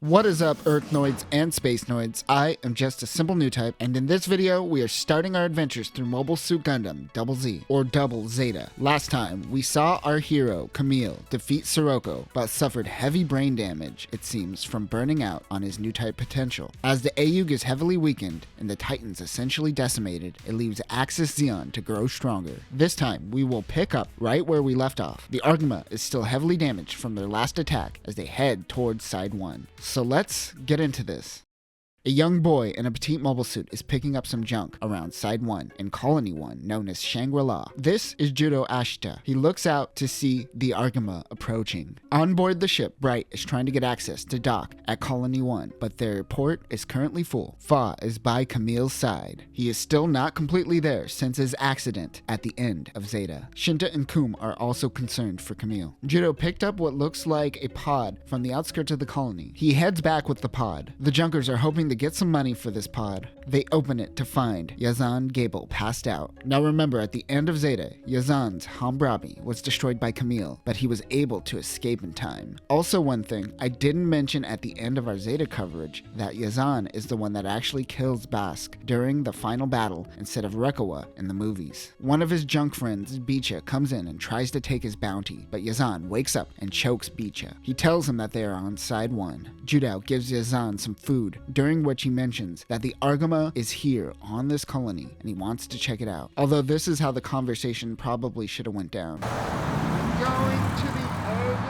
What is up, Earthnoids and Spacenoids? I am just a simple new type, and in this video, we are starting our adventures through Mobile Suit Gundam ZZ, or Double Zeta. Last time, we saw our hero, Camille, defeat Sirocco, but suffered heavy brain damage, it seems, from burning out on his new type potential. As the AUG is heavily weakened, and the Titans essentially decimated, it leaves Axis Zeon to grow stronger. This time, we will pick up right where we left off. The Argama is still heavily damaged from their last attack as they head towards Side 1. So let's get into this. A young boy in a petite mobile suit is picking up some junk around Side 1 in Colony 1, known as Shangri. This is Judau Ashita. He looks out to see the Argama approaching. On board the ship, Bright is trying to get access to dock at Colony 1, but their port is currently full. Fa is by Camille's side. He is still not completely there since his accident at the end of Zeta. Shinta and Kum are also concerned for Camille. Judau picked up what looks like a pod from the outskirts of the colony. He heads back with the pod. The Junkers are hoping to get some money for this pod. They open it to find Yazan Gable passed out. Now remember, at the end of Zeta, Yazan's Hambrabi was destroyed by Camille, but he was able to escape in time. Also, one thing I didn't mention at the end of our Zeta coverage, that Yazan is the one that actually kills Bask during the final battle instead of Rekawa in the movies. One of his junk friends, Bicha, comes in and tries to take his bounty, but Yazan wakes up and chokes Bicha. He tells him that they are on Side 1. Judau gives Yazan some food, during which he mentions that the Argama is here on this colony and he wants to check it out. Although this is how the conversation probably should have went down. I'm going to the Argama.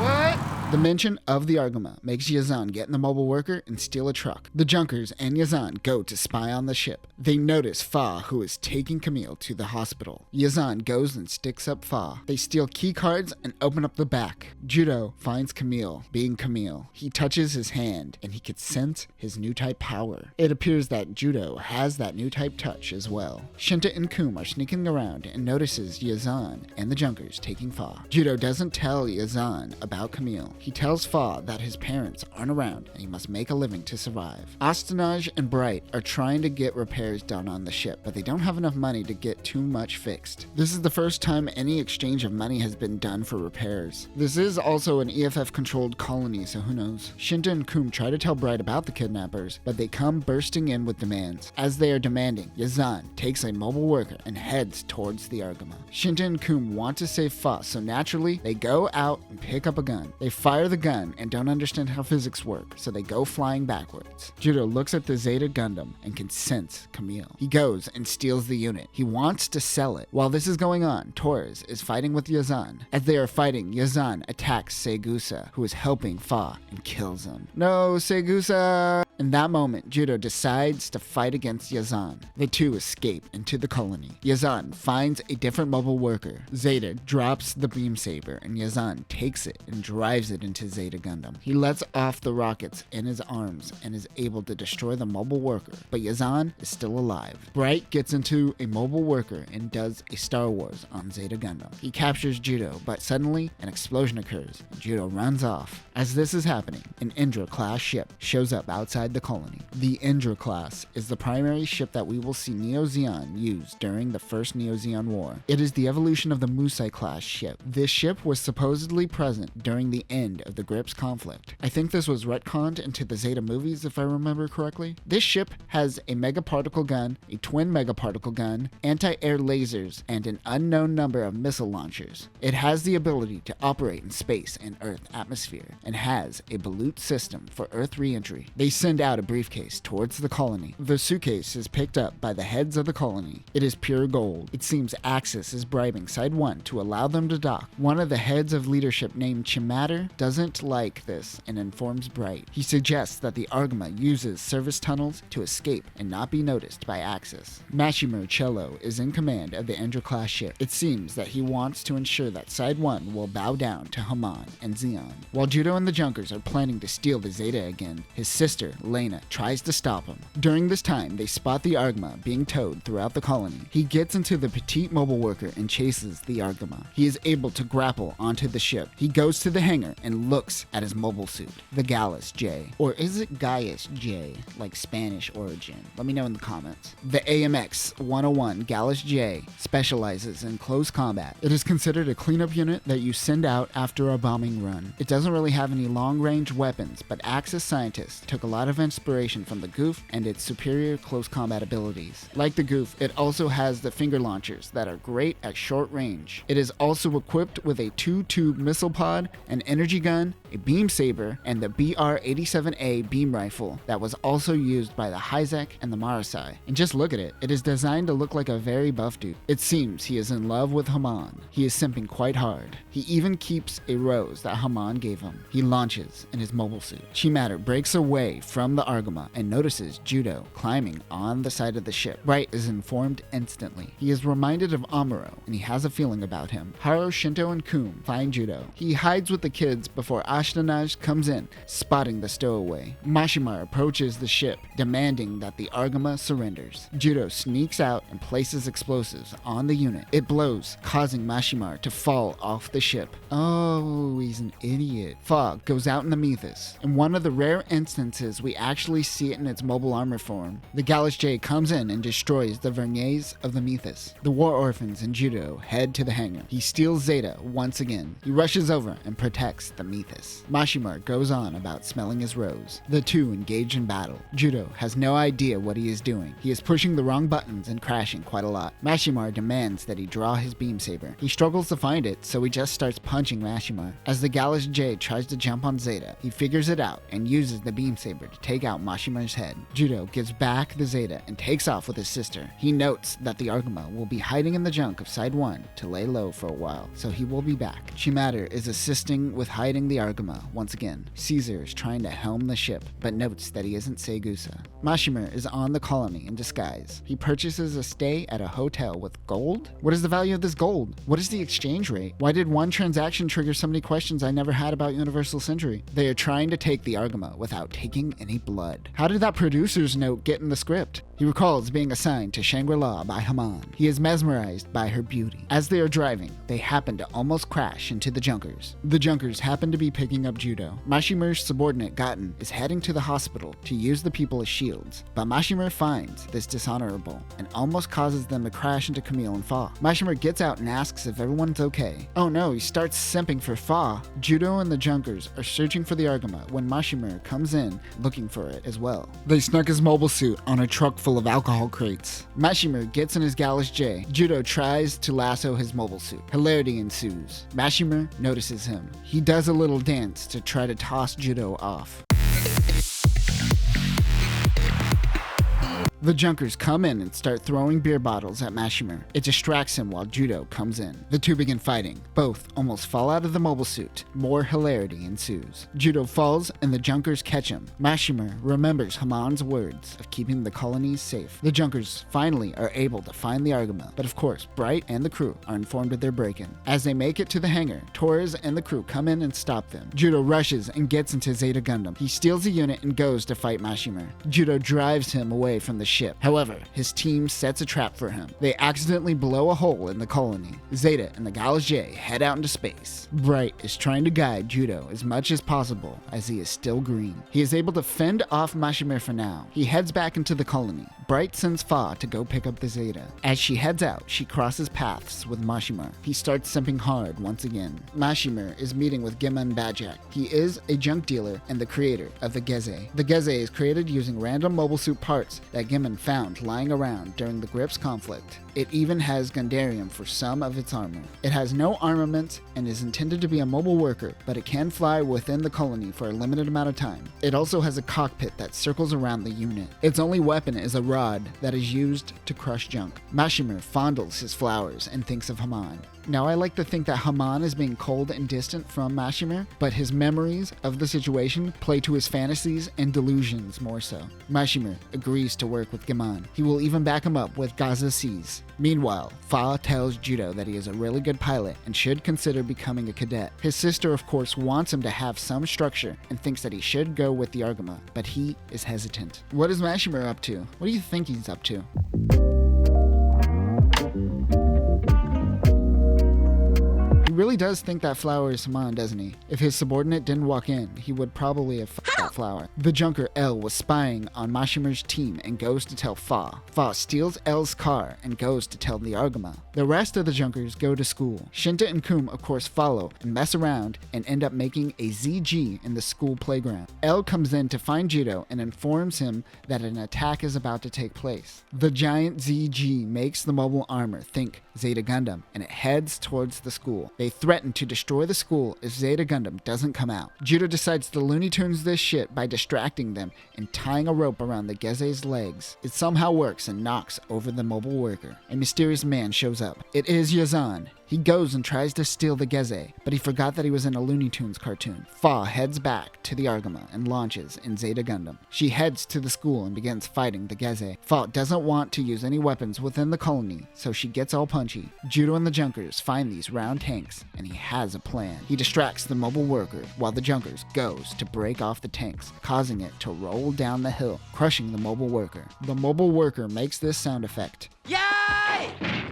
What? The mention of the Argama makes Yazan get in the mobile worker and steal a truck. The Junkers and Yazan go to spy on the ship. They notice Fa, who is taking Camille to the hospital. Yazan goes and sticks up Fa. They steal key cards and open up the back. Judau finds Camille, being Camille. He touches his hand and he can sense his new type power. It appears that Judau has that new type touch as well. Shinta and Kum are sneaking around and notices Yazan and the Junkers taking Fa. Judau doesn't tell Yazan about Camille. He tells Fa that his parents aren't around and he must make a living to survive. Astanaj and Bright are trying to get repairs done on the ship, but they don't have enough money to get too much fixed. This is the first time any exchange of money has been done for repairs. This is also an EFF-controlled colony, so who knows. Shinta and Kum try to tell Bright about the kidnappers, but they come bursting in with demands. As they are demanding, Yazan takes a mobile worker and heads towards the Argama. Shinta and Kum want to save Fa, so naturally, they go out and pick up a gun. They fire the gun and don't understand how physics work, so they go flying backwards. Judau looks at the Zeta Gundam and can sense Camille. He goes and steals the unit. He wants to sell it. While this is going on, Torres is fighting with Yazan. As they are fighting, Yazan attacks Segusa, who is helping Fa, and kills him. No, Segusa! In that moment, Judau decides to fight against Yazan. The two escape into the colony. Yazan finds a different mobile worker. Zeta drops the beam saber and Yazan takes it and drives it into Zeta Gundam. He lets off the rockets in his arms and is able to destroy the mobile worker, but Yazan is still alive. Bright gets into a mobile worker and does a Star Wars on Zeta Gundam. He captures Judau, but suddenly an explosion occurs and Judau runs off. As this is happening, an Indra-class ship shows up outside the colony. The Indra class is the primary ship that we will see Neo Zeon use during the first Neo Zeon War. It is the evolution of the Musai class ship. This ship was supposedly present during the end of the Grips conflict. I think this was retconned into the Zeta movies if I remember correctly. This ship has a megaparticle gun, a twin megaparticle gun, anti-air lasers, and an unknown number of missile launchers. It has the ability to operate in space and Earth atmosphere, and has a balut system for Earth re-entry. They send out a briefcase towards the colony. The suitcase is picked up by the heads of the colony. It is pure gold. It seems Axis is bribing Side 1 to allow them to dock. One of the heads of leadership named Chimatter doesn't like this and informs Bright. He suggests that the Argama uses service tunnels to escape and not be noticed by Axis. Mashimur Cello is in command of the Indra-class ship. It seems that he wants to ensure that Side 1 will bow down to Haman and Zeon. While Judau and the Junkers are planning to steal the Zeta again, his sister, Lena, tries to stop him. During this time, they spot the Argama being towed throughout the colony. He gets into the petite mobile worker and chases the Argama. He is able to grapple onto the ship. He goes to the hangar and looks at his mobile suit, the Gallus J. Or is it Gaius J, like Spanish origin? Let me know in the comments. The AMX 101 Gallus J specializes in close combat. It is considered a cleanup unit that you send out after a bombing run. It doesn't really have any long-range weapons, but Axis scientists took a lot of inspiration from the Goof and its superior close combat abilities. Like the Goof, it also has the finger launchers that are great at short range. It is also equipped with a 2-tube missile pod, an energy gun, a beam saber, and the BR-87A beam rifle that was also used by the Hyzek and the Marasai. And just look at it, it is designed to look like a very buff dude. It seems he is in love with Haman. He is simping quite hard. He even keeps a rose that Haman gave him. He launches in his mobile suit. Chimatter breaks away from the Argama and notices Judau climbing on the side of the ship. Bright is informed instantly. He is reminded of Amuro, and he has a feeling about him. Haro, Shinto, and Kum find Judau. He hides with the kids before Ashtanaj comes in, spotting the stowaway. Mashima approaches the ship, demanding that the Argama surrenders. Judau sneaks out and places explosives on the unit. It blows, causing Mashima to fall off the ship. Oh, he's an idiot. Fog goes out in the Methus. In one of the rare instances we actually see it in its mobile armor form, the Gallus J comes in and destroys the Verniers of the Methus. The war orphans and Judau head to the hangar. He steals Zeta once again. He rushes over and protects the Methus. Mashima goes on about smelling his rose. The two engage in battle. Judau has no idea what he is doing. He is pushing the wrong buttons and crashing quite a lot. Mashima demands that he draw his beam saber. He struggles to find it, so he just starts punching Mashima. As the Gallus J tries to jump on Zeta, he figures it out and uses the beam saber to take out Mashima's head. Judau gives back the Zeta and takes off with his sister. He notes that the Argama will be hiding in the junk of Side 1 to lay low for a while, so he will be back. Chimatter is assisting with hiding the Argama once again. Caesar is trying to helm the ship, but notes that he isn't Segusa. Mashima is on the colony in disguise. He purchases a stay at a hotel with gold? What is the value of this gold? What is the exchange rate? Why did one transaction trigger so many questions I never had about Universal Century? They are trying to take the Argama without taking any blood. How did that producer's note get in the script? He recalls being assigned to Shangri-La by Haman. He is mesmerized by her beauty. As they are driving, they happen to almost crash into the Junkers. The Junkers happen to be picking up Judau. Mashimer's subordinate Gaten is heading to the hospital to use the people as shields, but Mashimer finds this dishonorable and almost causes them to crash into Camille and Fa. Mashimer gets out and asks if everyone's okay. Oh no, he starts simping for Fa. Judau and the Junkers are searching for the Argama when Mashimer comes in looking for it as well. They snuck his mobile suit on a truck full of alcohol crates. Mashimer gets in his Gallus J. Judau tries to lasso his mobile suit. Hilarity ensues. Mashimer notices him. He does a little dance to try to toss Judau off. The Junkers come in and start throwing beer bottles at Mashimer. It distracts him while Judau comes in. The two begin fighting. Both almost fall out of the mobile suit. More hilarity ensues. Judau falls and the Junkers catch him. Mashimer remembers Haman's words of keeping the colonies safe. The Junkers finally are able to find the Argama, but of course, Bright and the crew are informed of their break-in. As they make it to the hangar, Torres and the crew come in and stop them. Judau rushes and gets into Zeta Gundam. He steals a unit and goes to fight Mashimer. Judau drives him away from the ship. However, his team sets a trap for him. They accidentally blow a hole in the colony. Zeta and the Gallus J head out into space. Bright is trying to guide Judau as much as possible as he is still green. He is able to fend off Mashimer for now. He heads back into the colony. Bright sends Fa to go pick up the Zeta. As she heads out, she crosses paths with Mashimer. He starts simping hard once again. Mashimer is meeting with Giman Bajak. He is a junk dealer and the creator of the Geze. The Geze is created using random mobile suit parts that Giman found lying around during the Grips conflict. It even has Gundarium for some of its armor. It has no armament and is intended to be a mobile worker, but it can fly within the colony for a limited amount of time. It also has a cockpit that circles around the unit. Its only weapon is a rod that is used to crush junk. Mashimer fondles his flowers and thinks of Haman. Now, I like to think that Haman is being cold and distant from Mashimer, but his memories of the situation play to his fantasies and delusions more so. Mashimer agrees to work with Giman. He will even back him up with Gaza Seas. Meanwhile, Fa tells Judau that he is a really good pilot and should consider becoming a cadet. His sister, of course, wants him to have some structure and thinks that he should go with the Argama, but he is hesitant. What is Mashimer up to? What do you think he's up to? really does think that flower is Haman, doesn't he? If his subordinate didn't walk in, he would probably have fucked that flower. The junker L was spying on Mashimer's team and goes to tell Fa. Fa steals L's car and goes to tell the Argama. The rest of the junkers go to school. Shinta and Kum of course follow and mess around and end up making a ZG in the school playground. L comes in to find Judau and informs him that an attack is about to take place. The giant ZG makes the mobile armor think Zeta Gundam and it heads towards the school. They threaten to destroy the school if Zeta Gundam doesn't come out. Judau decides to Looney Tunes this shit by distracting them and tying a rope around the Geze's legs. It somehow works and knocks over the mobile worker. A mysterious man shows up. It is Yazan. He goes and tries to steal the Geze, but he forgot that he was in a Looney Tunes cartoon. Fa heads back to the Argama and launches in Zeta Gundam. She heads to the school and begins fighting the Geze. Fa doesn't want to use any weapons within the colony, so she gets all punchy. Judau and the Junkers find these round tanks, and he has a plan. He distracts the mobile worker while the Junkers goes to break off the tanks, causing it to roll down the hill, crushing the mobile worker. The mobile worker makes this sound effect. Yay!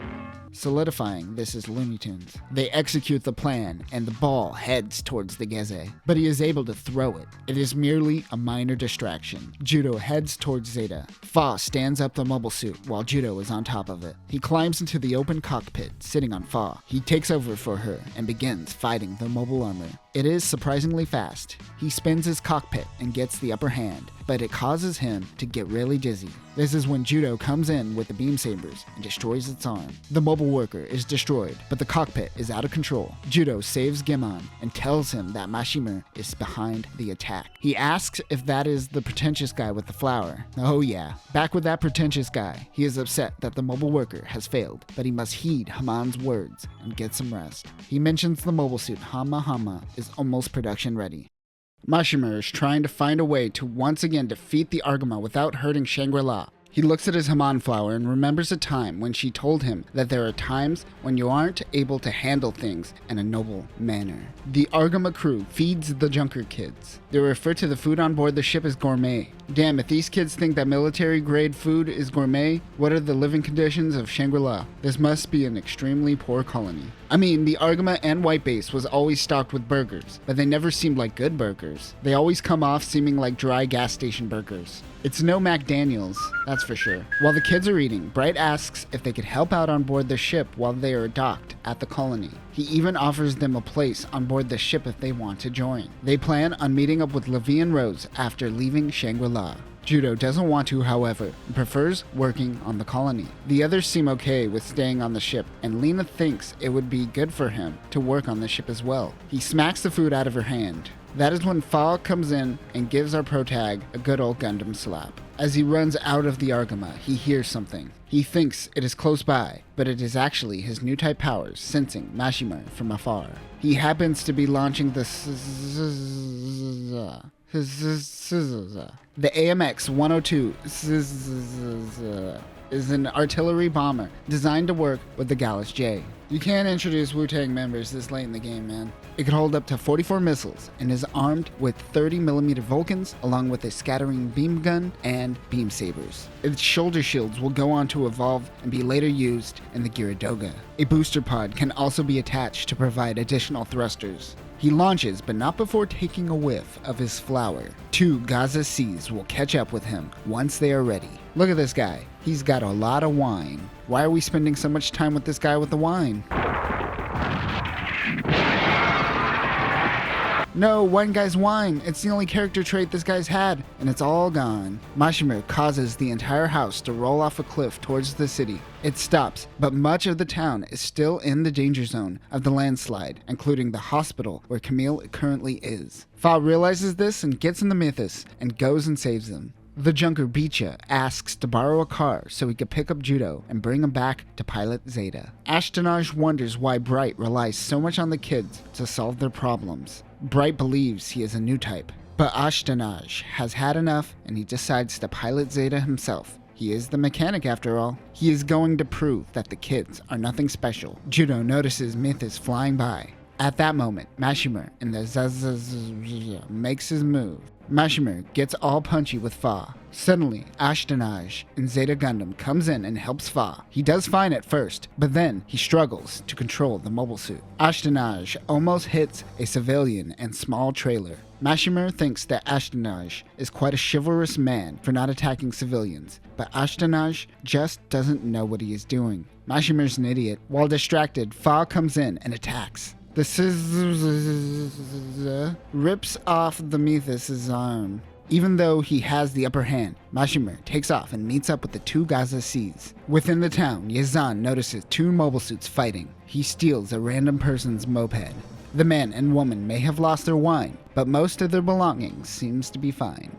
Solidifying this is Looney Tunes. They execute the plan, and the ball heads towards the Geze, but he is able to throw it. It is merely a minor distraction. Judau heads towards Zeta. Fa stands up the mobile suit while Judau is on top of it. He climbs into the open cockpit, sitting on Fa. He takes over for her and begins fighting the mobile armor. It is surprisingly fast. He spins his cockpit and gets the upper hand, but it causes him to get really dizzy. This is when Judau comes in with the beam sabers and destroys its arm. The mobile worker is destroyed, but the cockpit is out of control. Judau saves Gemon and tells him that Mashimer is behind the attack. He asks if that is the pretentious guy with the flower. Oh yeah, back with that pretentious guy. He is upset that the mobile worker has failed, but he must heed Haman's words and get some rest. He mentions the mobile suit Hama Hama is almost production ready. Mashimer is trying to find a way to once again defeat the Argama without hurting Shangri-La. He looks at his Haman flower and remembers a time when she told him that there are times when you aren't able to handle things in a noble manner. The Argama crew feeds the Junker kids. They refer to the food on board the ship as gourmet. Damn, if these kids think that military-grade food is gourmet, what are the living conditions of Shangri-La? This must be an extremely poor colony. I mean, the Argama and White Base was always stocked with burgers, but they never seemed like good burgers. They always come off seeming like dry gas station burgers. It's no McDaniels, that's for sure. While the kids are eating, Bright asks if they could help out on board the ship while they are docked at the colony. He even offers them a place on board the ship if they want to join. They plan on meeting up with Levi and Rose after leaving Shangri-La. Judau doesn't want to, however, and prefers working on the colony. The others seem okay with staying on the ship, and Lena thinks it would be good for him to work on the ship as well. He smacks the food out of her hand. That is when Fa comes in and gives our protag a good old Gundam slap. As he runs out of the Argama, he hears something. He thinks it is close by, but it is actually his new type powers sensing Mashimer from afar. He happens to be launching the AMX 102 is an artillery bomber designed to work with the Gallus J. You can't introduce Wu-Tang members this late in the game, man. It can hold up to 44 missiles and is armed with 30mm Vulcans along with a scattering beam gun and beam sabers. Its shoulder shields will go on to evolve and be later used in the Gyaradoga. A booster pod can also be attached to provide additional thrusters. He launches, but not before taking a whiff of his flower. 2 Gaza C's will catch up with him once they are ready. Look at this guy. He's got a lot of wine. Why are we spending so much time with this guy with the wine? No, one guy's wine. It's the only character trait this guy's had, and it's all gone. Mashimer causes the entire house to roll off a cliff towards the city. It stops, but much of the town is still in the danger zone of the landslide, including the hospital where Camille currently is. Fa realizes this and gets in the Mythos and goes and saves them. The Junker Beecha asks to borrow a car so he could pick up Judau and bring him back to Pilot Zeta. Ashtonage wonders why Bright relies so much on the kids to solve their problems. Bright believes he is a new type, but Ashtonage has had enough and he decides to pilot Zeta himself. He is the mechanic after all. He is going to prove that the kids are nothing special. Judau notices Mythos flying by. At that moment, Mashima in the ZZ makes his move. Mashima gets all punchy with Fa. Suddenly, Ashtonage in Zeta Gundam comes in and helps Fa. He does fine at first, but then he struggles to control the mobile suit. Ashtonage almost hits a civilian and small trailer. Mashima thinks that Ashtonage is quite a chivalrous man for not attacking civilians, but Ashtonage just doesn't know what he is doing. Mashima's an idiot. While distracted, Fa comes in and attacks. The scissors rips off the Methus' arm. Even though he has the upper hand, Mashima takes off and meets up with the two Gaza Seas. Within the town, Yazan notices two mobile suits fighting. He steals a random person's moped. The man and woman may have lost their wine, but most of their belongings seems to be fine.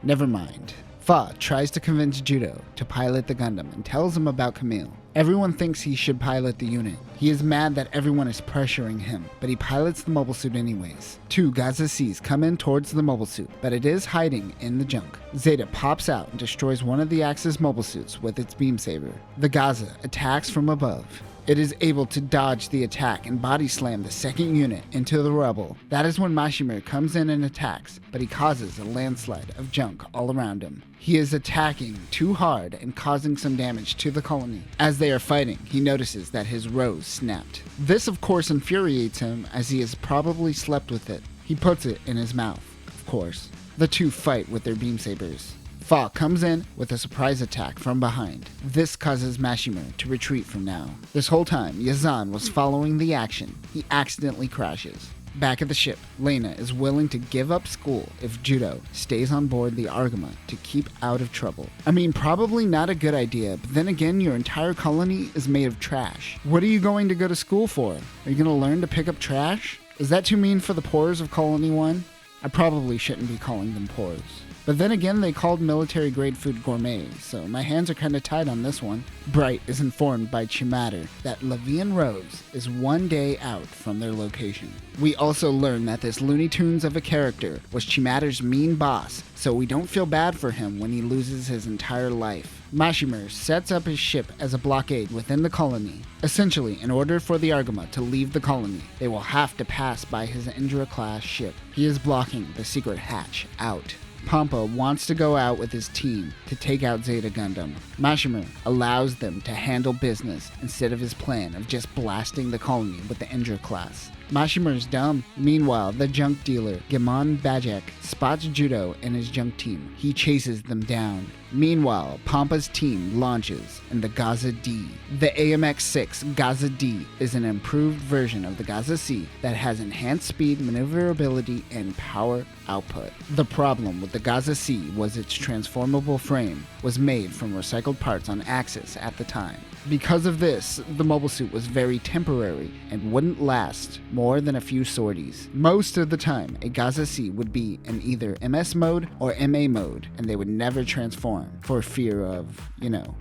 Never mind. Fa tries to convince Judau to pilot the Gundam and tells him about Camille. Everyone thinks he should pilot the unit. He is mad that everyone is pressuring him, but he pilots the mobile suit anyways. Two Gaza Seas come in towards the mobile suit, but it is hiding in the junk. Zeta pops out and destroys one of the Axis mobile suits with its beam saber. The Gaza attacks from above. It is able to dodge the attack and body slam the second unit into the rubble. That is when Mashima comes in and attacks, but he causes a landslide of junk all around him. He is attacking too hard and causing some damage to the colony. As they are fighting, he notices that his rose snapped. This of course infuriates him, as he has probably slept with it. He puts it in his mouth, of course. The two fight with their beam sabers. Fa comes in with a surprise attack from behind. This causes Mashima to retreat from now. This whole time, Yazan was following the action. He accidentally crashes. Back at the ship, Lena is willing to give up school if Judau stays on board the Argama to keep out of trouble. I mean, probably not a good idea, but then again, your entire colony is made of trash. What are you going to go to school for? Are you going to learn to pick up trash? Is that too mean for the poors of Colony 1? I probably shouldn't be calling them poors. But then again, they called military-grade food gourmet, so my hands are kinda tied on this one. Bright is informed by Chimatter that Levian Rose is one day out from their location. We also learn that this Looney Tunes of a character was Chimatter's mean boss, so we don't feel bad for him when he loses his entire life. Mashima sets up his ship as a blockade within the colony. Essentially, in order for the Argama to leave the colony, they will have to pass by his Indra-class ship. He is blocking the secret hatch out. Pampa wants to go out with his team to take out Zeta Gundam. Mashima allows them to handle business instead of his plan of just blasting the colony with the Indra class. Mashima is dumb. Meanwhile, the junk dealer, Gaman Bajek, spots Judau and his junk team. He chases them down. Meanwhile, Pampa's team launches in the Gaza D. The AMX-6 Gaza D is an improved version of the Gaza C that has enhanced speed, maneuverability, and power output. The problem with the Gaza C was its transformable frame was made from recycled parts on Axis at the time. Because of this, the mobile suit was very temporary and wouldn't last more than a few sorties. Most of the time, a Gaza C would be in either MS mode or MA mode, and they would never transform for fear of,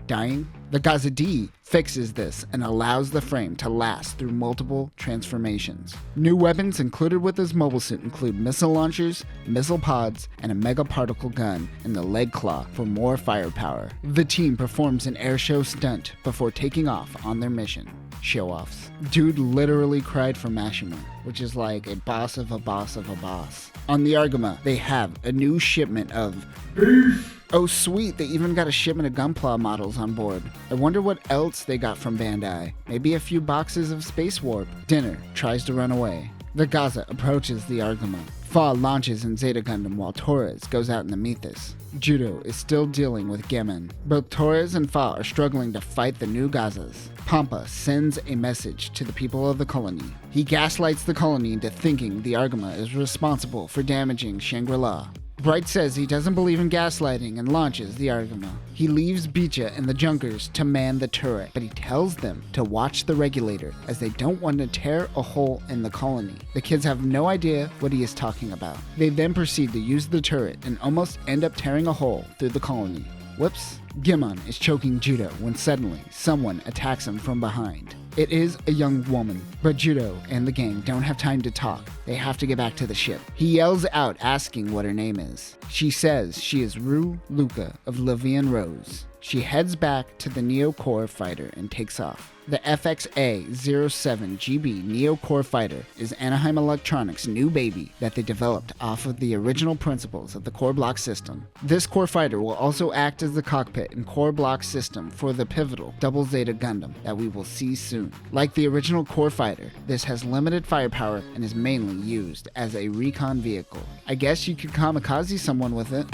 dying. The Gaza D fixes this and allows the frame to last through multiple transformations. New weapons included with this mobile suit include missile launchers, missile pods, and a mega particle gun in the leg claw for more firepower. The team performs an airshow stunt before taking off on their mission. Show-offs. Dude literally cried for Mashima, which is like a boss of a boss of a boss. On the Argama, they have a new shipment of beef. Oh sweet, they even got a shipment of GUNPLA models on board. I wonder what else they got from Bandai. Maybe a few boxes of Space Warp. Dinner tries to run away. The Gaza approaches the Argama. Fa launches in Zeta Gundam while Torres goes out in the Methus. Judau is still dealing with Gemin. Both Torres and Fa are struggling to fight the new Gazas. Pampa sends a message to the people of the colony. He gaslights the colony into thinking the Argama is responsible for damaging Shangri-La. Bright says he doesn't believe in gaslighting and launches the Argama. He leaves Bicha and the Junkers to man the turret, but he tells them to watch the regulator as they don't want to tear a hole in the colony. The kids have no idea what he is talking about. They then proceed to use the turret and almost end up tearing a hole through the colony. Whoops. Gimon is choking Judau when suddenly someone attacks him from behind. It is a young woman, but Judau and the gang don't have time to talk. They have to get back to the ship. He yells out asking what her name is. She says she is Rue Luca of Levian Rose. She heads back to the Neo Core fighter and takes off. The FXA-07GB Neo Core Fighter is Anaheim Electronics' new baby that they developed off of the original principles of the core block system. This core fighter will also act as the cockpit and core block system for the pivotal Double Zeta Gundam that we will see soon. Like the original core fighter, this has limited firepower and is mainly used as a recon vehicle. I guess you could kamikaze someone with it.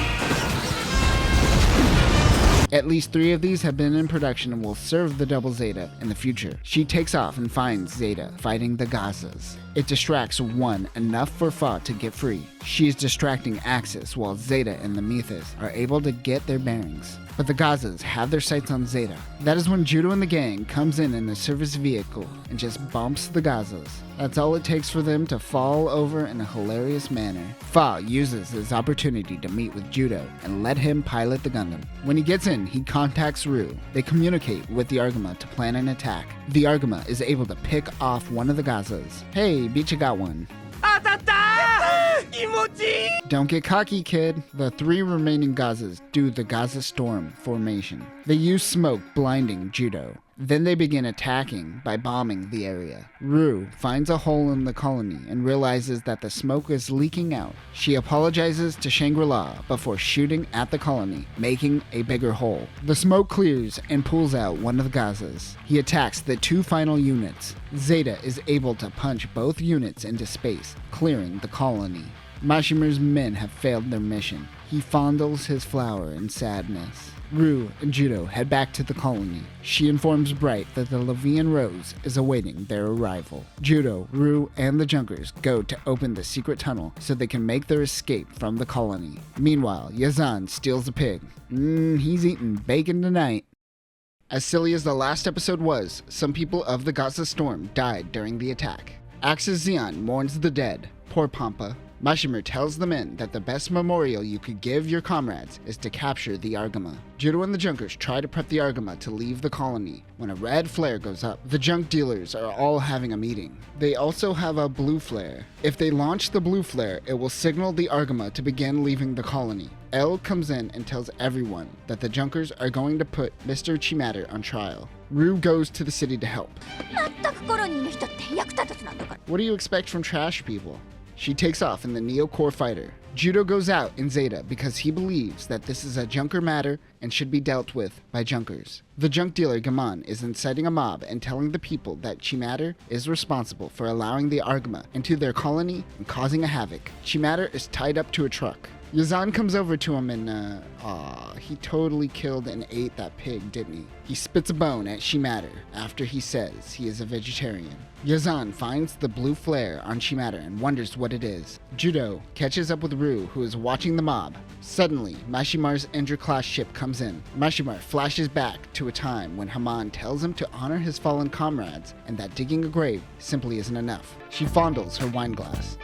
At least 3 of these have been in production and will serve the Double Zeta in the future. She takes off and finds Zeta fighting the Gazas. It distracts one enough for Fa to get free. She is distracting Axis while Zeta and the Methus are able to get their bearings. But the Gazas have their sights on Zeta. That is when Judau and the gang comes in a service vehicle and just bumps the Gazas. That's all it takes for them to fall over in a hilarious manner. Fa uses this opportunity to meet with Judau and let him pilot the Gundam. When he gets in, he contacts Ryu. They communicate with the Argama to plan an attack. The Argama is able to pick off one of the Gazas. Hey, Beecha got one. Don't get cocky, kid. The 3 remaining Gazas do the Gaza Storm formation. They use smoke blinding Judau. Then they begin attacking by bombing the area. Ryu finds a hole in the colony and realizes that the smoke is leaking out. She apologizes to Shangri before shooting at the colony, making a bigger hole. The smoke clears and pulls out one of the Gazas. He attacks the 2 final units. Zeta is able to punch both units into space, clearing the colony. Mashimer's men have failed their mission. He fondles his flower in sadness. Ryu and Judau head back to the colony. She informs Bright that the Levian Rose is awaiting their arrival. Judau, Ryu, and the Junkers go to open the secret tunnel so they can make their escape from the colony. Meanwhile, Yazan steals a pig. He's eating bacon tonight. As silly as the last episode was, some people of the Gaza Storm died during the attack. Axis Zeon mourns the dead. Poor Pampa. Mashimer tells the men that the best memorial you could give your comrades is to capture the Argama. Judau and the Junkers try to prep the Argama to leave the colony when a red flare goes up. The junk dealers are all having a meeting. They also have a blue flare. If they launch the blue flare, it will signal the Argama to begin leaving the colony. L comes in and tells everyone that the Junkers are going to put Mr. Chimatter on trial. Ryu goes to the city to help. What do you expect from trash people? She takes off in the Neo Core Fighter. Judau goes out in Zeta because he believes that this is a Junker matter and should be dealt with by Junkers. The junk dealer Gaman is inciting a mob and telling the people that Chimatter is responsible for allowing the Argama into their colony and causing a havoc. Chimatter is tied up to a truck. Yazan comes over to him and, he totally killed and ate that pig, didn't he? He spits a bone at Chimatter after he says he is a vegetarian. Yazan finds the blue flare on Chimatter and wonders what it is. Judau catches up with Ryu, who is watching the mob. Suddenly, Mashimar's Indra-class ship comes in. Mashimar flashes back to a time when Haman tells him to honor his fallen comrades and that digging a grave simply isn't enough. She fondles her wine glass.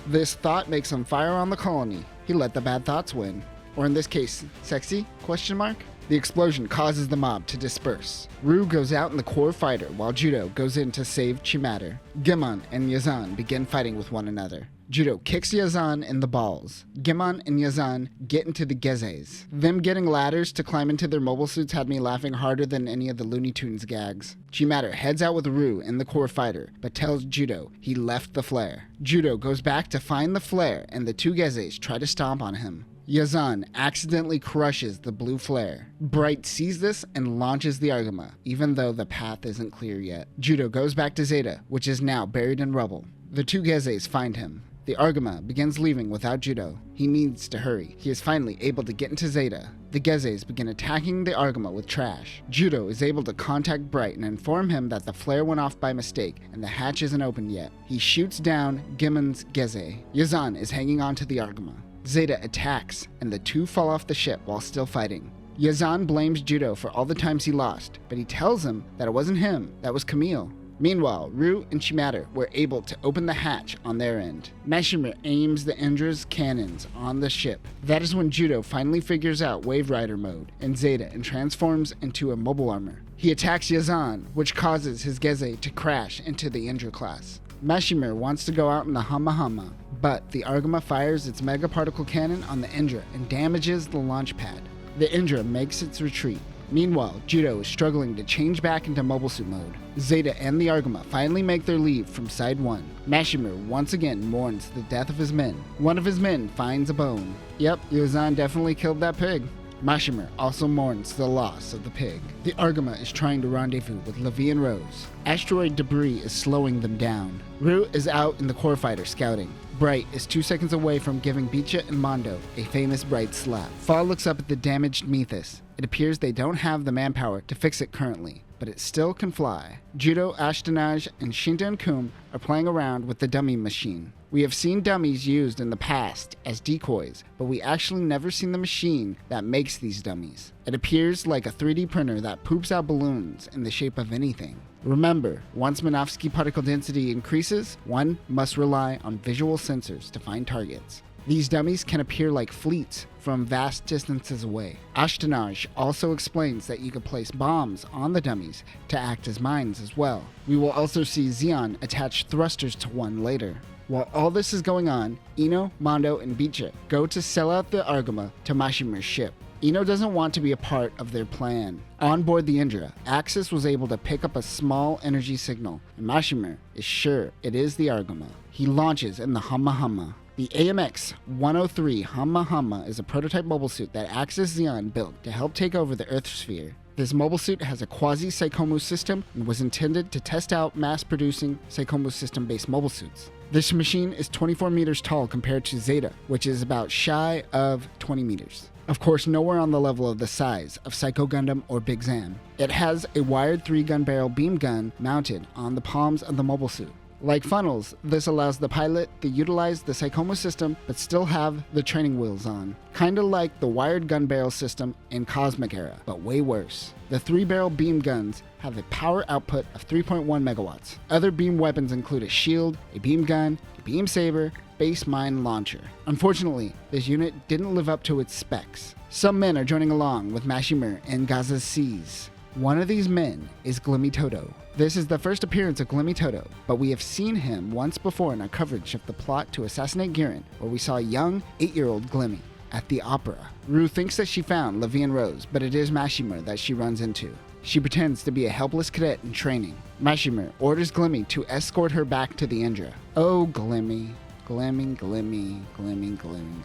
This thought makes him fire on the colony. He let the bad thoughts win. Or in this case, sexy? Question mark? The explosion causes the mob to disperse. Ryu goes out in the core fighter while Judau goes in to save Chimatter. Giman and Yazan begin fighting with one another. Judau kicks Yazan in the balls. Giman and Yazan get into the Gezes. Them getting ladders to climb into their mobile suits had me laughing harder than any of the Looney Tunes gags. Chimatter heads out with Ryu in the core fighter, but tells Judau he left the flare. Judau goes back to find the flare and the 2 Gezes try to stomp on him. Yazan accidentally crushes the blue flare. Bright sees this and launches the Argama, even though the path isn't clear yet. Judau goes back to Zeta, which is now buried in rubble. The 2 Gezes find him. The Argama begins leaving without Judau. He needs to hurry. He is finally able to get into Zeta. The Gezes begin attacking the Argama with trash. Judau is able to contact Bright and inform him that the flare went off by mistake and the hatch isn't open yet. He shoots down Giman's Geze. Yazan is hanging on to the Argama. Zeta attacks, and the 2 fall off the ship while still fighting. Yazan blames Judau for all the times he lost, but he tells him that it wasn't him, that was Camille. Meanwhile, Ryu and Chimatter were able to open the hatch on their end. Mashimer aims the Indra's cannons on the ship. That is when Judau finally figures out Wave Rider mode in Zeta and transforms into a mobile armor. He attacks Yazan, which causes his Geze to crash into the Indra class. Mashimer wants to go out in the Hama, but the Argama fires its mega particle cannon on the Indra and damages the launch pad. The Indra makes its retreat. Meanwhile, Judau is struggling to change back into Mobile Suit mode. Zeta and the Argama finally make their leave from Side 1. Mashimur once again mourns the death of his men. One of his men finds a bone. Yep, Neo Zeon definitely killed that pig. Mashimur also mourns the loss of the pig. The Argama is trying to rendezvous with Levi and Rose. Asteroid debris is slowing them down. Rue is out in the core fighter scouting. Bright is 2 seconds away from giving Bicha and Mondo a famous Bright slap. Fa looks up at the damaged Methus. It appears they don't have the manpower to fix it currently, but it still can fly. Judau, Ashtanaj, and Shinta and Kum are playing around with the dummy machine. We have seen dummies used in the past as decoys, but we actually never seen the machine that makes these dummies. It appears like a 3D printer that poops out balloons in the shape of anything. Remember, once Minovsky particle density increases, one must rely on visual sensors to find targets. These dummies can appear like fleets from vast distances away. Ashtanaj also explains that you can place bombs on the dummies to act as mines as well. We will also see Zeon attach thrusters to one later. While all this is going on, Ino, Mondo, and Bicha go to sell out the Argama to Mashimur's ship. Ino doesn't want to be a part of their plan. On board the Indra, Axis was able to pick up a small energy signal, and Mashimur is sure it is the Argama. He launches in the Hamma Hamma. The AMX-103 Hamma Hamma is a prototype mobile suit that Axis Zeon built to help take over the Earth sphere. This mobile suit has a quasi-Psychomu system and was intended to test out mass-producing Psychomu system-based mobile suits. This machine is 24 meters tall compared to Zeta, which is about shy of 20 meters. Of course, nowhere on the level of the size of Psycho Gundam or Big Zam. It has a wired 3-gun barrel beam gun mounted on the palms of the mobile suit. Like funnels, this allows the pilot to utilize the Psychomu system but still have the training wheels on. Kinda like the wired gun barrel system in Cosmic Era, but way worse. The 3-barrel beam guns have a power output of 3.1 megawatts. Other beam weapons include a shield, a beam gun, a beam saber, base mine launcher. Unfortunately, this unit didn't live up to its specs. Some men are joining along with Mashimur and Gaza's Seas. One of these men is Glimmy Toto. This is the first appearance of Glimmy Toto, but we have seen him once before in our coverage of the plot to assassinate Giran, where we saw a young 8-year-old Glimmy at the opera. Rue thinks that she found Levi and Rose, but it is Mashimur that she runs into. She pretends to be a helpless cadet in training. Mashimur orders Glimmy to escort her back to the Indra. Oh, Glimmy. Glimmy, Glimmy, Glimmy, Glimmy,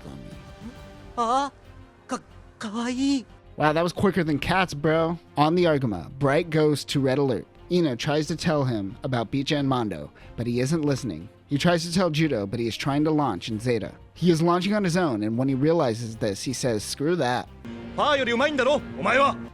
Glimmy. Kawaii. Wow, that was quicker than cats, bro. On the Argama, Bright goes to Red Alert. Ino tries to tell him about Bicha and Mondo, but he isn't listening. He tries to tell Judau, but he is trying to launch in Zeta. He is launching on his own, and when he realizes this, he says, screw that.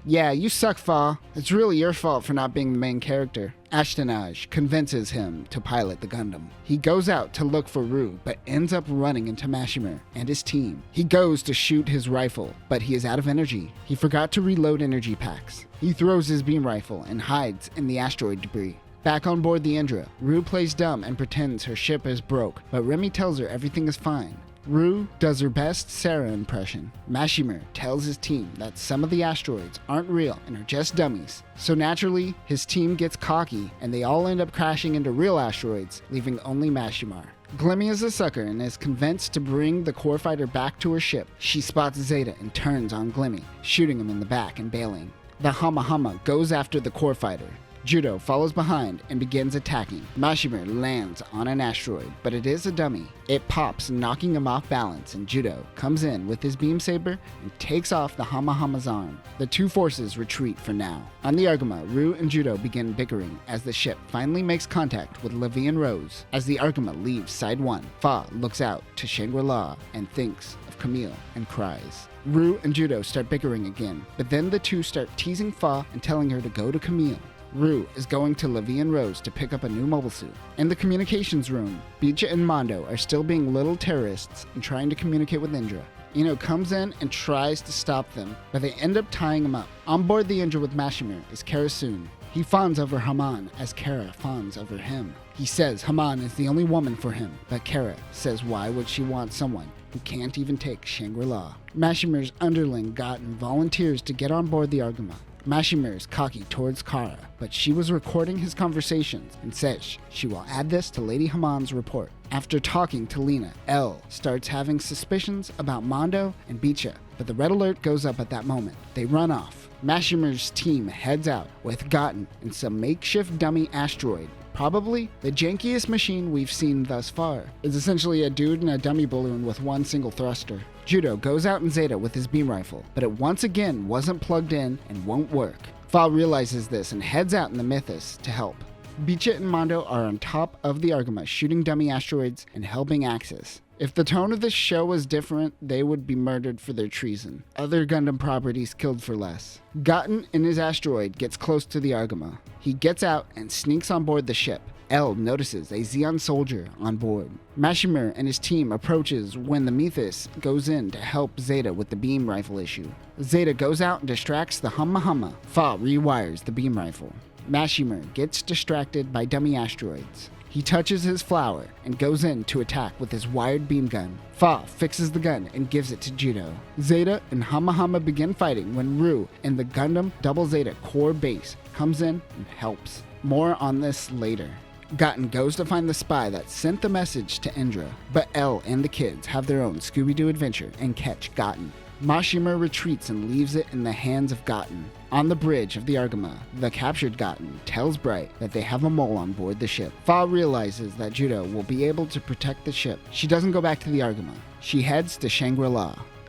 Yeah, you suck, Fa. It's really your fault for not being the main character. Ashtanaj convinces him to pilot the Gundam. He goes out to look for Rue, but ends up running into Mashimur and his team. He goes to shoot his rifle, but he is out of energy. He forgot to reload energy packs. He throws his beam rifle and hides in the asteroid debris. Back on board the Indra, Rue plays dumb and pretends her ship is broke, but Remy tells her everything is fine. Rue does her best Sarah impression. Mashimur tells his team that some of the asteroids aren't real and are just dummies. So naturally, his team gets cocky and they all end up crashing into real asteroids, leaving only Mashimur. Glimmy is a sucker and is convinced to bring the core fighter back to her ship. She spots Zeta and turns on Glimmy, shooting him in the back and bailing. The Hamma Hamma goes after the core fighter. Judau follows behind and begins attacking. Mashimur lands on an asteroid, but it is a dummy. It pops, knocking him off balance, and Judau comes in with his beam saber and takes off the Hamma Hamma's arm. The two forces retreat for now. On the Argama, Rue and Judau begin bickering as the ship finally makes contact with Levi and Rose. As the Argama leaves Side 1, Fa looks out to Shangri-La and thinks of Camille and cries. Rue and Judau start bickering again, but then the two start teasing Fa and telling her to go to Camille. Rue is going to Levi and Rose to pick up a new mobile suit. In the communications room, Bicha and Mondo are still being little terrorists and trying to communicate with Indra. Ino comes in and tries to stop them, but they end up tying him up. On board the Indra with Mashimur is Karasun. He fawns over Haman as Kara fawns over him. He says Haman is the only woman for him, but Kara says why would she want someone who can't even take Shangri-La? Mashimur's underling Gotten volunteers to get on board the Argama. Mashimur is cocky towards Kara, but she was recording his conversations and says she will add this to Lady Haman's report. After talking to Lena, L starts having suspicions about Mondo and Bicha, but the red alert goes up at that moment. They run off. Mashimer's team heads out with Gotten and some makeshift dummy asteroid. Probably the jankiest machine we've seen thus far. It's essentially a dude in a dummy balloon with one single thruster. Judau goes out in Zeta with his beam rifle, but it once again wasn't plugged in and won't work. Fa realizes this and heads out in the Mythos to help. Bicha and Mondo are on top of the Argama shooting dummy asteroids and helping Axis. If the tone of this show was different, they would be murdered for their treason. Other Gundam properties killed for less. Gotten in his asteroid gets close to the Argama. He gets out and sneaks on board the ship. L notices a Zeon soldier on board. Mashimer and his team approaches when the Mythos goes in to help Zeta with the beam rifle issue. Zeta goes out and distracts the Humma Humma. Fa rewires the beam rifle. Mashimer gets distracted by dummy asteroids. He touches his flower and goes in to attack with his wired beam gun. Fa fixes the gun and gives it to Judau. Zeta and Humma Humma begin fighting when Ru and the Gundam ZZ core base comes in and helps. More on this later. Gotten goes to find the spy that sent the message to Indra, but L and the kids have their own Scooby-Doo adventure and catch Gotten. Mashimer retreats and leaves it in the hands of Gotten. On the bridge of the Argama, the captured Gotten tells Bright that they have a mole on board the ship. Fa realizes that Judau will be able to protect the ship. She doesn't go back to the Argama. She heads to Shangri.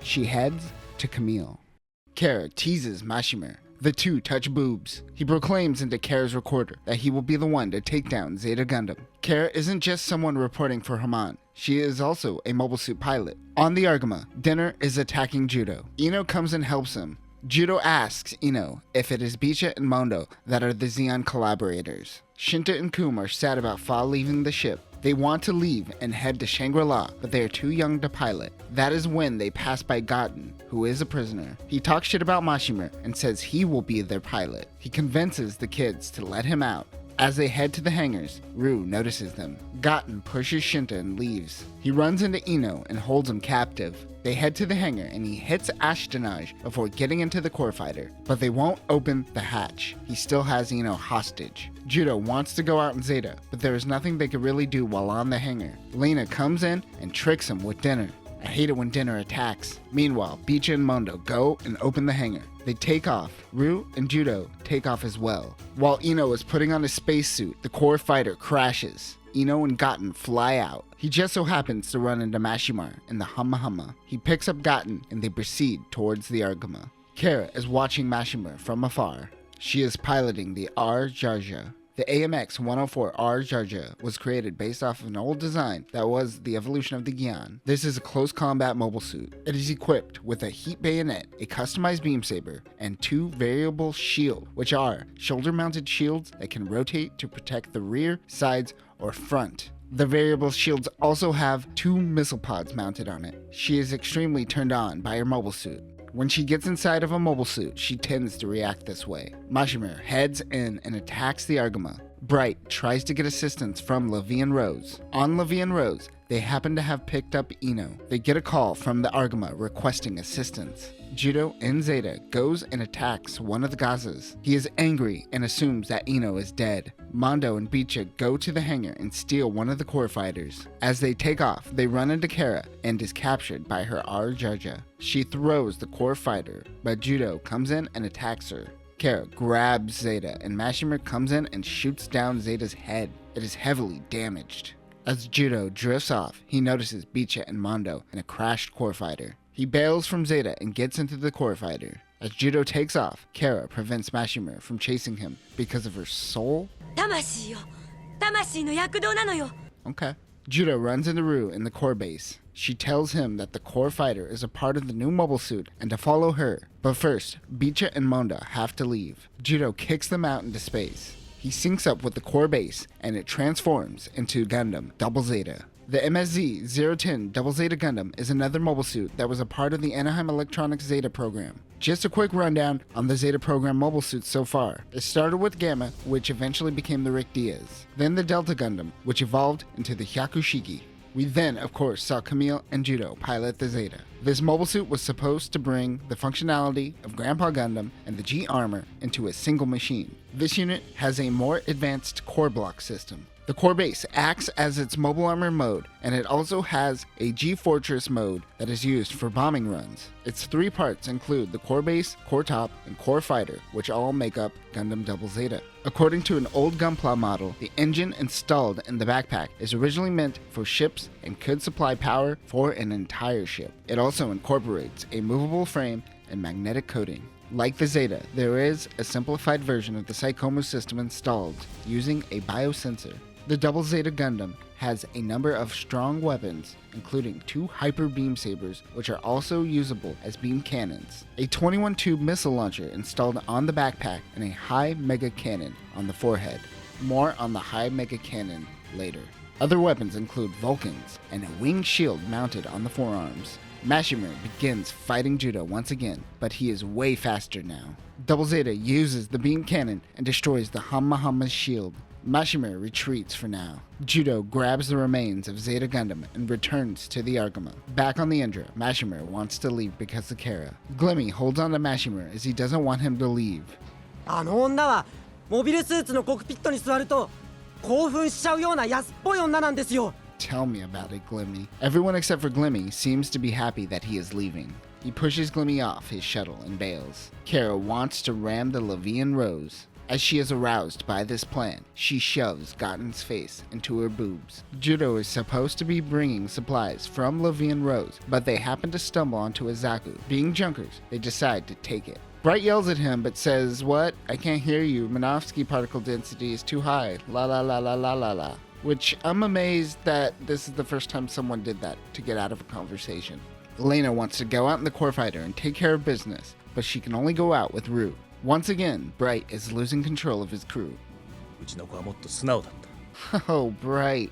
She heads to Camille. Kara teases Mashimer. The two touch boobs. He proclaims into Kara's recorder that he will be the one to take down Zeta Gundam. Kara isn't just someone reporting for Haman. She is also a mobile suit pilot. On the Argama, Dinner is attacking Judau. Ino comes and helps him. Judau asks Ino if it is Bicha and Mondo that are the Zeon collaborators. Shinta and Kum are sad about Fa leaving the ship. They want to leave and head to Shangri-La, but they are too young to pilot. That is when they pass by Gotten, who is a prisoner. He talks shit about Mashimer and says he will be their pilot. He convinces the kids to let him out. As they head to the hangars, Ru notices them. Gotten pushes Shinta and leaves. He runs into Ino and holds him captive. They head to the hangar and he hits Ashtonage before getting into the core fighter, but they won't open the hatch. He still has Ino hostage. Judau wants to go out in Zeta, but there is nothing they could really do while on the hangar. Lena comes in and tricks him with Dinner. I hate it when Dinner attacks. Meanwhile, Bicha and Mondo go and open the hangar. They take off. Ru and Judau take off as well. While Ino is putting on his spacesuit, the core fighter crashes. Ino and Gotten fly out. He just so happens to run into Mashimer in the Humma Humma. He picks up Gotten and they proceed towards the Argama. Kara is watching Mashimer from afar. She is piloting the R Jarja. The AMX 104 R Jarja was created based off of an old design that was the evolution of the Gyan. This is a close combat mobile suit. It is equipped with a heat bayonet, a customized beam saber, and two variable shield, which are shoulder-mounted shields that can rotate to protect the rear, sides, or front. The variable shields also have two missile pods mounted on it. She is extremely turned on by her mobile suit. When she gets inside of a mobile suit, she tends to react this way. Mashimer heads in and attacks the Argama. Bright tries to get assistance from Levian Rose. On Levian Rose, they happen to have picked up Ino. They get a call from the Argama requesting assistance. Judau in Zeta goes and attacks one of the Gazas. He is angry and assumes that Ino is dead. Mondo and Bicha go to the hangar and steal one of the core fighters. As they take off, they run into Kara and is captured by her R Jarja. She throws the core fighter, but Judau comes in and attacks her. Kara grabs Zeta and Mashimer comes in and shoots down Zeta's head. It is heavily damaged. As Judau drifts off, he notices Bicha and Mondo in a crashed core fighter. He bails from Zeta and gets into the core fighter. As Judau takes off, Kara prevents Mashimer from chasing him because of her soul? 魂よ。魂の躍動なのよ。 Okay. Judau runs into Ru in the core base. She tells him that the core fighter is a part of the new mobile suit and to follow her. But first, Bicha and Mondo have to leave. Judau kicks them out into space. He syncs up with the core base and it transforms into Gundam ZZ. The MSZ 010 ZZ Gundam is another mobile suit that was a part of the Anaheim Electronics Zeta program. Just a quick rundown on the Zeta program mobile suits so far. It started with Gamma, which eventually became the Rick Diaz. Then the Delta Gundam, which evolved into the Hyakushiki. We then, of course, saw Camille and Judau pilot the Zeta. This mobile suit was supposed to bring the functionality of Grandpa Gundam and the G armor into a single machine. This unit has a more advanced core block system. The The core base acts as its mobile armor mode, and it also has a G-Fortress mode that is used for bombing runs. Its 3 parts include the core base, core top, and core fighter, which all make up Gundam ZZ. According to an old GUNPLA model, the engine installed in the backpack is originally meant for ships and could supply power for an entire ship. It also incorporates a movable frame and magnetic coating. Like the Zeta, there is a simplified version of the Psychomo system installed using a biosensor. The Double Zeta Gundam has a number of strong weapons, including 2 hyper beam sabers, which are also usable as beam cannons, a 21-tube missile launcher installed on the backpack, and a high mega cannon on the forehead. More on the high mega cannon later. Other weapons include Vulcans and a winged shield mounted on the forearms. Mashima begins fighting Judau once again, but he is way faster now. Double Zeta uses the beam cannon and destroys the Hamahama's shield. Mashima retreats for now. Judau grabs the remains of Zeta Gundam and returns to the Argama. Back on the Indra, Mashima wants to leave because of Kara. Glimmy holds on to Mashima as he doesn't want him to leave. あの女はモビルスーツのコックピットに座ると興奮しちゃうような安っぽい女なんですよ。 Tell me about it, Glimmy. Everyone except for Glimmy seems to be happy that he is leaving. He pushes Glimmy off his shuttle and bails. Kara wants to ram the Levian Rose. As she is aroused by this plan, she shoves Gotten's face into her boobs. Judau is supposed to be bringing supplies from Levian Rose, but they happen to stumble onto a Zaku. Being junkers, they decide to take it. Bright yells at him but says, "What? I can't hear you. Minovsky particle density is too high. La la la la la la la." Which I'm amazed that this is the first time someone did that to get out of a conversation. Elena wants to go out in the core fighter and take care of business, but she can only go out with Rue. Once again, Bright is losing control of his crew. うちの子はもっと素直だった。 Oh, Bright.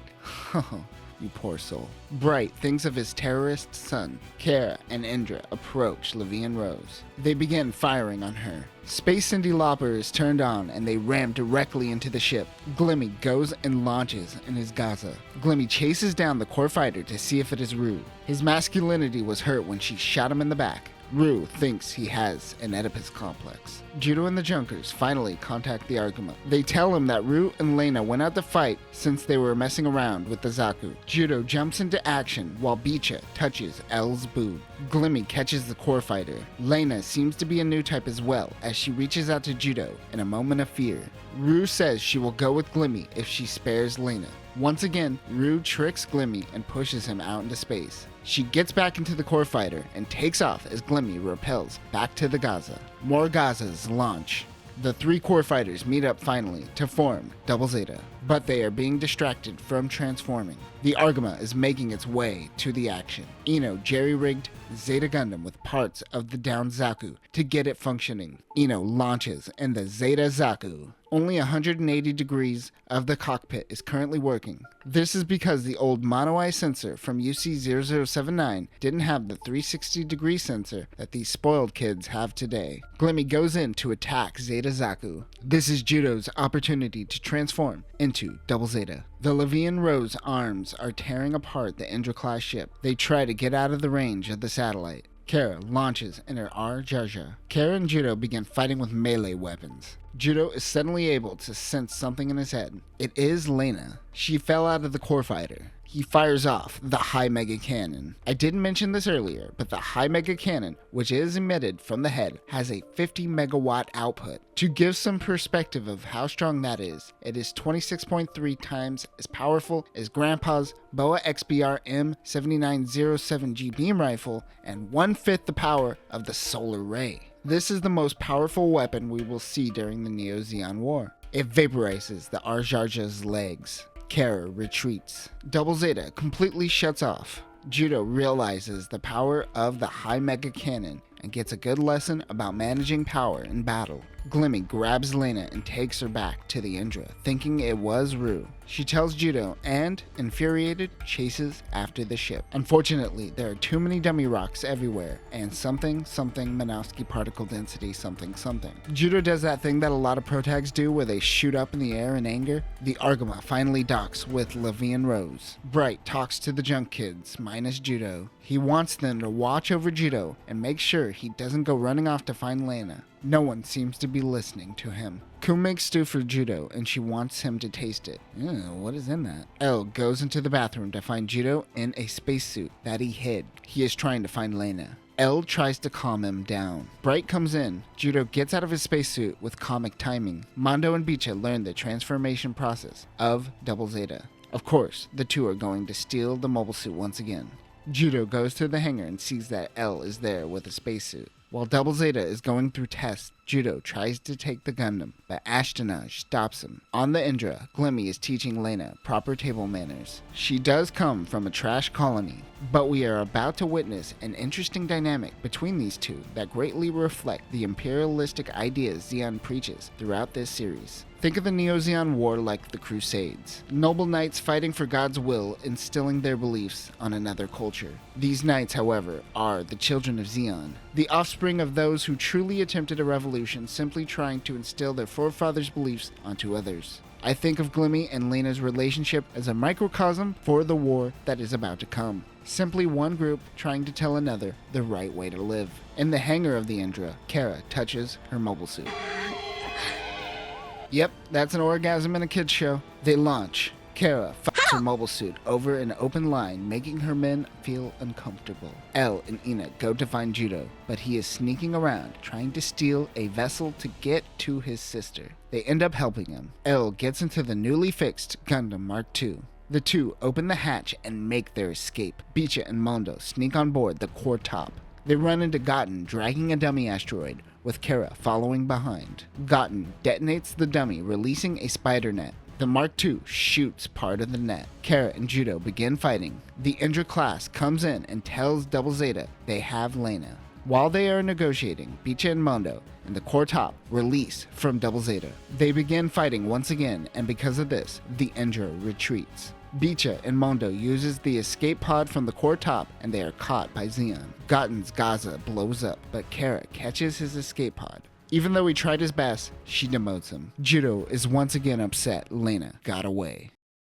Oh, you poor soul. Bright thinks of his terrorist son. Kara and Indra approach Levian Rose. They begin firing on her. Space Cindy Lauper is turned on and they ram directly into the ship. Glimmy goes and launches in his Gaza. Glimmy chases down the core fighter to see if it is Rue. His masculinity was hurt when she shot him in the back. Rue thinks he has an Oedipus complex. Judau and the Junkers finally contact the Argama. They tell him that Rue and Lena went out to fight since they were messing around with the Zaku. Judau jumps into action while Bicha touches L's boob. Glimmy catches the core fighter. Lena seems to be a new type as well as she reaches out to Judau in a moment of fear. Rue says she will go with Glimmy if she spares Lena. Once again, Rue tricks Glimmy and pushes him out into space. She gets back into the core fighter and takes off as Glimmy repels back to the Gaza. More Gazas launch. The 3 core fighters meet up finally to form Double Zeta, but they are being distracted from transforming. The Argama is making its way to the action. Ino jerry-rigged Zeta Gundam with parts of the downed Zaku to get it functioning. Ino launches in the Zeta Zaku. Only 180 degrees of the cockpit is currently working. This is because the old mono-eye sensor from UC0079 didn't have the 360-degree sensor that these spoiled kids have today. Glimmy goes in to attack Zeta Zaku. This is Judau's opportunity to transform into Double Zeta. The Levian Rose arms are tearing apart the Indra-class ship. They try to get out of the range of the satellite. Kara launches in her R-Jarja. Kara and Judau begin fighting with melee weapons. Judau is suddenly able to sense something in his head. It is Lena. She fell out of the core fighter. He fires off the high mega cannon. I didn't mention this earlier, but the high mega cannon, which is emitted from the head, has a 50 megawatt output. To give some perspective of how strong that is, it is 26.3 times as powerful as Grandpa's Boa XBR M7907G beam rifle and 1/5 the power of the solar ray. This is the most powerful weapon we will see during the Neo Zeon War. It vaporizes the R-Jarja's legs. Kara retreats. Double Zeta completely shuts off. Judau realizes the power of the high mega cannon and gets a good lesson about managing power in battle. Glimmy grabs Lena and takes her back to the Indra, thinking it was Rue. She tells Judau and, infuriated, chases after the ship. Unfortunately, there are too many dummy rocks everywhere, and something Minovsky particle density something. Judau does that thing that a lot of protags do where they shoot up in the air in anger. The Argama finally docks with Levian Rose. Bright talks to the junk kids, minus Judau. He wants them to watch over Judau and make sure he doesn't go running off to find Lena. No one seems to be listening to him. Ku makes stew for Judau and she wants him to taste it. Ew, what is in that? L goes into the bathroom to find Judau in a spacesuit that he hid. He is trying to find Lena. L tries to calm him down. Bright comes in. Judau gets out of his spacesuit with comic timing. Mondo and Bicha learn the transformation process of Double Zeta. Of course, the two are going to steal the mobile suit once again. Judau goes to the hangar and sees that L is there with a spacesuit. While Double Zeta is going through tests, Judau tries to take the Gundam, but Ashtonage stops him. On the Indra, Glimmy is teaching Lena proper table manners. She does come from a trash colony, but we are about to witness an interesting dynamic between these two that greatly reflect the imperialistic ideas Zeon preaches throughout this series. Think of the Neo Zeon war like the Crusades. Noble knights fighting for God's will, instilling their beliefs on another culture. These knights, however, are the children of Zeon, the offspring of those who truly attempted a revolution, simply trying to instill their forefathers' beliefs onto others. I think of Glimmy and Lena's relationship as a microcosm for the war that is about to come. Simply one group trying to tell another the right way to live. In the hangar of the Indra, Kara touches her mobile suit. Yep, that's an orgasm in a kid's show. They launch. Kara fucks her mobile suit over an open line, making her men feel uncomfortable. L and Ina go to find Judau, but he is sneaking around, trying to steal a vessel to get to his sister. They end up helping him. L gets into the newly fixed Gundam Mark II. The two open the hatch and make their escape. Bicha and Mondo sneak on board the core top. They run into Gotten dragging a dummy asteroid, with Kara following behind. Gotten detonates the dummy, releasing a spider net. The Mark II shoots part of the net. Kara and Judau begin fighting. The Indra class comes in and tells Double Zeta they have Lena. While they are negotiating, Bicha and Mondo and the core top release from Double Zeta. They begin fighting once again, and because of this, the Indra retreats. Bicha and Mondo uses the escape pod from the core top and they are caught by Zeon. Gotten's Gaza blows up, but Kara catches his escape pod. Even though he tried his best, she demotes him. Judau is once again upset Lena got away.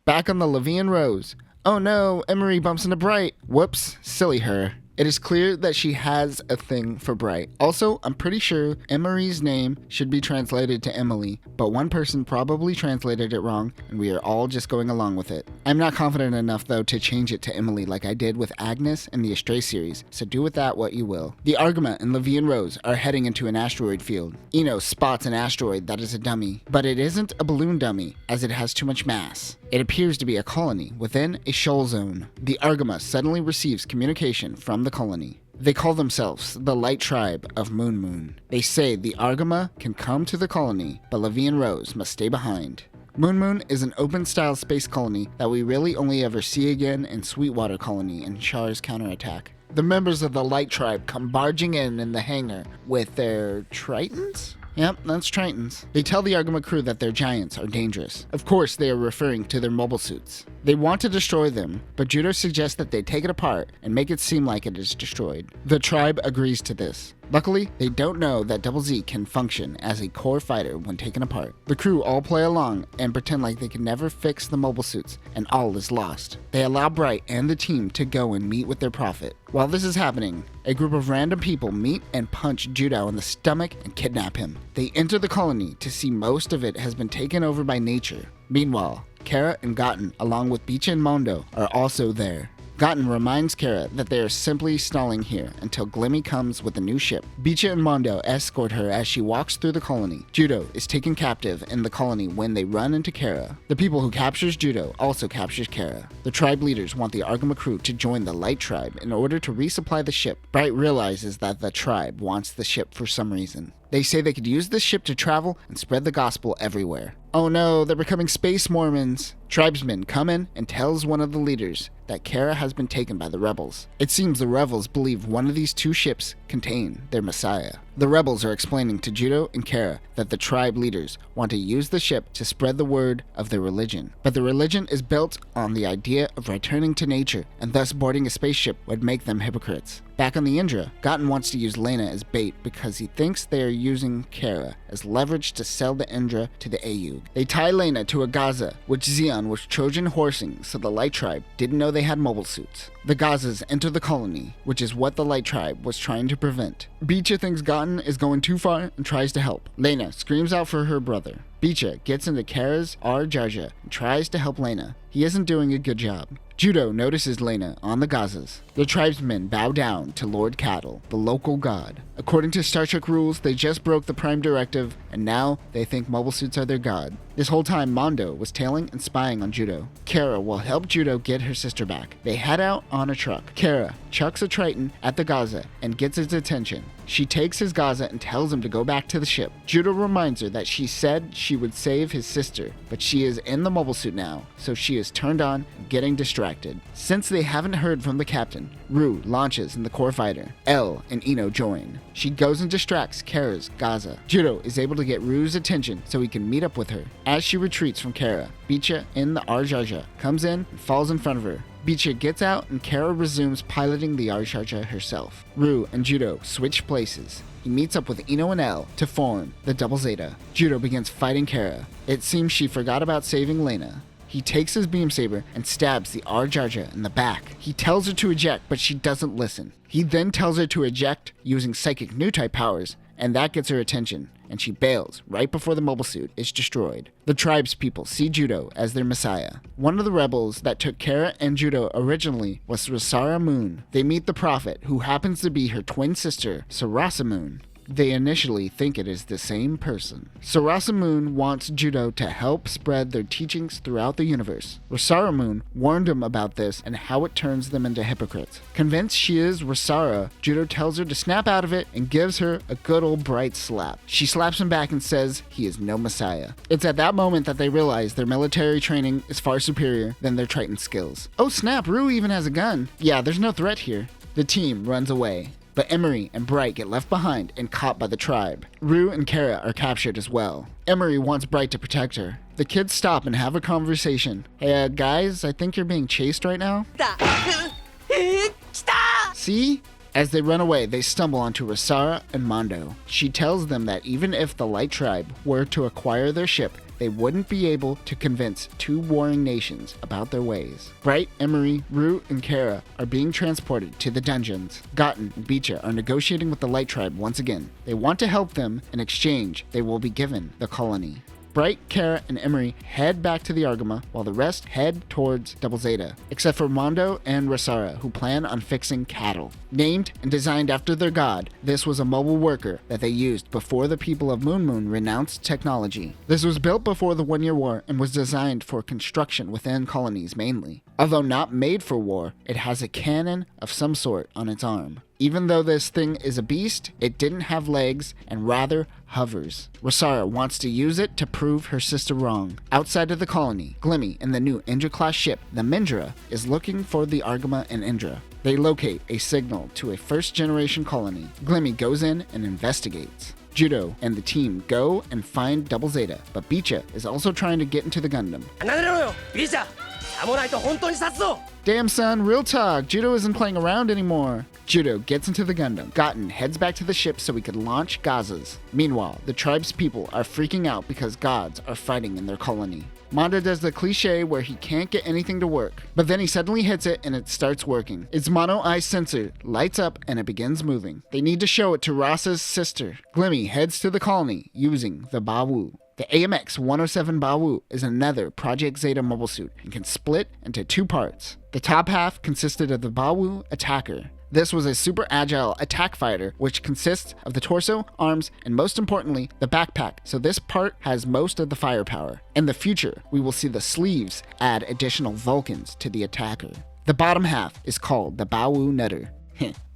Back on the Levian Rose. Oh no, Emery bumps into Bright. Whoops, silly her. It is clear that she has a thing for Bright. Also, I'm pretty sure Emery's name should be translated to Emily, but one person probably translated it wrong, and we are all just going along with it. I'm not confident enough, though, to change it to Emily like I did with Agnes in the Astray series, so do with that what you will. The Argama and Levian Rose are heading into an asteroid field. Eno spots an asteroid that is a dummy, but it isn't a balloon dummy, as it has too much mass. It appears to be a colony within a shoal zone. The Argama suddenly receives communication from the colony. They call themselves the Light Tribe of Moon Moon. They say the Argama can come to the colony, but Levian Rose must stay behind. Moon Moon is an open-style space colony that we really only ever see again in Sweetwater Colony in Char's counterattack. The members of the Light Tribe come barging in the hangar with their Tritons? Yep, that's Tritons. They tell the Argama crew that their giants are dangerous. Of course, they are referring to their mobile suits. They want to destroy them, but Judau suggests that they take it apart and make it seem like it is destroyed. The tribe agrees to this. Luckily, they don't know that Double Z can function as a core fighter when taken apart. The crew all play along and pretend like they can never fix the mobile suits, and all is lost. They allow Bright and the team to go and meet with their prophet. While this is happening, a group of random people meet and punch Judau in the stomach and kidnap him. They enter the colony to see most of it has been taken over by nature. Meanwhile, Kara and Gotten, along with Bicha and Mondo, are also there. Gotten reminds Kara that they are simply stalling here until Glimmy comes with a new ship. Bicha and Mondo escort her as she walks through the colony. Judau is taken captive in the colony when they run into Kara. The people who captures Judau also captures Kara. The tribe leaders want the Argama crew to join the Light Tribe in order to resupply the ship. Bright realizes that the tribe wants the ship for some reason. They say they could use this ship to travel and spread the gospel everywhere. Oh no, they're becoming space Mormons. Tribesmen come in and tells one of the leaders that Kara has been taken by the rebels. It seems the rebels believe one of these two ships contain their messiah. The rebels are explaining to Judau and Kara that the tribe leaders want to use the ship to spread the word of their religion. But the religion is built on the idea of returning to nature, and thus boarding a spaceship would make them hypocrites. Back on the Indra, Gotten wants to use Lena as bait because he thinks they are using Kara as leverage to sell the Indra to the AU. They tie Lena to a Gaza, which Zeon was Trojan horsing so the Light Tribe didn't know they had mobile suits. The Gazas enter the colony, which is what the Light Tribe was trying to prevent. Beecha thinks Gotten is going too far and tries to help. Lena screams out for her brother. Beecha gets into Kara's Jar and tries to help Lena. He isn't doing a good job. Judau notices Lena on the Gazas. The tribesmen bow down to Lord Cattle, the local god. According to Star Trek rules, they just broke the Prime Directive, and now they think mobile suits are their god. This whole time, Mondo was tailing and spying on Judau. Kara will help Judau get her sister back. They head out on a truck. Kara chucks a Triton at the Gaza and gets its attention. She takes his Gaza and tells him to go back to the ship. Judau reminds her that she said she would save his sister, but she is in the mobile suit now, so she is turned on, getting distracted. Since they haven't heard from the captain, Rue launches in the core fighter. Elle and Eno join. She goes and distracts Kara's Gaza. Judau is able to get Rue's attention so he can meet up with her. As she retreats from Kara, Beecha in the Jar comes in and falls in front of her. Beecha gets out and Kara resumes piloting the Jar herself. Rue and Judau switch places. He meets up with Eno and Elle to form the Double Zeta. Judau begins fighting Kara. It seems she forgot about saving Lena. He takes his beam saber and stabs the Jar in the back. He tells her to eject, but she doesn't listen. He then tells her to eject using psychic new type powers, and that gets her attention, and she bails right before the mobile suit is destroyed. The tribe's people see Judau as their messiah. One of the rebels that took Kara and Judau originally was Rosara Moon. They meet the prophet, who happens to be her twin sister, Sarasa Moon. They initially think it is the same person. Sarasa Moon wants Judau to help spread their teachings throughout the universe. Rosara Moon warned him about this and how it turns them into hypocrites. Convinced she is Rosara, Judau tells her to snap out of it and gives her a good old bright slap. She slaps him back and says he is no messiah. It's at that moment that they realize their military training is far superior than their Triton skills. Oh snap, Rue even has a gun. Yeah, there's no threat here. The team runs away. But Emery and Bright get left behind and caught by the tribe. Rue and Kara are captured as well. Emery wants Bright to protect her. The kids stop and have a conversation. Hey, guys, I think you're being chased right now. See? As they run away, they stumble onto Rosara and Mondo. She tells them that even if the Light Tribe were to acquire their ship, they wouldn't be able to convince two warring nations about their ways. Bright, Emery, Rue, and Kara are being transported to the dungeons. Gotten and Beecha are negotiating with the Light Tribe once again. They want to help them. In exchange, they will be given the colony. Bright, Kara, and Emery head back to the Argama, while the rest head towards Double Zeta, except for Mondo and Rosara, who plan on fixing cattle. Named and designed after their god, this was a mobile worker that they used before the people of Moon renounced technology. This was built before the 1 Year War and was designed for construction within colonies mainly. Although not made for war, it has a cannon of some sort on its arm. Even though this thing is a beast, it didn't have legs and rather hovers. Rosara wants to use it to prove her sister wrong. Outside of the colony, Glimmy and the new Indra-class ship, the Mindra, is looking for the Argama and Indra. They locate a signal to a first-generation colony. Glimmy goes in and investigates. Judau and the team go and find Double Zeta, but Beecha is also trying to get into the Gundam. Damn son, real talk, Judau isn't playing around anymore. Judau gets into the Gundam. Gotten heads back to the ship so he can launch Gazas. Meanwhile, the tribe's people are freaking out because gods are fighting in their colony. Mondo does the cliche where he can't get anything to work, but then he suddenly hits it and it starts working. Its mono eye sensor lights up and it begins moving. They need to show it to Rasa's sister. Glimmy heads to the colony using the Bawu. The AMX 107 Bawu is another Project Zeta mobile suit and can split into two parts. The top half consisted of the Bawu attacker. This was a super agile attack fighter, which consists of the torso, arms, and most importantly, the backpack, so this part has most of the firepower. In the future, we will see the sleeves add additional Vulcans to the attacker. The bottom half is called the Bawu Nutter.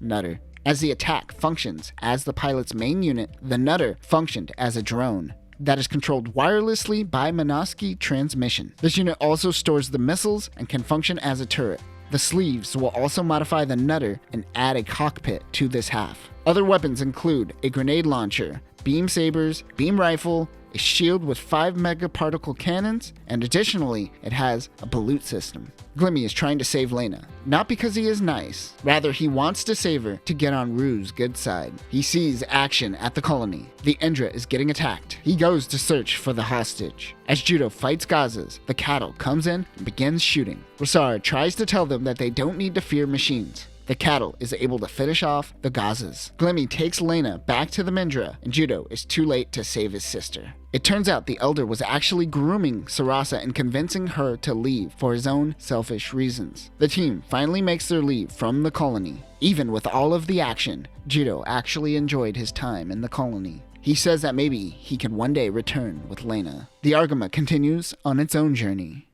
Nutter. As the attack functions as the pilot's main unit, the Nutter functioned as a drone that is controlled wirelessly by Minosky transmission. This unit also stores the missiles and can function as a turret. The sleeves will also modify the Nutter and add a cockpit to this half. Other weapons include a grenade launcher, beam sabers, beam rifle, a shield with 5 megaparticle cannons, and additionally, it has a balut system. Glimmy is trying to save Lena, not because he is nice, rather he wants to save her to get on Rue's good side. He sees action at the colony. The Indra is getting attacked. He goes to search for the hostage. As Judau fights Gazas, the cattle comes in and begins shooting. Rosara tries to tell them that they don't need to fear machines. The cattle is able to finish off the Gazas. Glimmy takes Lena back to the Mindra, and Judau is too late to save his sister. It turns out the Elder was actually grooming Sarasa and convincing her to leave for his own selfish reasons. The team finally makes their leave from the colony. Even with all of the action, Judau actually enjoyed his time in the colony. He says that maybe he can one day return with Lena. The Argama continues on its own journey.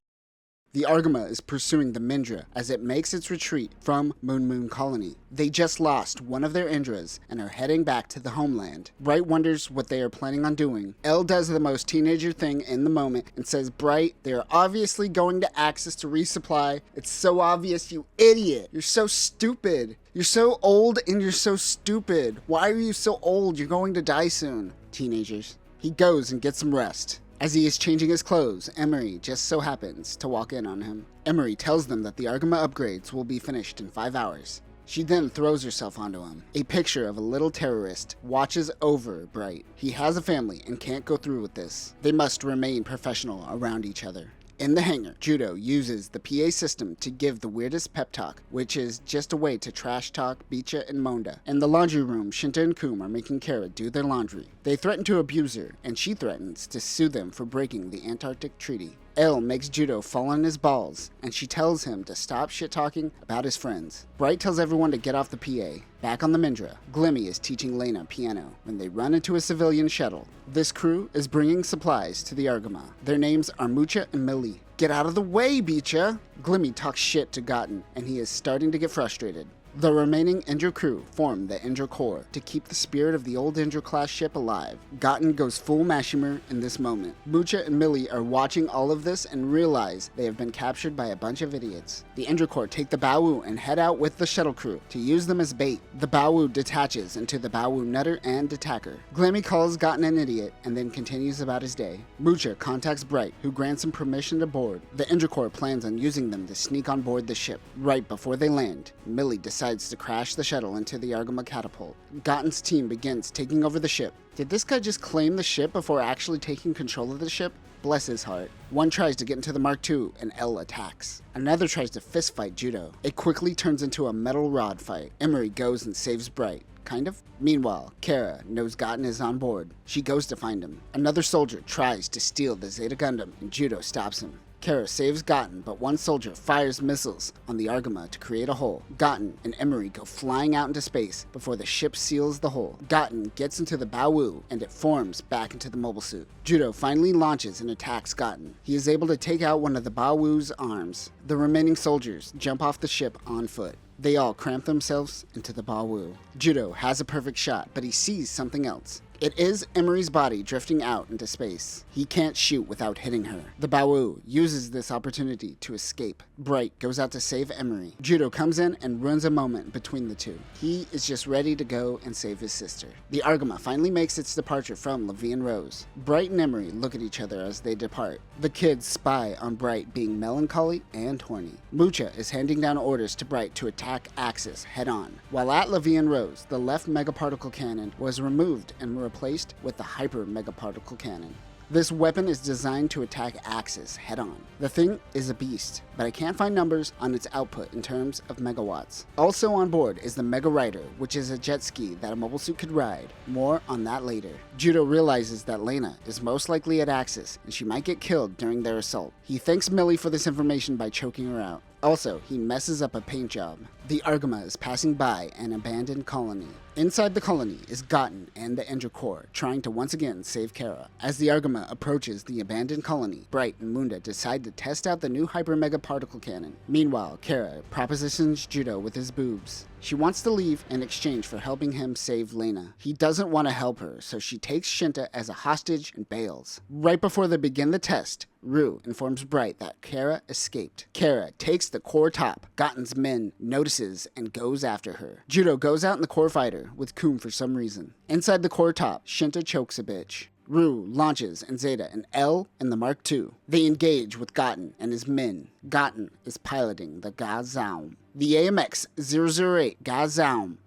The Argama is pursuing the Mindra as it makes its retreat from Moon Colony. They just lost one of their Indras and are heading back to the homeland. Bright wonders what they are planning on doing. Elle does the most teenager thing in the moment and says, "Bright, they are obviously going to Axis to resupply. It's so obvious, you idiot. You're so stupid. You're so old and you're so stupid. Why are you so old? You're going to die soon." Teenagers. He goes and gets some rest. As he is changing his clothes, Emery just so happens to walk in on him. Emery tells them that the Argama upgrades will be finished in 5 hours. She then throws herself onto him. A picture of a little terrorist watches over Bright. He has a family and can't go through with this. They must remain professional around each other. In the hangar, Judau uses the PA system to give the weirdest pep talk, which is just a way to trash talk Bicha and Monda. In the laundry room, Shinta and Kum are making Kara do their laundry. They threaten to abuse her, and she threatens to sue them for breaking the Antarctic Treaty. Elle makes Judau fall on his balls, and she tells him to stop shit-talking about his friends. Bright tells everyone to get off the PA. Back on the Mindra, Glimmy is teaching Lena piano when they run into a civilian shuttle. This crew is bringing supplies to the Argama. Their names are Mucha and Millie. "Get out of the way, Bicha!" Glimmy talks shit to Gotten, and he is starting to get frustrated. The remaining Indra crew form the Indra Corps to keep the spirit of the old Indra-class ship alive. Gotten goes full Mashima in this moment. Mucha and Millie are watching all of this and realize they have been captured by a bunch of idiots. The Indra Corps take the Baowu and head out with the shuttle crew to use them as bait. The Baowu detaches into the Baowu Nutter and Attacker. Glimmy calls Gotten an idiot and then continues about his day. Mucha contacts Bright, who grants him permission to board. The Indra Corps plans on using them to sneak on board the ship. Right before they land, Millie decides to crash the shuttle into the Argama catapult. Gotten's team begins taking over the ship. Did this guy just claim the ship before actually taking control of the ship? Bless his heart. One tries to get into the Mark II and Elle attacks. Another tries to fistfight Judau. It quickly turns into a metal rod fight. Emery goes and saves Bright. Kind of. Meanwhile, Kara knows Gotten is on board. She goes to find him. Another soldier tries to steal the Zeta Gundam and Judau stops him. Kara saves Gotten, but one soldier fires missiles on the Argama to create a hole. Gotten and Emery go flying out into space before the ship seals the hole. Gotten gets into the Baowu, and it forms back into the mobile suit. Judau finally launches and attacks Gotten. He is able to take out one of the Baowu's arms. The remaining soldiers jump off the ship on foot. They all cramp themselves into the Baowu. Judau has a perfect shot, but he sees something else. It is Emery's body drifting out into space. He can't shoot without hitting her. The Baowu uses this opportunity to escape. Bright goes out to save Emery. Judau comes in and ruins a moment between the two. He is just ready to go and save his sister. The Argama finally makes its departure from Levian Rose. Bright and Emery look at each other as they depart. The kids spy on Bright being melancholy and horny. Mucha is handing down orders to Bright to attack Axis head-on. While at Levian Rose, the left megaparticle cannon was removed and replaced with the hyper megaparticle cannon. This weapon is designed to attack Axis head-on. The thing is a beast, but I can't find numbers on its output in terms of megawatts. Also on board is the Mega Rider, which is a jet ski that a mobile suit could ride. More on that later. Judau realizes that Lena is most likely at Axis, and she might get killed during their assault. He thanks Millie for this information by choking her out. Also, he messes up a paint job. The Argama is passing by an abandoned colony. Inside the colony is Gotten and the Indra Corps, trying to once again save Kara. As the Argama approaches the abandoned colony, Bright and Munda decide to test out the new hyper mega particle cannon. Meanwhile, Kara propositions Judau with his boobs. She wants to leave in exchange for helping him save Lena. He doesn't want to help her, so she takes Shinta as a hostage and bails. Right before they begin the test, Rue informs Bright that Kara escaped. Kara takes the core top. Gotten's men notices and goes after her. Judau goes out in the core fighter with Kum for some reason. Inside the core top, Shinta chokes a bitch. Rue launches and Zeta and L in the Mark II. They engage with Gotten and his men. Gotten is piloting the Gazaum. The AMX 008 Gazaum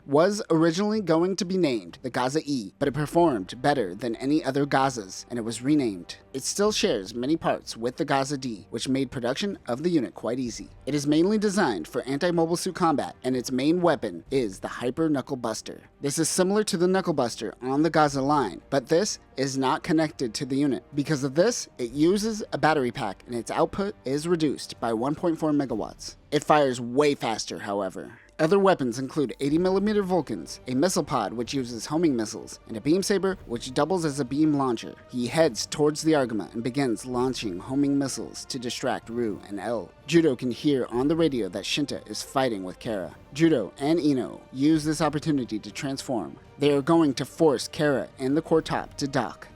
was originally going to be named the Gaza E, but it performed better than any other Gazas, and it was renamed. It still shares many parts with the Gaza D, which made production of the unit quite easy. It is mainly designed for anti-mobile suit combat, and its main weapon is the Hyper Knuckle Buster. This is similar to the Knuckle Buster on the Gaza line, but this is not connected to the unit. Because of this, it uses a battery pack, and its output is reduced by 1.4 megawatts. It fires way faster, however. Other weapons include 80mm Vulcans, a missile pod which uses homing missiles, and a beam saber which doubles as a beam launcher. He heads towards the Argama and begins launching homing missiles to distract Rue and L. Judau can hear on the radio that Shinta is fighting with Kara. Judau and Ino use this opportunity to transform. They are going to force Kara and the core top to dock.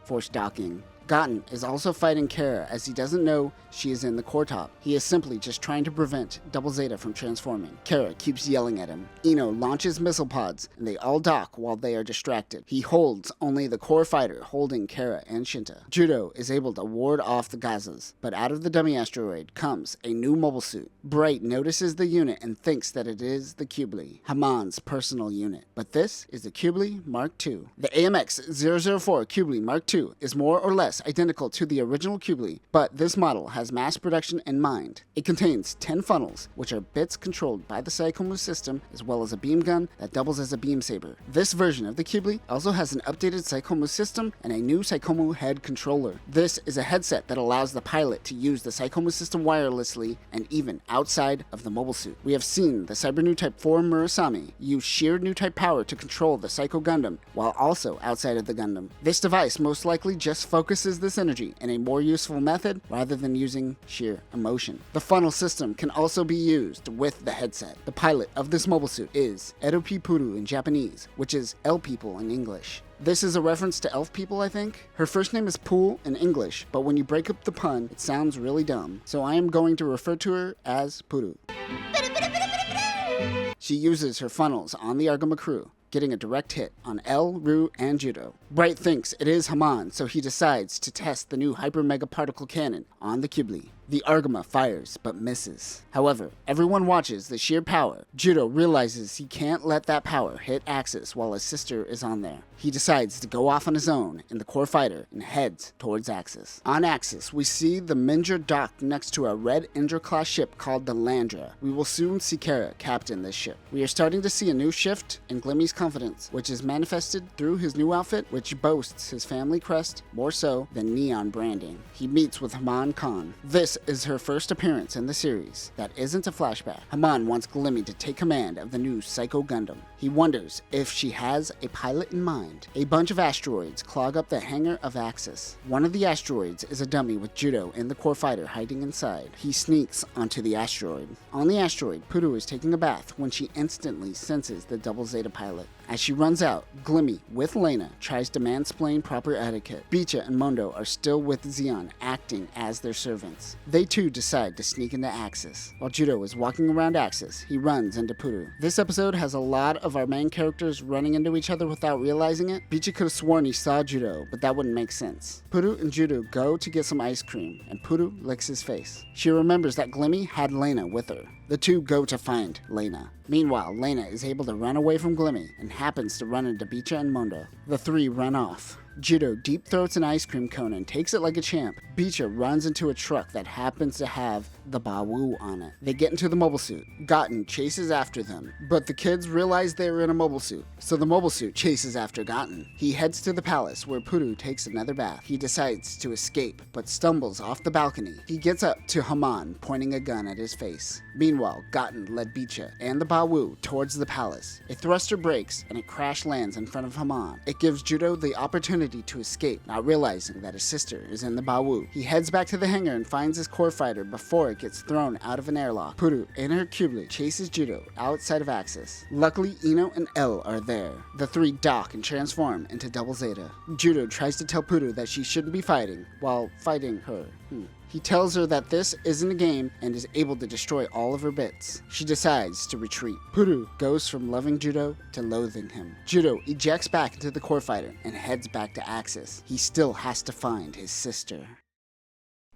Force docking. Gotten is also fighting Kara as he doesn't know she is in the core top. He is simply just trying to prevent Double Zeta from transforming. Kara keeps yelling at him. Ino launches missile pods and they all dock while they are distracted. He holds only the core fighter holding Kara and Shinta. Judau is able to ward off the Gazas, but out of the dummy asteroid comes a new mobile suit. Bright notices the unit and thinks that it is the Kubli, Haman's personal unit. But this is the Kubli Mark II. The AMX 004 Kubli Mark II is more or less identical to the original Kubli, but this model has mass production in mind. It contains 10 funnels, which are bits controlled by the Psychomu system, as well as a beam gun that doubles as a beam saber. This version of the Kubli also has an updated Psychomu system and a new Psychomu head controller. This is a headset that allows the pilot to use the Psychomu system wirelessly and even outside of the mobile suit. We have seen the Cyber New Type 4 Murasame use sheer new type power to control the Psycho Gundam while also outside of the Gundam. This device most likely just focuses this energy in a more useful method rather than using sheer emotion. The funnel system can also be used with the headset. The pilot of this mobile suit is Eropi Puru in Japanese, which is El People in English. This is a reference to elf people, I think. Her first name is Pool in English, but when you break up the pun, it sounds really dumb. So I am going to refer to her as Puru. She uses her funnels on the Argama crew, getting a direct hit on L, Rue, and Judau. Bright thinks it is Haman, so he decides to test the new Hyper Mega Particle Cannon on the Kubli. The Argama fires, but misses. However, everyone watches the sheer power. Judau realizes he can't let that power hit Axis while his sister is on there. He decides to go off on his own in the core fighter and heads towards Axis. On Axis, we see the Minger docked next to a red Indra-class ship called the Landra. We will soon see Kara captain this ship. We are starting to see a new shift in Glimmy's confidence, which is manifested through his new outfit, which boasts his family crest more so than neon branding. He meets with Haman Khan. This is her first appearance in the series. That isn't a flashback. Haman wants Glimmy to take command of the new Psycho Gundam. He wonders if she has a pilot in mind. A bunch of asteroids clog up the hangar of Axis. One of the asteroids is a dummy with Judau in the core fighter hiding inside. He sneaks onto the asteroid. On the asteroid, Puru is taking a bath when she instantly senses the Double Zeta pilot. As she runs out, Glimmy, with Lena, tries to mansplain proper etiquette. Bicha and Mondo are still with Zeon, acting as their servants. They too decide to sneak into Axis. While Judau is walking around Axis, he runs into Puru. This episode has a lot of our main characters running into each other without realizing it. Bicha could have sworn he saw Judau, but that wouldn't make sense. Puru and Judau go to get some ice cream, and Puru licks his face. She remembers that Glimmy had Lena with her. The two go to find Lena. Meanwhile, Lena is able to run away from Glimmy and happens to run into Bicha and Mondo. The three run off. Judau deep throats an ice cream cone and takes it like a champ. Bicha runs into a truck that happens to have the Bawu on it. They get into the mobile suit. Gotten chases after them, but the kids realize they are in a mobile suit, so the mobile suit chases after Gotten. He heads to the palace where Puru takes another bath. He decides to escape, but stumbles off the balcony. He gets up to Haman, pointing a gun at his face. Meanwhile, Gotten led Bicha and the Bawu towards the palace. A thruster breaks and it crash lands in front of Haman. It gives Judau the opportunity opportunity to escape, not realizing that his sister is in the Bawu. He heads back to the hangar and finds his core fighter before it gets thrown out of an airlock. Puru, in her cubely, chases Judau outside of Axis. Luckily, Ino and L are there. The three dock and transform into Double Zeta. Judau tries to tell Puru that she shouldn't be fighting, while fighting her. He tells her that this isn't a game and is able to destroy all of her bits. She decides to retreat. Puru goes from loving Judau to loathing him. Judau ejects back into the core fighter and heads back to Axis. He still has to find his sister.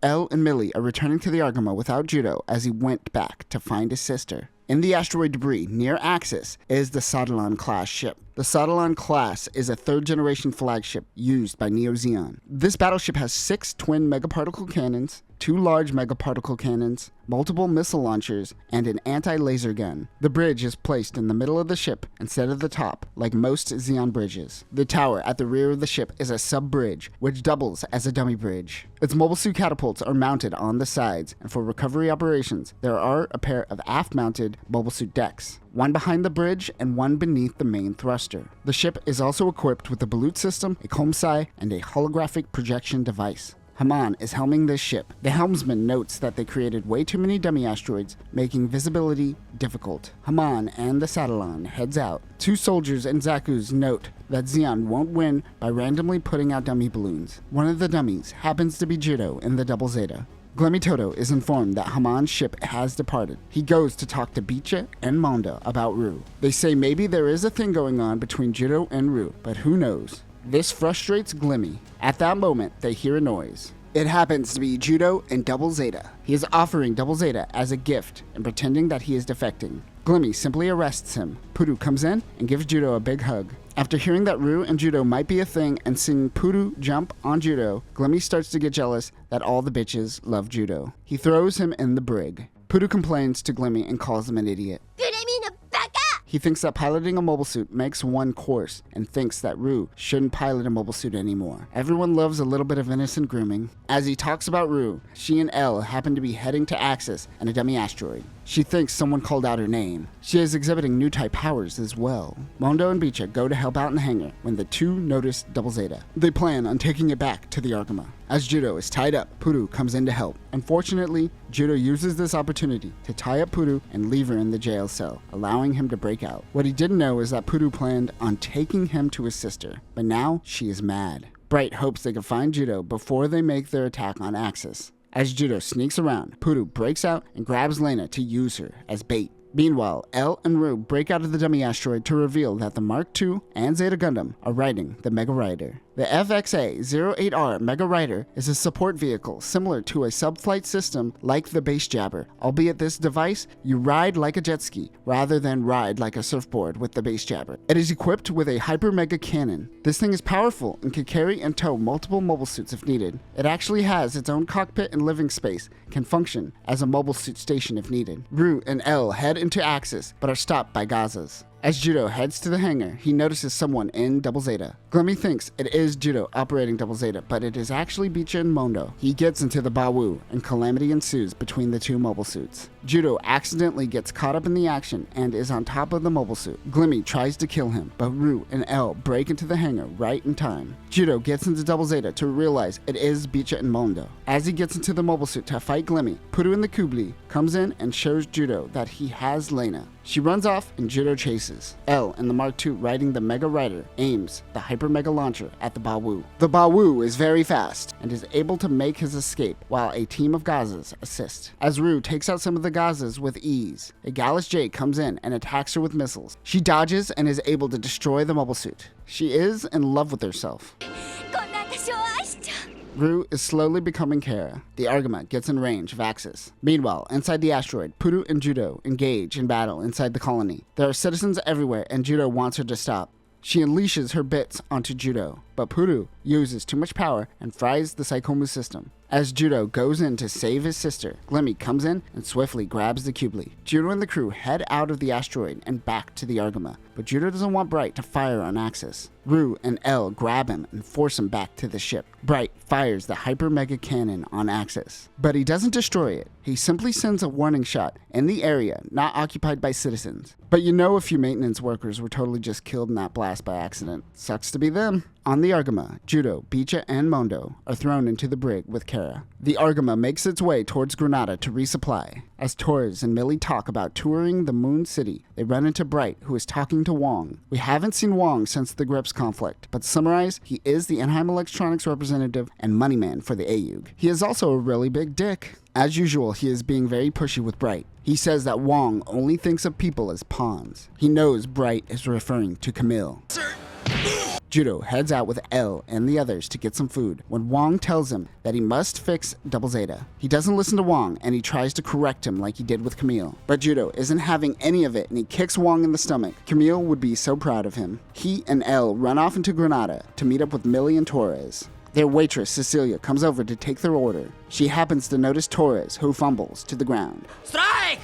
Elle and Millie are returning to the Argama without Judau as he went back to find his sister. In the asteroid debris near Axis is the Sodalon-class ship. The Sodalon class is a third-generation flagship used by Neo Zeon. This battleship has 6 twin megaparticle cannons, 2 large megaparticle cannons, multiple missile launchers, and an anti-laser gun. The bridge is placed in the middle of the ship instead of the top, like most Zeon bridges. The tower at the rear of the ship is a sub-bridge, which doubles as a dummy bridge. Its mobile suit catapults are mounted on the sides, and for recovery operations, there are a pair of aft-mounted mobile suit decks. One behind the bridge and one beneath the main thruster. The ship is also equipped with a balut system, a comsci, and a holographic projection device. Haman is helming this ship. The helmsman notes that they created way too many dummy asteroids, making visibility difficult. Haman and the Sodalon heads out. 2 soldiers and Zaku's note that Zeon won't win by randomly putting out dummy balloons. One of the dummies happens to be Judau in the Double Zeta. Glemitoto is informed that Haman's ship has departed. He goes to talk to Bicha and Mondo about Ru. They say maybe there is a thing going on between Judau and Ru, but who knows? This frustrates Glimmy. At that moment, they hear a noise. It happens to be Judau and Double Zeta. He is offering Double Zeta as a gift and pretending that he is defecting. Glimmy simply arrests him. Puru comes in and gives Judau a big hug. After hearing that Ru and Judau might be a thing and seeing Puru jump on Judau, Glimmy starts to get jealous that all the bitches love Judau. He throws him in the brig. Puru complains to Glimmy and calls him an idiot. He thinks that piloting a mobile suit makes one course and thinks that Ru shouldn't pilot a mobile suit anymore. Everyone loves a little bit of innocent grooming. As he talks about Ru, she and Elle happen to be heading to Axis and a dummy asteroid. She thinks someone called out her name. She is exhibiting new type powers as well. Mondo and Bicha go to help out in the hangar when the two notice Double Zeta. They plan on taking it back to the Argama. As Judau is tied up, Puru comes in to help. Unfortunately, Judau uses this opportunity to tie up Puru and leave her in the jail cell, allowing him to break out. What he didn't know is that Puru planned on taking him to his sister, but now she is mad. Bright hopes they can find Judau before they make their attack on Axis. As Judau sneaks around, Puru breaks out and grabs Lena to use her as bait. Meanwhile, Elle and Ru break out of the dummy asteroid to reveal that the Mark II and Zeta Gundam are riding the Mega Rider. The FXA-08R Mega Rider is a support vehicle similar to a subflight system like the Base Jabber, albeit this device you ride like a jet ski rather than ride like a surfboard with the Base Jabber. It is equipped with a Hyper Mega Cannon. This thing is powerful and can carry and tow multiple mobile suits if needed. It actually has its own cockpit and living space, can function as a mobile suit station if needed. Ru and Elle head into Axis but are stopped by Gazas. As Judau heads to the hangar, he notices someone in Double Zeta. Glimmy thinks it is Judau operating Double Zeta, but it is actually Bicha and Mondo. He gets into the Bawu, and calamity ensues between the two mobile suits. Judau accidentally gets caught up in the action and is on top of the mobile suit. Glimmy tries to kill him, but Ru and Elle break into the hangar right in time. Judau gets into Double Zeta to realize it is Bicha and Mondo. As he gets into the mobile suit to fight Glimmy, Puru in the Kubli comes in and shows Judau that he has Lena. She runs off and Judau chases. Elle and the Mark II riding the Mega Rider aims the Hyper Mega Launcher at the Bawu. The Bawu is very fast and is able to make his escape while a team of Gazas assist. As Ru takes out some of the Gazas with ease, a Gallus J comes in and attacks her with missiles. She dodges and is able to destroy the mobile suit. She is in love with herself. Ru is slowly becoming Kara. The Argama gets in range of Axis. Meanwhile, inside the asteroid, Puru and Judau engage in battle inside the colony. There are citizens everywhere and Judau wants her to stop. She unleashes her bits onto Judau, but Puru uses too much power and fries the Psychomu system. As Judau goes in to save his sister, Glimmy comes in and swiftly grabs the Kubli. Judau and the crew head out of the asteroid and back to the Argama, but Judau doesn't want Bright to fire on Axis. Ru and Elle grab him and force him back to the ship. Bright fires the Hyper Mega Cannon on Axis, but he doesn't destroy it. He simply sends a warning shot in the area not occupied by citizens. But you know a few maintenance workers were totally just killed in that blast by accident. Sucks to be them. On the Argama, Judau, Bicha, and Mondo are thrown into the brig with Kara. The Argama makes its way towards Granada to resupply. As Torres and Millie talk about touring the Moon City, they run into Bright, who is talking to Wong. We haven't seen Wong since the Grips conflict, but to summarize, he is the Anaheim Electronics representative and money man for the AUG. He is also a really big dick. As usual, he is being very pushy with Bright. He says that Wong only thinks of people as pawns. He knows Bright is referring to Camille. Judau heads out with L and the others to get some food when Wong tells him that he must fix Double Zeta. He doesn't listen to Wong and he tries to correct him like he did with Camille. But Judau isn't having any of it and he kicks Wong in the stomach. Camille would be so proud of him. He and L run off into Granada to meet up with Millie and Torres. Their waitress, Cecilia, comes over to take their order. She happens to notice Torres, who fumbles to the ground. Strike!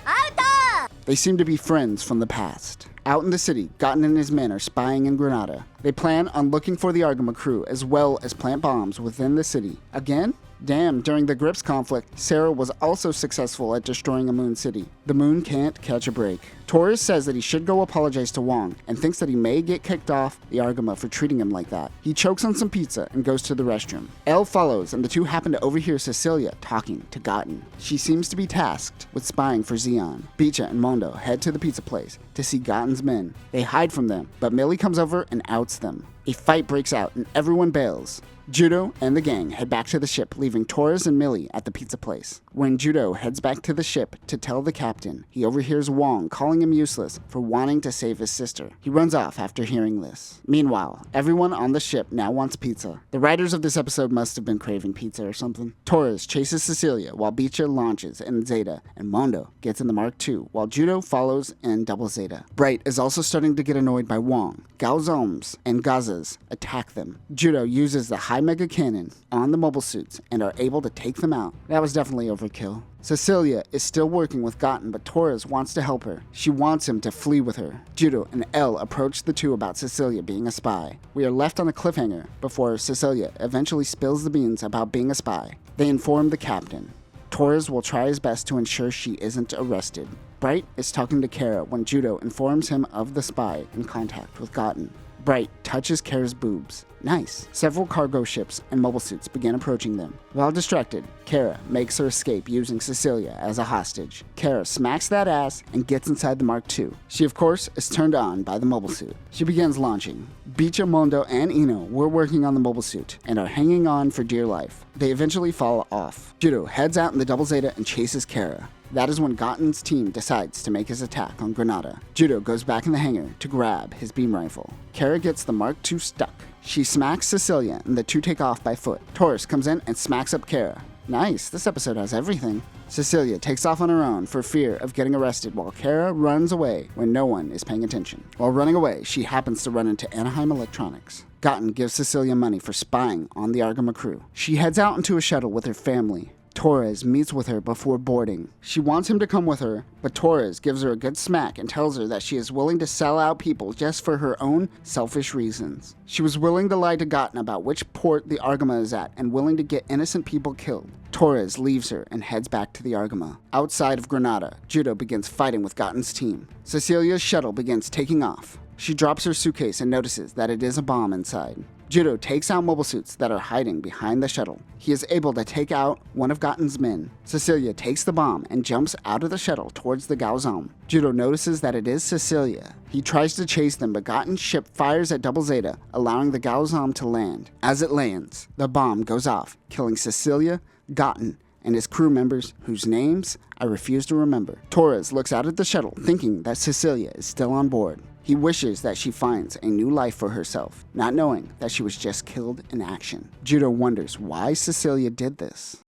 They seem to be friends from the past. Out in the city, Gotten and his men are spying in Granada. They plan on looking for the Argama crew as well as plant bombs within the city. Again? Damn, during the Grips conflict, Sarah was also successful at destroying a moon city. The moon can't catch a break. Torres says that he should go apologize to Wong and thinks that he may get kicked off the Argama for treating him like that. He chokes on some pizza and goes to the restroom. Elle follows and the two happen to overhear Cecilia talking to Gotten. She seems to be tasked with spying for Zeon. Bicha and Mondo head to the pizza place to see Gotten's men. They hide from them, but Millie comes over and outs them. A fight breaks out and everyone bails. Judau and the gang head back to the ship, leaving Torres and Millie at the pizza place. When Judau heads back to the ship to tell the captain, he overhears Wong calling him useless for wanting to save his sister. He runs off after hearing this. Meanwhile, everyone on the ship now wants pizza. The writers of this episode must have been craving pizza or something. Torres chases Cecilia while Bicha launches in Zeta, and Mondo gets in the Mark II, while Judau follows in Double Zeta. Bright is also starting to get annoyed by Wong. Gaozoms and Gazas attack them. Judau uses the high mega cannon on the mobile suits and are able to take them out. That was definitely overkill. Cecilia is still working with Gotten, but Torres wants to help her. She wants him to flee with her. Judau and Elle approach the two about Cecilia being a spy. We are left on a cliffhanger before Cecilia eventually spills the beans about being a spy. They inform the captain. Torres will try his best to ensure she isn't arrested. Bright is talking to Kara when Judau informs him of the spy in contact with Gotten. Bright touches Kara's boobs. Nice. Several cargo ships and mobile suits begin approaching them. While distracted, Kara makes her escape using Cecilia as a hostage. Kara smacks that ass and gets inside the Mark II. She, of course, is turned on by the mobile suit. She begins launching. Bicha, Mondo, and Ino were working on the mobile suit and are hanging on for dear life. They eventually fall off. Judau heads out in the Double Zeta and chases Kara. That is when Gotten's team decides to make his attack on Granada. Judau goes back in the hangar to grab his beam rifle. Kara gets the Mark II stuck. She smacks Cecilia and the two take off by foot. Torres comes in and smacks up Kara. Nice, this episode has everything. Cecilia takes off on her own for fear of getting arrested while Kara runs away when no one is paying attention. While running away, she happens to run into Anaheim Electronics. Gotten gives Cecilia money for spying on the Argama crew. She heads out into a shuttle with her family. Torres meets with her before boarding. She wants him to come with her, but Torres gives her a good smack and tells her that she is willing to sell out people just for her own selfish reasons. She was willing to lie to Gotten about which port the Argama is at and willing to get innocent people killed. Torres leaves her and heads back to the Argama. Outside of Granada, Judau begins fighting with Gotten's team. Cecilia's shuttle begins taking off. She drops her suitcase and notices that it is a bomb inside. Judau takes out mobile suits that are hiding behind the shuttle. He is able to take out one of Gotten's men. Cecilia takes the bomb and jumps out of the shuttle towards the Gaozom. Judau notices that it is Cecilia. He tries to chase them, but Gotten's ship fires at Double Zeta, allowing the Gaozom to land. As it lands, the bomb goes off, killing Cecilia, Gotten, and his crew members, whose names I refuse to remember. Torres looks out at the shuttle, thinking that Cecilia is still on board. He wishes that she finds a new life for herself, not knowing that she was just killed in action. Judau wonders why Cecilia did this.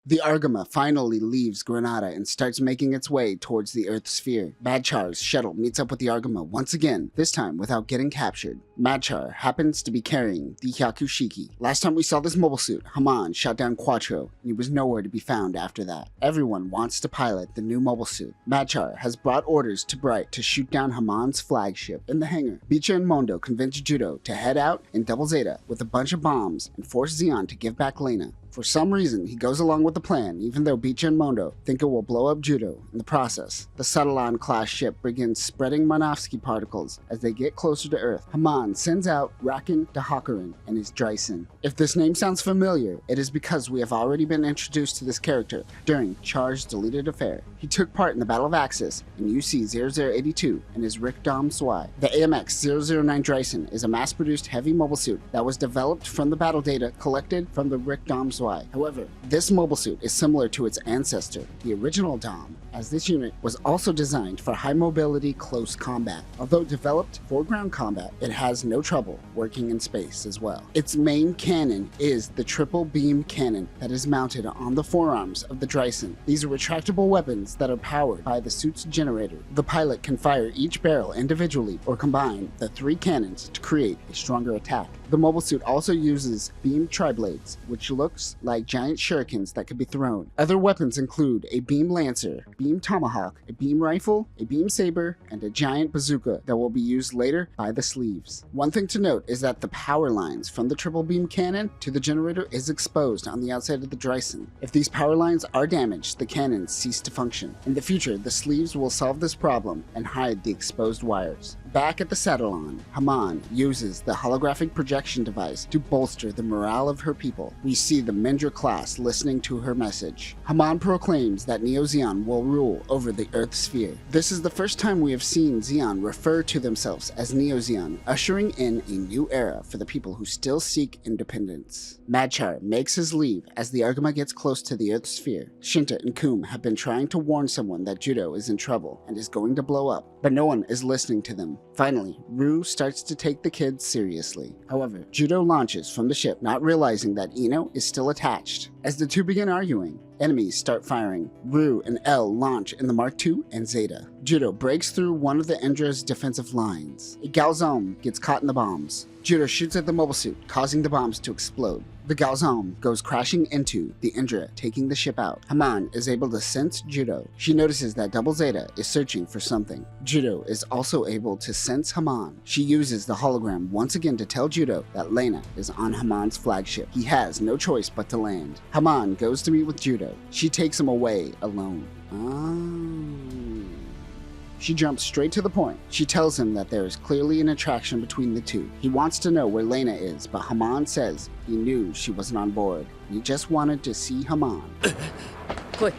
The Argama finally leaves Granada and starts making its way towards the Earth sphere. Madchar's shuttle meets up with the Argama once again, this time without getting captured. Madchar happens to be carrying the Hyakushiki. Last time we saw this mobile suit, Haman shot down Quattro, and he was nowhere to be found after that. Everyone wants to pilot the new mobile suit. Madchar has brought orders to Bright to shoot down Haman's flagship in the hangar. Bicha and Mondo convince Judau to head out in Double Zeta with a bunch of bombs and force Zeon to give back Lena. For some reason, he goes along with the plan, even though Bicha and Mondo think it will blow up Judau in the process. The Subtlon-class ship begins spreading Monovsky particles as they get closer to Earth. Haman sends out Rakin Dahakurin and his Dryson. If this name sounds familiar, it is because we have already been introduced to this character during Char's Deleted Affair. He took part in the Battle of Axis in UC-0082 and is Rick Dom Swy. The AMX-009 Dryson is a mass-produced heavy mobile suit that was developed from the battle data collected from the Rick Dom Swy. However, this mobile suit is similar to its ancestor, the original Dom, as this unit was also designed for high mobility close combat. Although developed for ground combat, it has no trouble working in space as well. Its main cannon is the triple beam cannon that is mounted on the forearms of the Dryson. These are retractable weapons that are powered by the suit's generator. The pilot can fire each barrel individually or combine the 3 cannons to create a stronger attack. The mobile suit also uses beam tri-blades, which looks like giant shurikens that could be thrown. Other weapons include a beam lancer, beam tomahawk, a beam rifle, a beam saber, and a giant bazooka that will be used later by the sleeves. One thing to note is that the power lines from the triple beam cannon to the generator is exposed on the outside of the Dryson. If these power lines are damaged, the cannons cease to function. In the future, the sleeves will solve this problem and hide the exposed wires. Back at the Satellon, Haman uses the holographic projection device to bolster the morale of her people. We see the Mendra class listening to her message. Haman proclaims that Neo Zeon will rule over the Earth sphere. This is the first time we have seen Zeon refer to themselves as Neo Zeon, ushering in a new era for the people who still seek independence. Madchar makes his leave as the Argama gets close to the Earth sphere. Shinta and Kum have been trying to warn someone that Judau is in trouble and is going to blow up, but no one is listening to them. Finally, Rue starts to take the kids seriously. However, Judau launches from the ship, not realizing that Ino is still attached. As the two begin arguing, enemies start firing. Rue and L launch in the Mark II and Zeta. Judau breaks through one of the Indra's defensive lines. A Galzom gets caught in the bombs. Judau shoots at the mobile suit, causing the bombs to explode. The Galzom goes crashing into the Indra, taking the ship out. Haman is able to sense Judau. She notices that Double Zeta is searching for something. Judau is also able to sense Haman. She uses the hologram once again to tell Judau that Lena is on Haman's flagship. He has no choice but to land. Haman goes to meet with Judau. She takes him away alone. She jumps straight to the point. She tells him that there is clearly an attraction between the two. He wants to know where Lena is, but Haman says he knew she wasn't on board. He just wanted to see Haman. Quick.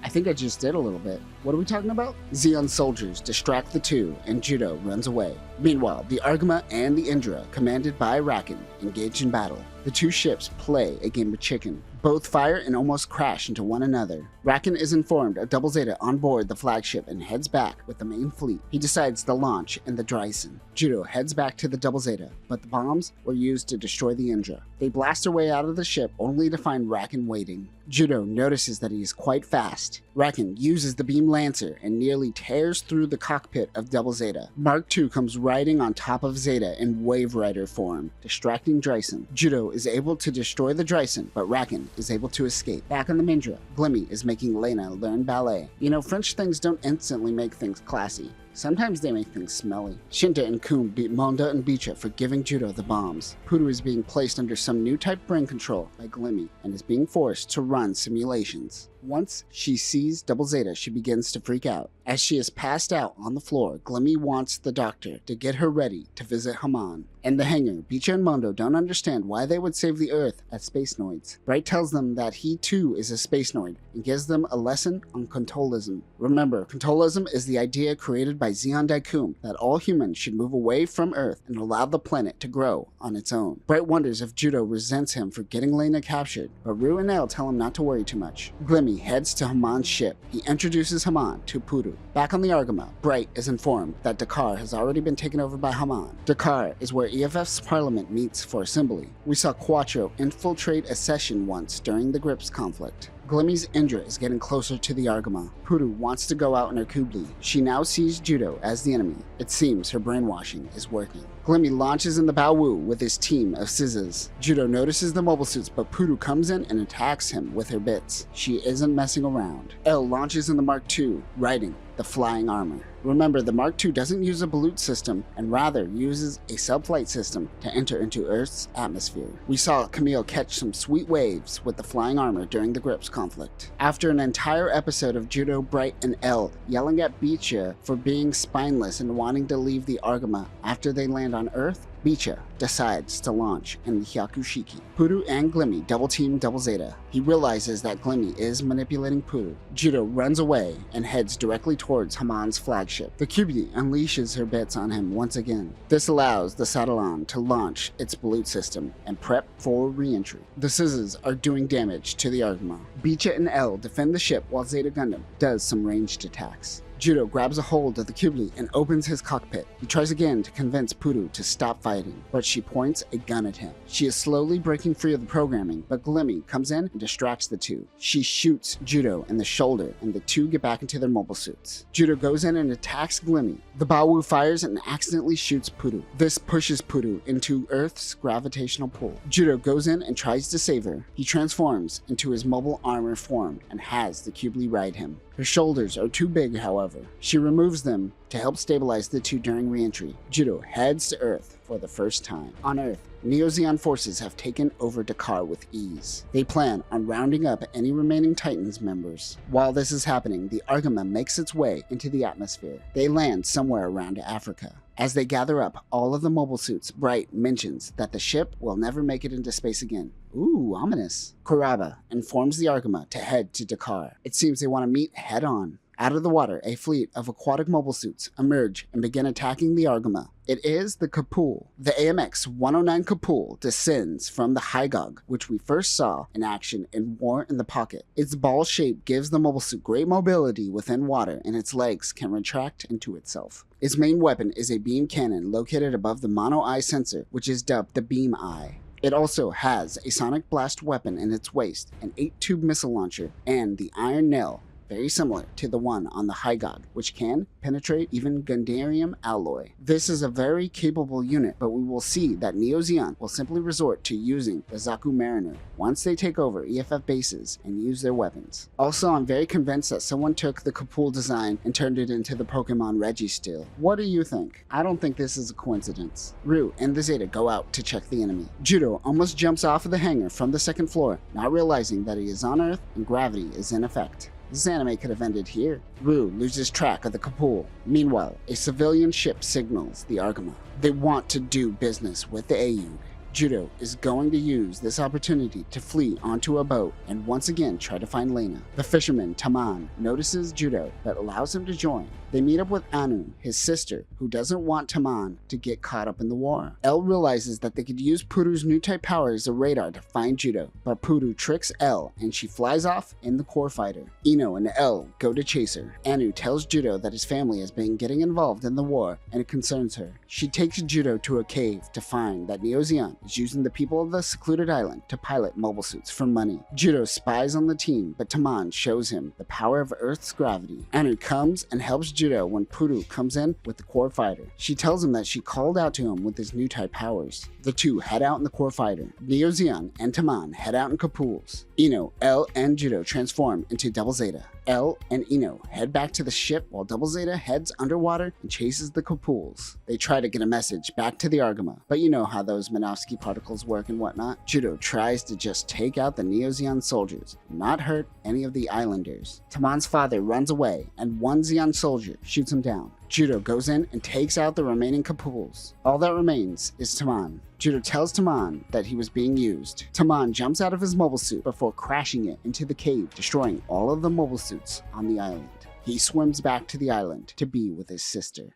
I think I just did a little bit. What are we talking about? Zeon soldiers distract the two, and Judau runs away. Meanwhile, the Argama and the Indra, commanded by Rakin, engage in battle. The two ships play a game of chicken. Both fire and almost crash into one another. Rakin is informed of Double Zeta on board the flagship and heads back with the main fleet. He decides to launch in the Dryson. Judau heads back to the Double Zeta, but the bombs were used to destroy the Indra. They blast their way out of the ship only to find Rakin waiting. Judau notices that he is quite fast. Rakin uses the beam lancer and nearly tears through the cockpit of Double Zeta. Mark II comes riding on top of Zeta in Wave Rider form, distracting Dryson. Judau is able to destroy the Dryson, but Rakin is able to escape. Back on the Mindra, Glimmy is making Lena learn ballet. You know, French things don't instantly make things classy. Sometimes they make things smelly. Shinta and Kum beat Monda and Bicha for giving Judau the bombs. Pudu is being placed under some new type brain control by Glimmy and is being forced to run simulations. Once she sees Double Zeta, she begins to freak out. As she is passed out on the floor, Glimmy wants the doctor to get her ready to visit Haman. In the hangar, Bicha and Mondo don't understand why they would save the Earth as space noids. Bright tells them that he too is a space noid and gives them a lesson on contolism. Remember, contolism is the idea created by Zeon Daikum that all humans should move away from Earth and allow the planet to grow on its own. Bright wonders if Judau resents him for getting Lena captured, but Rue and El tell him not to worry too much. Glimmy heads to Haman's ship. He introduces Haman to Pudu. Back on the Argama, Bright is informed that Dakar has already been taken over by Haman. Dakar is where EFF's parliament meets for assembly. We saw Quattro infiltrate a session once during the Grips conflict. Glimmy's Indra is getting closer to the Argama. Pudu wants to go out in her Kubli. She now sees Judau as the enemy. It seems her brainwashing is working. Glimmy launches in the Baowu with his team of Scizzas. Judau notices the mobile suits, but Pudu comes in and attacks him with her bits. She isn't messing around. El launches in the Mark II, riding the flying armor. Remember, the Mark II doesn't use a balut system and rather uses a subflight system to enter into Earth's atmosphere. We saw Camille catch some sweet waves with the flying armor during the Grips conflict. After an entire episode of Judau, Bright, and L yelling at Bicha for being spineless and wanting to leave the Argama after they land on Earth, Bicha decides to launch in the Hyakushiki. Puru and Glimmy double team Double Zeta. He realizes that Glimmy is manipulating Puru. Judau runs away and heads directly towards Hamon's flagship. The Kyubi unleashes her bits on him once again. This allows the Satalon to launch its balut system and prep for re-entry. The Scissors are doing damage to the Argama. Bicha and L defend the ship while Zeta Gundam does some ranged attacks. Judau grabs a hold of the Kyubi and opens his cockpit. He tries again to convince Puru to stop fighting, but she points a gun at him. She is slowly breaking free of the programming, but Glimmy comes in and distracts the two. She shoots Judau in the shoulder, and the two get back into their mobile suits. Judau goes in and attacks Glimmy. The Bawu fires and accidentally shoots Puru. This pushes Puru into Earth's gravitational pull. Judau goes in and tries to save her. He transforms into his mobile armor form and has the Kyubi ride him. Her shoulders are too big, however. She removes them to help stabilize the two during re-entry. Judau heads to Earth for the first time. On Earth, Neo Zeon forces have taken over Dakar with ease. They plan on rounding up any remaining Titans members. While this is happening, the Argama makes its way into the atmosphere. They land somewhere around Africa. As they gather up all of the mobile suits, Bright mentions that the ship will never make it into space again. Ooh, ominous. Kuraba informs the Argama to head to Dakar. It seems they want to meet head on. Out of the water, a fleet of aquatic mobile suits emerge and begin attacking the Argama. It is the Kapul. The AMX-109 Kapul descends from the Hygog, which we first saw in action in War in the Pocket. Its ball shape gives the mobile suit great mobility within water, and its legs can retract into itself. Its main weapon is a beam cannon located above the mono-eye sensor, which is dubbed the Beam Eye. It also has a sonic blast weapon in its waist, an 8-tube missile launcher, and the Iron Nail, very similar to the one on the Hygog, which can penetrate even Gundarium alloy. This is a very capable unit, but we will see that Neo Zeon will simply resort to using the Zaku Mariner once they take over EFF bases and use their weapons. Also, I'm very convinced that someone took the Kapul design and turned it into the Pokemon Registeel. What do you think? I don't think this is a coincidence. Ryu and the Zeta go out to check the enemy. Judau almost jumps off of the hangar from the second floor, not realizing that he is on Earth and gravity is in effect. This anime could have ended here. Ryu loses track of the Kapul. Meanwhile, a civilian ship signals the Argama. They want to do business with the Aeug. Judau is going to use this opportunity to flee onto a boat and once again try to find Lena. The fisherman, Taman, notices Judau but allows him to join. They meet up with Anu, his sister, who doesn't want Taman to get caught up in the war. L realizes that they could use Puru's new type power as a radar to find Judau, but Puru tricks L and she flies off in the core fighter. Ino and L go to chase her. Anu tells Judau that his family has been getting involved in the war and it concerns her. She takes Judau to a cave to find that Neo Zeon is using the people of the secluded island to pilot mobile suits for money. Judau spies on the team, but Taman shows him the power of Earth's gravity. Anu comes and helps Judau when Puru comes in with the core fighter. She tells him that she called out to him with his new type powers. The two head out in the core fighter. Neo Zeon and Taman head out in Kapuls. Ino, L, and Judau transform into Double Zeta. L and Ino head back to the ship while Double Zeta heads underwater and chases the Kapuls. They try to get a message back to the Argama, but you know how those Minovsky particles work and whatnot. Judau tries to just take out the Neo Zeon soldiers, not hurt any of the islanders. Taman's father runs away, and one Zeon soldier shoots him down. Judau goes in and takes out the remaining Kapuls. All that remains is Taman. Judau tells Taman that he was being used. Taman jumps out of his mobile suit before crashing it into the cave, destroying all of the mobile suits on the island. He swims back to the island to be with his sister.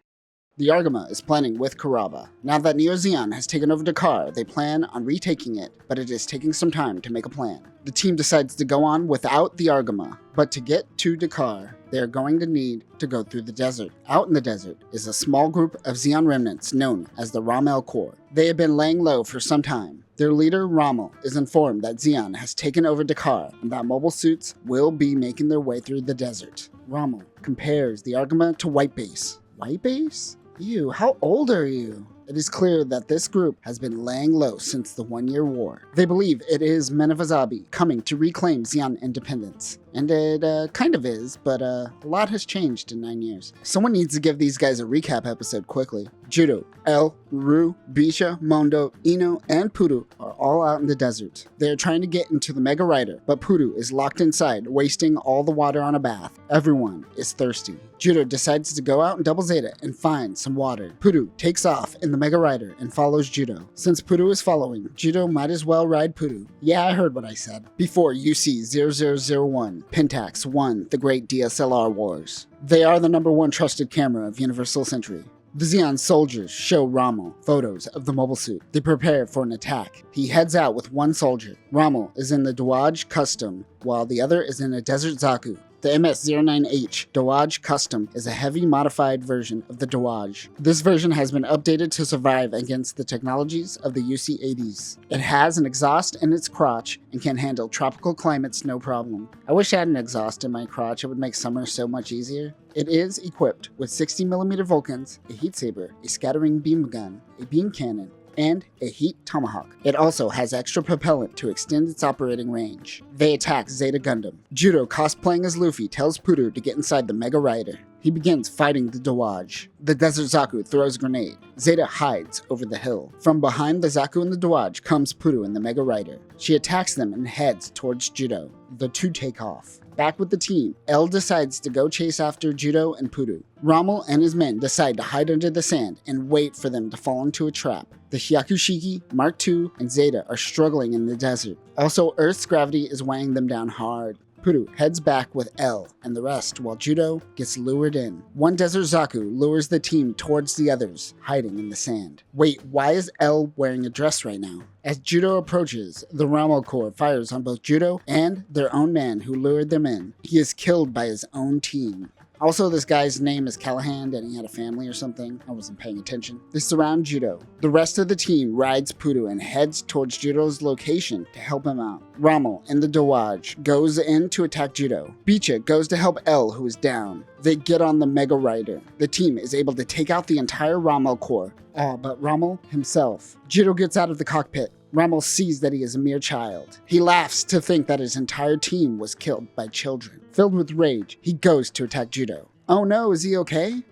The Argama is planning with Kuraba. Now that Neo Zeon has taken over Dakar, they plan on retaking it, but it is taking some time to make a plan. The team decides to go on without the Argama, but to get to Dakar, they are going to need to go through the desert. Out in the desert is a small group of Zeon remnants known as the Rommel Corps. They have been laying low for some time. Their leader, Rommel, is informed that Zeon has taken over Dakar and that mobile suits will be making their way through the desert. Rommel compares the Argama to White Base. White Base? Ew, how old are you? It is clear that this group has been laying low since the 1-year war. They believe it is men of Azabi coming to reclaim Zeon independence. And it kind of is, but a lot has changed in 9 years. Someone needs to give these guys a recap episode quickly. Judau, L, Ru, Bisha, Mondo, Ino, and Puru are all out in the desert. They are trying to get into the Mega Rider, but Puru is locked inside, wasting all the water on a bath. Everyone is thirsty. Judau decides to go out in Double Zeta and find some water. Puru takes off in the Mega Rider and follows Judau. Since Puru is following, Judau might as well ride Puru. Yeah, I heard what I said. Before UC-0001, Pentax won the Great DSLR Wars. They are the #1 trusted camera of Universal Century. The Zeon soldiers show Rommel photos of the mobile suit. They prepare for an attack. He heads out with one soldier. Rommel is in the Dawaj Custom, while the other is in a Desert Zaku. The MS-09H Dawaj Custom is a heavy modified version of the Dawaj. This version has been updated to survive against the technologies of the UC-80s. It has an exhaust in its crotch and can handle tropical climates no problem. I wish I had an exhaust in my crotch, it would make summer so much easier. It is equipped with 60mm Vulcans, a heat saber, a scattering beam gun, a beam cannon, and a heat tomahawk. It also has extra propellant to extend its operating range. They attack Zeta Gundam. Judau, cosplaying as Luffy, tells Puru to get inside the Mega Rider. He begins fighting the Dawaj. The Desert Zaku throws a grenade. Zeta hides over the hill. From behind the Zaku and the Dawaj comes Puru in the Mega Rider. She attacks them and heads towards Judau. The two take off. Back with the team, L decides to go chase after Judau and Puru. Rommel and his men decide to hide under the sand and wait for them to fall into a trap. The Hyakushiki, Mark II, and Zeta are struggling in the desert. Also, Earth's gravity is weighing them down hard. Puru heads back with L and the rest while Judau gets lured in. One Desert Zaku lures the team towards the others, hiding in the sand. Wait, why is L wearing a dress right now? As Judau approaches, the Rommel Corps fires on both Judau and their own man who lured them in. He is killed by his own team. Also, this guy's name is Callahan and he had a family or something. I wasn't paying attention. They surround Judau. The rest of the team rides Puru and heads towards Judau's location to help him out. Rommel and the Dawaj goes in to attack Judau. Bisha goes to help L, who is down. They get on the Mega Rider. The team is able to take out the entire Rommel Corps. But Rommel himself. Judau gets out of the cockpit. Rommel sees that he is a mere child. He laughs to think that his entire team was killed by children. Filled with rage, he goes to attack Judau. Oh no, is he okay?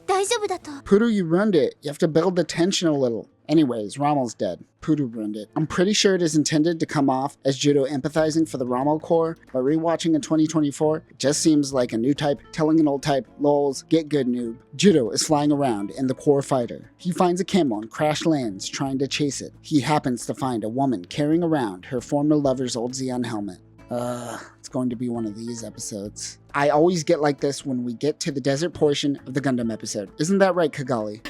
大丈夫だと Puru, you ruined it. You have to build the tension a little. Anyways, Rommel's dead. Puru ruined it. I'm pretty sure it is intended to come off as Judau empathizing for the Rommel Corps, but rewatching in 2024, it just seems like a new type telling an old type, lols, get good noob. Judau is flying around in the Corps fighter. He finds a camel and crash lands trying to chase it. He happens to find a woman carrying around her former lover's old Zeon helmet. It's going to be one of these episodes. I always get like this when we get to the desert portion of the Gundam episode. Isn't that right, Kigali?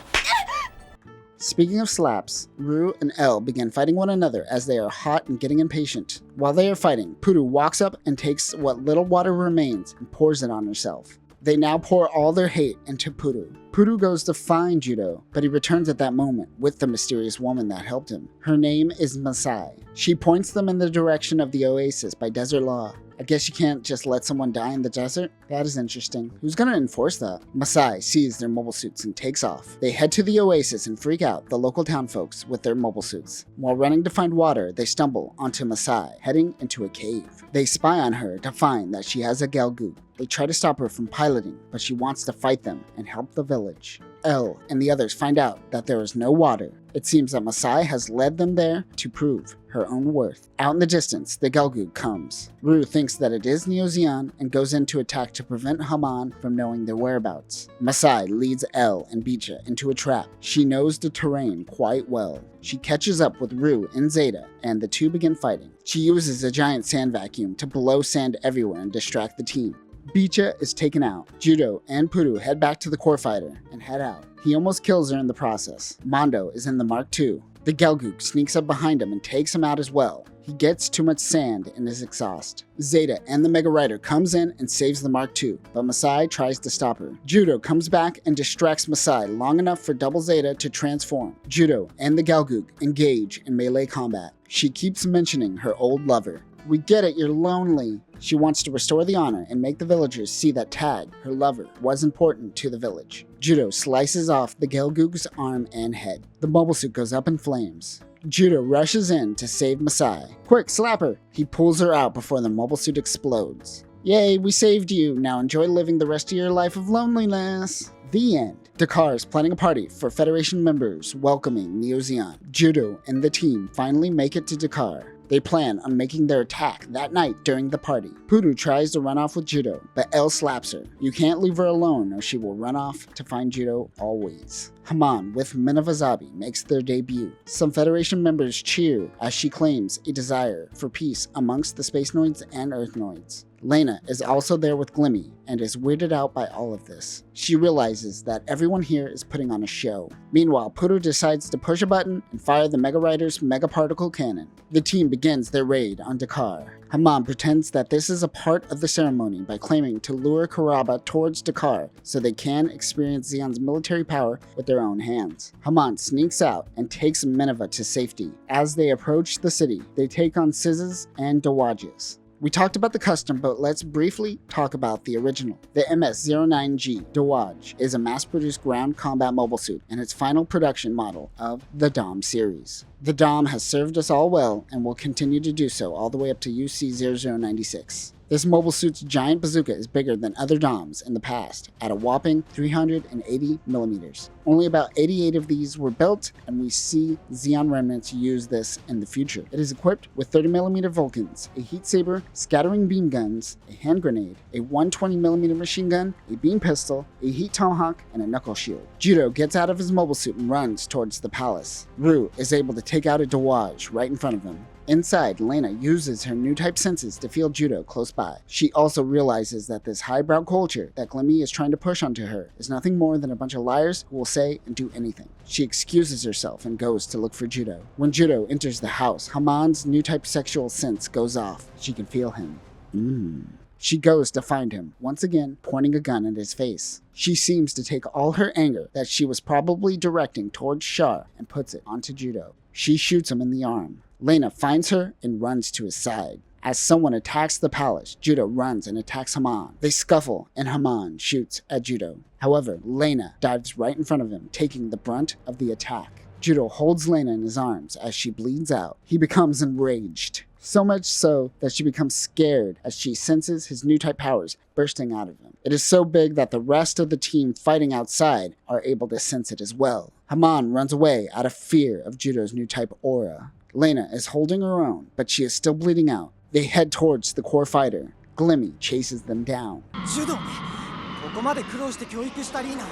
Speaking of slaps, Ru and L begin fighting one another as they are hot and getting impatient. While they are fighting, Puru walks up and takes what little water remains and pours it on herself. They now pour all their hate into Puru. Puru goes to find Judau, but he returns at that moment with the mysterious woman that helped him. Her name is Masai. She points them in the direction of the oasis by desert law. I guess you can't just let someone die in the desert? That is interesting. Who's gonna enforce that? Masai sees their mobile suits and takes off. They head to the oasis and freak out the local town folks with their mobile suits. While running to find water, they stumble onto Masai, heading into a cave. They spy on her to find that she has a Galgoop. They try to stop her from piloting, but she wants to fight them and help the village. L and the others find out that there is no water. It seems that Masai has led them there to prove her own worth. Out in the distance, the Galgoop comes. Ru thinks that it is Neo Zeon and goes in to attack to prevent Haman from knowing their whereabouts. Masai leads L and Bisha into a trap. She knows the terrain quite well. She catches up with Ru and Zeta, and the two begin fighting. She uses a giant sand vacuum to blow sand everywhere and distract the team. Bisha is taken out. Judau and Puru head back to the Corps fighter and head out. He almost kills her in the process. Mondo is in the Mark II. The Galgoop sneaks up behind him and takes him out as well. He gets too much sand in his exhaust. Zeta and the Mega Rider comes in and saves the Mark II, but Masai tries to stop her. Judau comes back and distracts Masai long enough for Double Zeta to transform. Judau and the Galgoop engage in melee combat. She keeps mentioning her old lover. We get it, you're lonely. She wants to restore the honor and make the villagers see that Tag, her lover, was important to the village. Judau slices off the Gelgoog's arm and head. The mobile suit goes up in flames. Judau rushes in to save Masai. Quick, slap her! He pulls her out before the mobile suit explodes. Yay, we saved you. Now enjoy living the rest of your life of loneliness. The end. Dakar is planning a party for Federation members welcoming Neo Zeon. Judau and the team finally make it to Dakar. They plan on making their attack that night during the party. Puru tries to run off with Judau, but Elle slaps her. You can't leave her alone or she will run off to find Judau always. Haman with Minavazabi makes their debut. Some Federation members cheer as she claims a desire for peace amongst the Space Noids and Earth Noids. Lena is also there with Glimmy and is weirded out by all of this. She realizes that everyone here is putting on a show. Meanwhile, Puru decides to push a button and fire the Mega Rider's Mega Particle Cannon. The team begins their raid on Dakar. Haman pretends that this is a part of the ceremony by claiming to lure Karaba towards Dakar so they can experience Zeon's military power with their own hands. Haman sneaks out and takes Minerva to safety. As they approach the city, they take on Scizzes and Dowages. We talked about the custom, but let's briefly talk about the original. The MS-09G Dowage is a mass-produced ground combat mobile suit and its final production model of the DOM series. The DOM has served us all well and will continue to do so all the way up to UC-0096. This mobile suit's giant bazooka is bigger than other DOMs in the past, at a whopping 380 millimeters. Only about 88 of these were built, and we see Zeon remnants use this in the future. It is equipped with 30mm Vulcans, a heat saber, scattering beam guns, a hand grenade, a 120mm machine gun, a beam pistol, a heat tomahawk, and a knuckle shield. Judau gets out of his mobile suit and runs towards the palace. Rue is able to take out a Dowage right in front of him. Inside, Lena uses her new type senses to feel Judau close by. She also realizes that this highbrow culture that Glimmy is trying to push onto her is nothing more than a bunch of liars who will say and do anything. She excuses herself and goes to look for Judau. When Judau enters the house, Haman's new type sexual sense goes off. She can feel him. She goes to find him, once again pointing a gun at his face. She seems to take all her anger that she was probably directing towards Char and puts it onto Judau. She shoots him in the arm. Lena finds her and runs to his side. As someone attacks the palace, Judau runs and attacks Haman. They scuffle and Haman shoots at Judau. However, Lena dives right in front of him, taking the brunt of the attack. Judau holds Lena in his arms as she bleeds out. He becomes enraged. So much so that she becomes scared as she senses his new type powers bursting out of him. It is so big that the rest of the team fighting outside are able to sense it as well. Haman runs away out of fear of Judau's new type aura. Lena is holding her own, but she is still bleeding out. They head towards the core fighter. Glimmy chases them down. ジュドね、ここまで苦労して教育したリーナを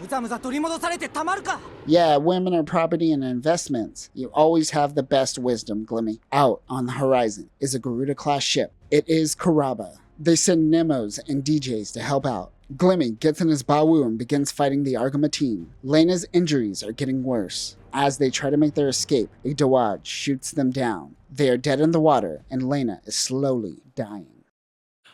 むざむざ取り戻されてたまるか。 Yeah, women are property and investments. You always have the best wisdom, Glimmy. Out on the horizon is a Garuda-class ship. It is Karaba. They send Nemos and DJs to help out. Glimmy gets in his Bawu and begins fighting the Argama team. Lena's injuries are getting worse. As they try to make their escape, a Dowage shoots them down. They are dead in the water, and Lena is slowly dying.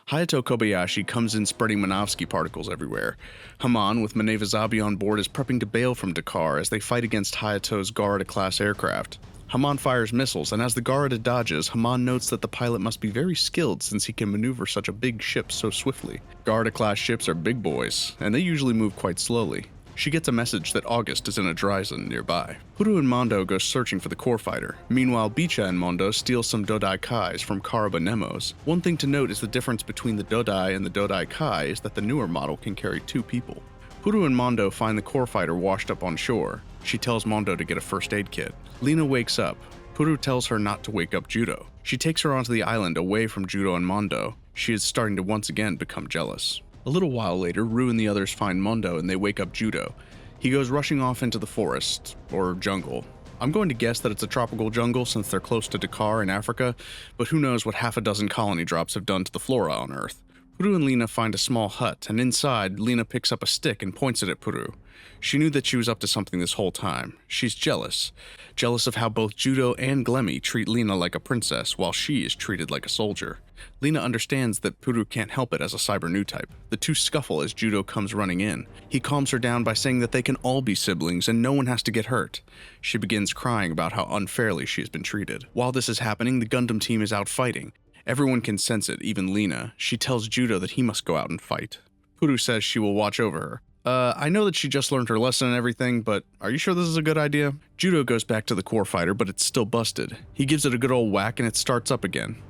Hayato Kobayashi comes in spreading Minovsky particles everywhere. Haman, with Minavazabi on board, is prepping to bail from Dakar as they fight against Hayato's Garada-class aircraft. Haman fires missiles, and as the Garada dodges, Haman notes that the pilot must be very skilled since he can maneuver such a big ship so swiftly. Garada-class ships are big boys, and they usually move quite slowly. She gets a message that August is in a dry zone nearby. Puru and Mondo go searching for the core fighter. Meanwhile, Bicha and Mondo steal some Dodai Kais from Karaba Nemos. One thing to note is the difference between the Dodai and the Dodai Kai is that the newer model can carry 2 people. Puru and Mondo find the core fighter washed up on shore. She tells Mondo to get a first aid kit. Lena wakes up. Puru tells her not to wake up Judau. She takes her onto the island away from Judau and Mondo. She is starting to once again become jealous. A little while later, Rue and the others find Mondo and they wake up Judau. He goes rushing off into the forest, or jungle. I'm going to guess that it's a tropical jungle since they're close to Dakar in Africa, but who knows what half a dozen colony drops have done to the flora on Earth. Puru and Lina find a small hut, and inside, Lina picks up a stick and points it at Puru. She knew that she was up to something this whole time. She's jealous. Jealous of how both Judau and Glemmy treat Lina like a princess, while she is treated like a soldier. Lina understands that Puru can't help it as a cyber new type. The two scuffle as Judau comes running in. He calms her down by saying that they can all be siblings and no one has to get hurt. She begins crying about how unfairly she has been treated. While this is happening, the Gundam team is out fighting. Everyone can sense it, even Lina. She tells Judau that he must go out and fight. Puru says she will watch over her. I know that she just learned her lesson and everything, but are you sure this is a good idea? Judau goes back to the core fighter, but it's still busted. He gives it a good old whack and it starts up again.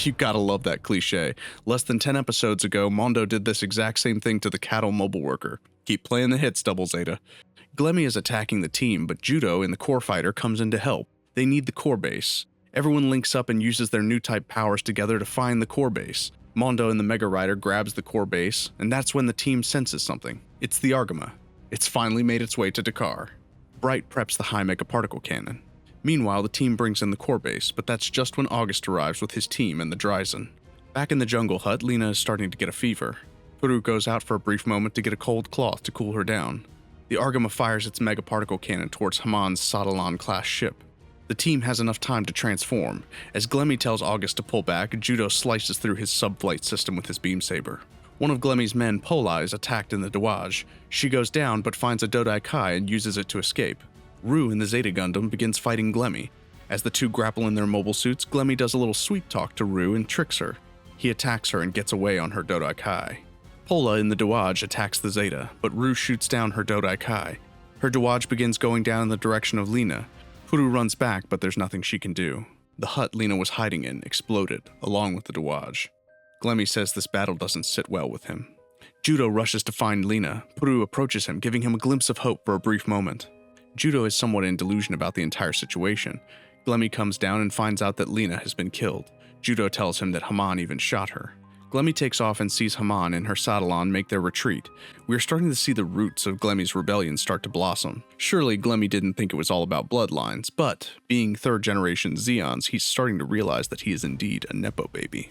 You gotta love that cliche. Less than 10 episodes ago, Mondo did this exact same thing to the cattle mobile worker. Keep playing the hits, Double Zeta. Glemmy is attacking the team, but Judau in the core fighter comes in to help. They need the core base. Everyone links up and uses their new type powers together to find the core base. Mondo in the Mega Rider grabs the core base, and that's when the team senses something. It's the Argama. It's finally made its way to Dakar. Bright preps the high mega particle cannon. Meanwhile, the team brings in the core base, but that's just when August arrives with his team and the Dryzen. Back in the jungle hut, Lina is starting to get a fever. Puru goes out for a brief moment to get a cold cloth to cool her down. The Argama fires its mega particle cannon towards Haman's Sadalan-class ship. The team has enough time to transform. As Glemmy tells August to pull back, Judau slices through his sub-flight system with his beam saber. One of Glemmy's men, Pola, is attacked in the Dawaj. She goes down but finds a Dodai Kai and uses it to escape. Rue in the Zeta Gundam begins fighting Glemmy. As the two grapple in their mobile suits, Glemmy does a little sweet talk to Rue and tricks her. He attacks her and gets away on her Dodai Kai. Pola in the Dawaj attacks the Zeta, but Rue shoots down her Dodai Kai. Her Dawaj begins going down in the direction of Lina. Puru runs back, but there's nothing she can do. The hut Lina was hiding in exploded, along with the Dawaj. Glemmy says this battle doesn't sit well with him. Judau rushes to find Lina. Puru approaches him, giving him a glimpse of hope for a brief moment. Judau is somewhat in delusion about the entire situation. Glemmy comes down and finds out that Lina has been killed. Judau tells him that Haman even shot her. Glemmy takes off and sees Haman and her Sadalan make their retreat. We are starting to see the roots of Glemmy's rebellion start to blossom. Surely Glemmy didn't think it was all about bloodlines, but being third-generation Zeons, he's starting to realize that he is indeed a Nepo baby.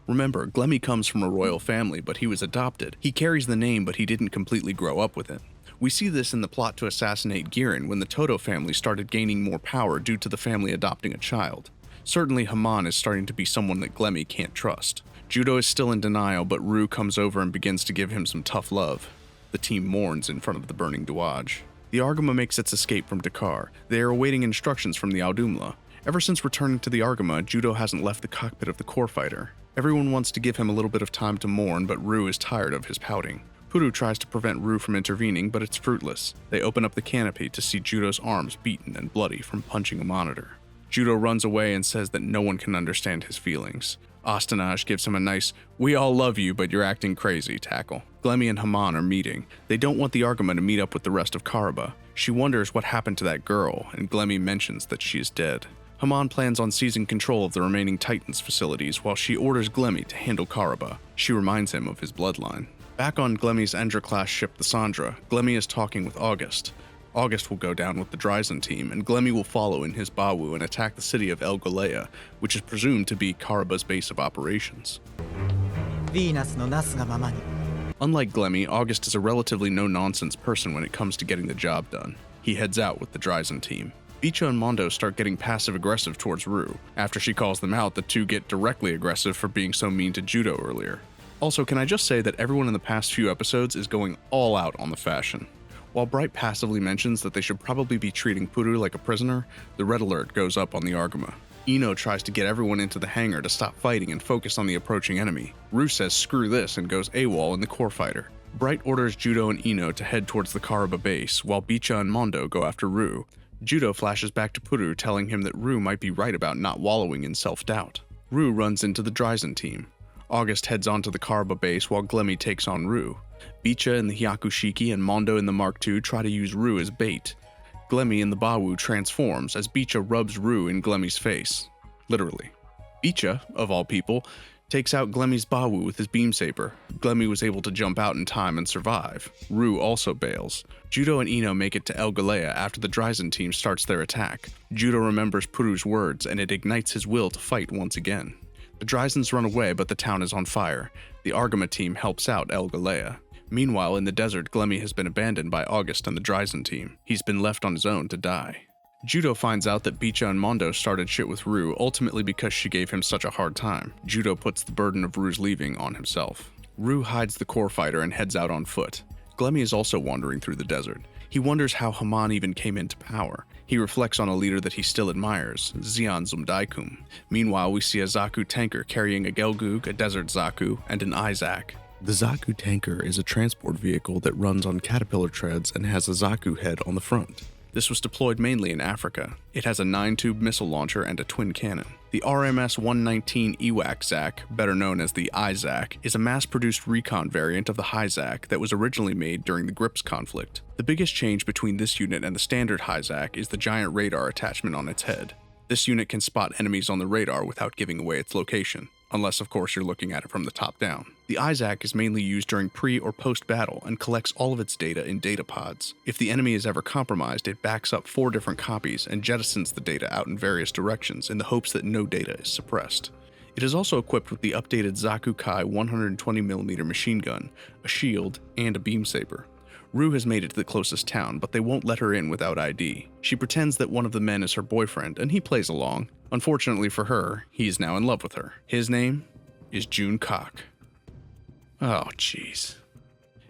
Remember, Glemmy comes from a royal family, but he was adopted. He carries the name, but he didn't completely grow up with it. We see this in the plot to assassinate Girin when the Toto family started gaining more power due to the family adopting a child. Certainly Haman is starting to be someone that Glemmy can't trust. Judau is still in denial, but Rue comes over and begins to give him some tough love. The team mourns in front of the burning Dawaj. The Argama makes its escape from Dakar. They are awaiting instructions from the Aldumla. Ever since returning to the Argama, Judau hasn't left the cockpit of the core fighter. Everyone wants to give him a little bit of time to mourn, but Rue is tired of his pouting. Puru tries to prevent Rue from intervening, but it's fruitless. They open up the canopy to see Judau's arms beaten and bloody from punching a monitor. Judau runs away and says that no one can understand his feelings. Astanaj gives him a nice, "We all love you, but you're acting crazy" tackle. Glemmy and Haman are meeting. They don't want the Argama to meet up with the rest of Karaba. She wonders what happened to that girl, and Glemmy mentions that she is dead. Haman plans on seizing control of the remaining Titans facilities while she orders Glemmy to handle Karaba. She reminds him of his bloodline. Back on Glemmy's Endra-class ship, the Sandra, Glemmy is talking with August. August will go down with the Dryzen team, and Glemmy will follow in his Bawu and attack the city of El Golea, which is presumed to be Karaba's base of operations. ヴィーナスのなすがままに Unlike Glemmy, August is a relatively no-nonsense person when it comes to getting the job done. He heads out with the Dryzen team. Bicha and Mondo start getting passive-aggressive towards Rue. After she calls them out, the two get directly aggressive for being so mean to Judau earlier. Also, can I just say that everyone in the past few episodes is going all out on the fashion. While Bright passively mentions that they should probably be treating Puru like a prisoner, the red alert goes up on the Argama. Ino tries to get everyone into the hangar to stop fighting and focus on the approaching enemy. Rue says screw this and goes AWOL in the core fighter. Bright orders Judau and Ino to head towards the Karaba base, while Bicha and Mondo go after Rue. Judau flashes back to Puru, telling him that Rue might be right about not wallowing in self-doubt. Rue runs into the Dryzen team. August heads on to the Karaba base while Glemmy takes on Rue. Bicha in the Hyakushiki and Mondo in the Mark II try to use Rue as bait. Glemmy in the Bawu transforms as Bicha rubs Rue in Glemmy's face. Literally. Bicha, of all people, takes out Glemmy's Bawu with his beam saber. Glemmy was able to jump out in time and survive. Rue also bails. Judau and Ino make it to El Golea after the Dryzen team starts their attack. Judau remembers Puru's words and it ignites his will to fight once again. The Dryzens run away, but the town is on fire. The Argama team helps out El Galea. Meanwhile, in the desert, Glemmy has been abandoned by August and the Dryzen team. He's been left on his own to die. Judau finds out that Bicha and Mondo started shit with Rue, ultimately because she gave him such a hard time. Judau puts the burden of Rue's leaving on himself. Rue hides the core fighter and heads out on foot. Glemmy is also wandering through the desert. He wonders how Haman even came into power. He reflects on a leader that he still admires, Zeon Zumdaikum. Meanwhile, we see a Zaku tanker carrying a Gelgoog, a Desert Zaku, and an Izak. The Zaku tanker is a transport vehicle that runs on caterpillar treads and has a Zaku head on the front. This was deployed mainly in Africa. It has a 9-tube missile launcher and a twin cannon. The RMS-119 Ewak Zak, better known as the IZAK, is a mass-produced recon variant of the Hyzak that was originally made during the Grips conflict. The biggest change between this unit and the standard Hyzak is the giant radar attachment on its head. This unit can spot enemies on the radar without giving away its location, unless of course you're looking at it from the top down. The IZAK is mainly used during pre- or post-battle and collects all of its data in data pods. If the enemy is ever compromised, it backs up 4 different copies and jettisons the data out in various directions in the hopes that no data is suppressed. It is also equipped with the updated Zaku Kai 120mm machine gun, a shield, and a beam saber. Rue has made it to the closest town, but they won't let her in without ID. She pretends that one of the men is her boyfriend, and he plays along. Unfortunately for her, he is now in love with her. His name is June Cock. Oh, jeez.